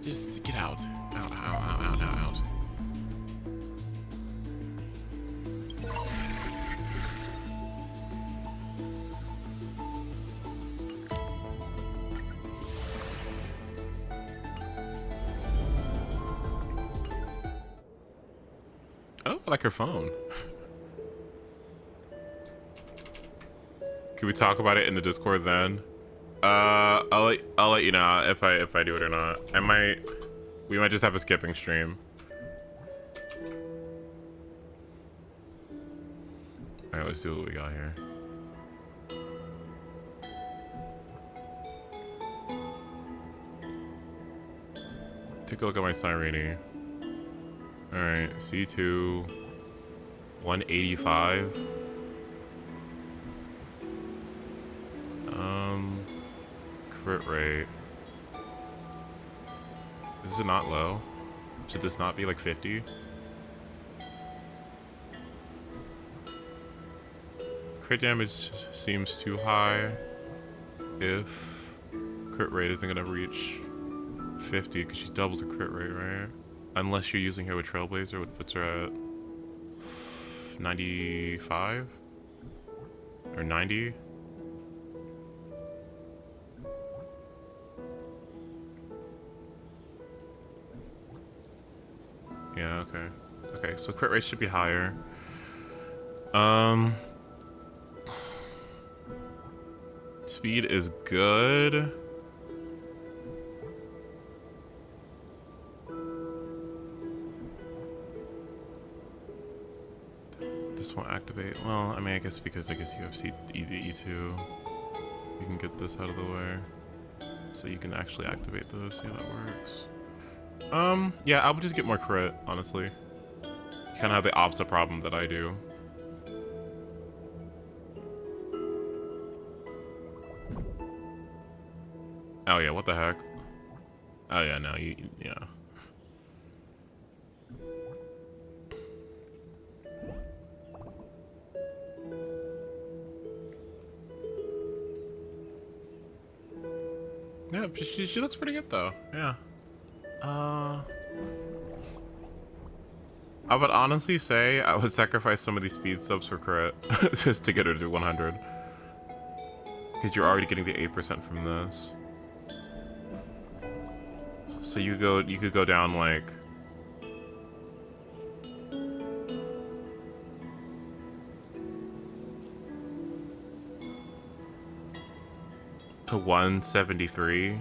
Just get out. Out, out, out, out, out, out. Oh, I like her phone. Can we talk about it in the Discord then? I'll let you know if I do it or not. We might just have a skipping stream. All right, let's see what we got here. Take a look at my Cyrene. All right, C2, 185. Crit rate. Is it not low? Should this not be like 50? Crit damage seems too high if crit rate isn't gonna reach 50 because she doubles the crit rate, right? Unless you're using her with Trailblazer, which puts her at 95 or 90. Yeah, okay. Okay, so crit rate should be higher. Speed is good. This won't activate. Well, I mean, I guess because you have E2, you can get this out of the way. So you can actually activate this. Yeah, that works. Yeah, I would just get more crit, honestly. Kind of have the opposite problem that I do. Oh yeah, what the heck? Oh yeah, no, yeah. Yeah, she looks pretty good though. Yeah. I would honestly say I would sacrifice some of these speed subs for crit just to get her to 100. Because you're already getting the 8% from this. So you could go down like to 173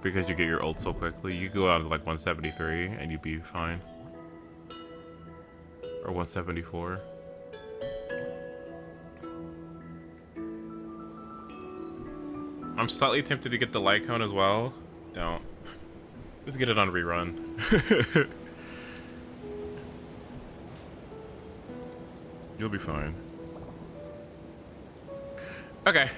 because you get your ult so quickly. You go out to like 173 and you'd be fine. Or 174. I'm slightly tempted to get the light cone as well. Don't. Just get it on rerun. You'll be fine. Okay.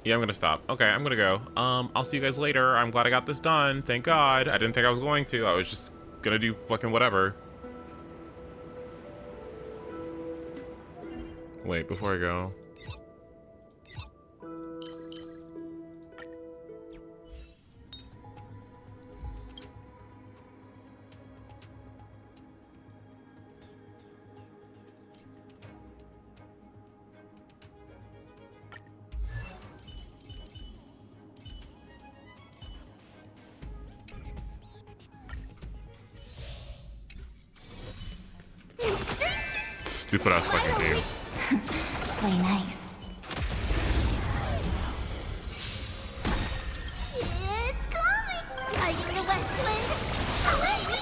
Yeah, I'm gonna stop. Okay, I'm gonna go. I'll see you guys later. I'm glad I got this done. Thank God. I didn't think I was going to. I was just gonna do fucking whatever. Wait, before I go. Stupid ass fucking game. Play nice. It's coming! Hiding the west wind! Away we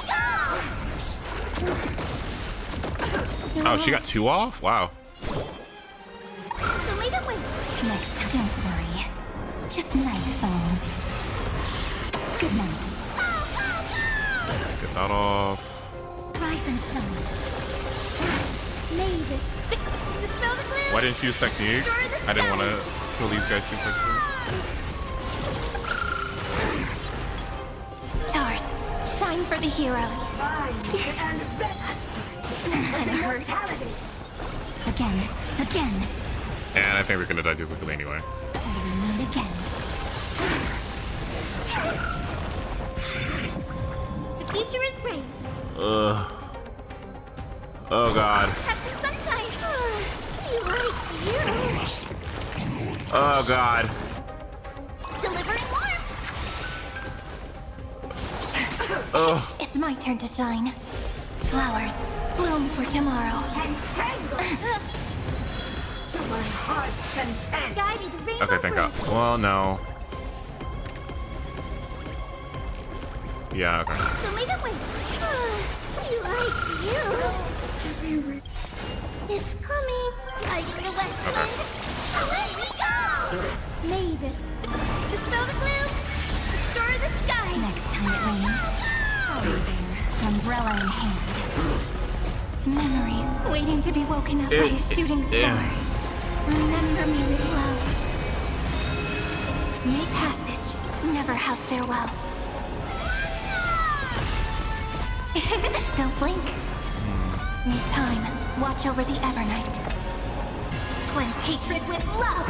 go! Oh, she got 2 off? Wow. Show me the way! Next time, don't worry. Just night falls. Good night. Get that off. Rise and shine. May this dispel the gloom. Why didn't you use technique? I didn't want to kill these guys too quickly. Stars, shine for the heroes. And hurt. Again. And I think we're gonna die too quickly anyway. Meet again. The future is bright. Ugh. Oh god. Have some sunshine. You like you. Oh god. Delivering warmth. Ugh. It's my turn to shine. Flowers, bloom for tomorrow. To my heart's content. Guided rainbow. Okay, thank God. Well, no. Yeah, okay. Show me the way. We like you. It's coming. Hiding the west Okay. wind. Away we go. May this dispel the gloom. Restore the skies. Next time it rains, I'll be there, umbrella in hand. Memories waiting to be woken up by a shooting star. Remember me with love. May passage never have farewells. Don't blink. May time watch over the Evernight. Cleanse hatred with love.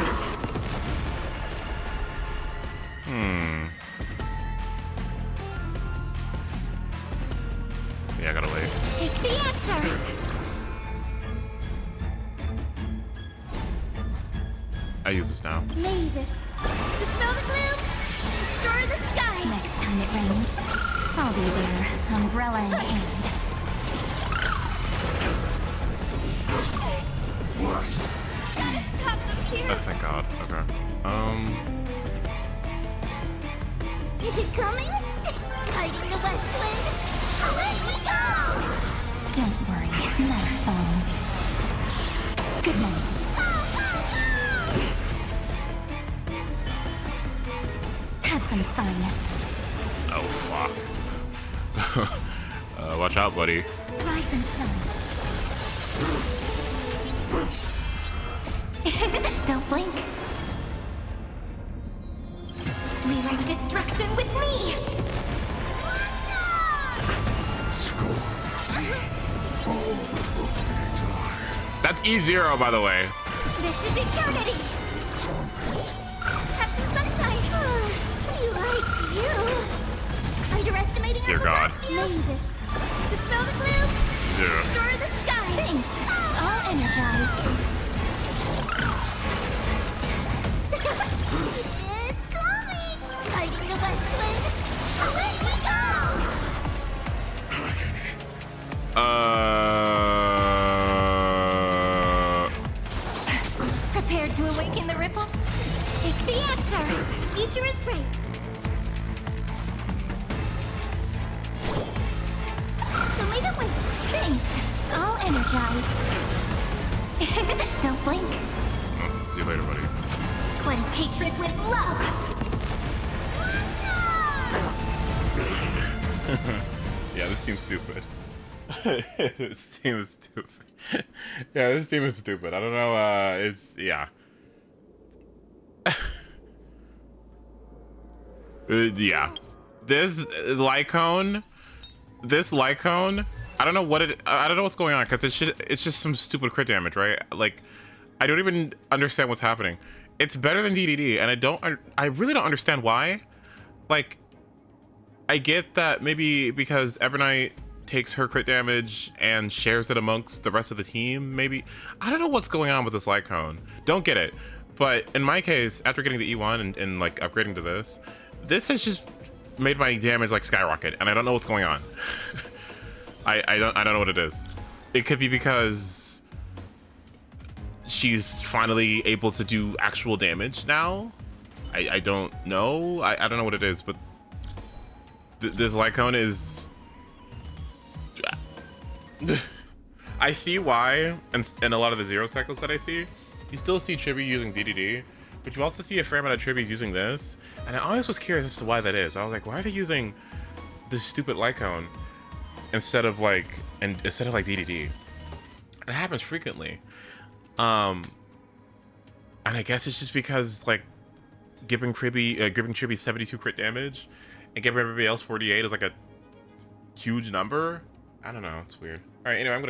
Yeah, I gotta wait. Take the answer. I use this now. May this dispel the gloom. Restore the skies. Next time it rains, I'll be there, umbrella in hand. Gotta stop them here. Oh, thank God. Okay. Is it coming? Hiding the west wind. Away we go. Don't worry, night falls. Good night. Have some fun. Oh, fuck. Watch out, buddy. Rise and shine. Don't blink. Rewrite destruction with me. That's E0, by the way. This is eternity! Have some sunshine! We like you! Underestimating Dear us God. last year? Maybe this. Dispel the gloom! Yeah. Destroy the sky! Thanks! All energized. It's coming! Lighting the west wind! Away we go! Prepared to awaken the ripples? Take the answer! Future is bright! Show me the way! Thanks! All energized. Don't blink. Oh, see you later, buddy. Cleanse hatred with love! Yeah, this team's stupid. This team is stupid. Yeah, this team is stupid. I don't know, it's, yeah. Yeah. This Lycone, I don't know what I don't know what's going on, because it's just some stupid crit damage, right? Like, I don't even understand what's happening. It's better than DDD, and I really don't understand why. Like, I get that maybe because Evernight takes her crit damage and shares it amongst the rest of the team, maybe. I don't know what's going on with this Lycone. Don't get it. But in my case, after getting the E1 and like upgrading to this has just made my damage like skyrocket, and I don't know what's going on. I don't know what it is. It could be because she's finally able to do actual damage now. I don't know. I don't know what it is, but this Lycone is... I see why, and a lot of the zero cycles that I see, you still see Chibi using DDD, but you also see a fair amount of Tribbies using this, and I always was curious as to why that is. I was like, why are they using this stupid Lycone instead of like DDD? It happens frequently. And I guess it's just because like giving Chibi 72 crit damage and giving everybody else 48 is like a huge number. I don't know, it's weird. All right, anyway, I'm gonna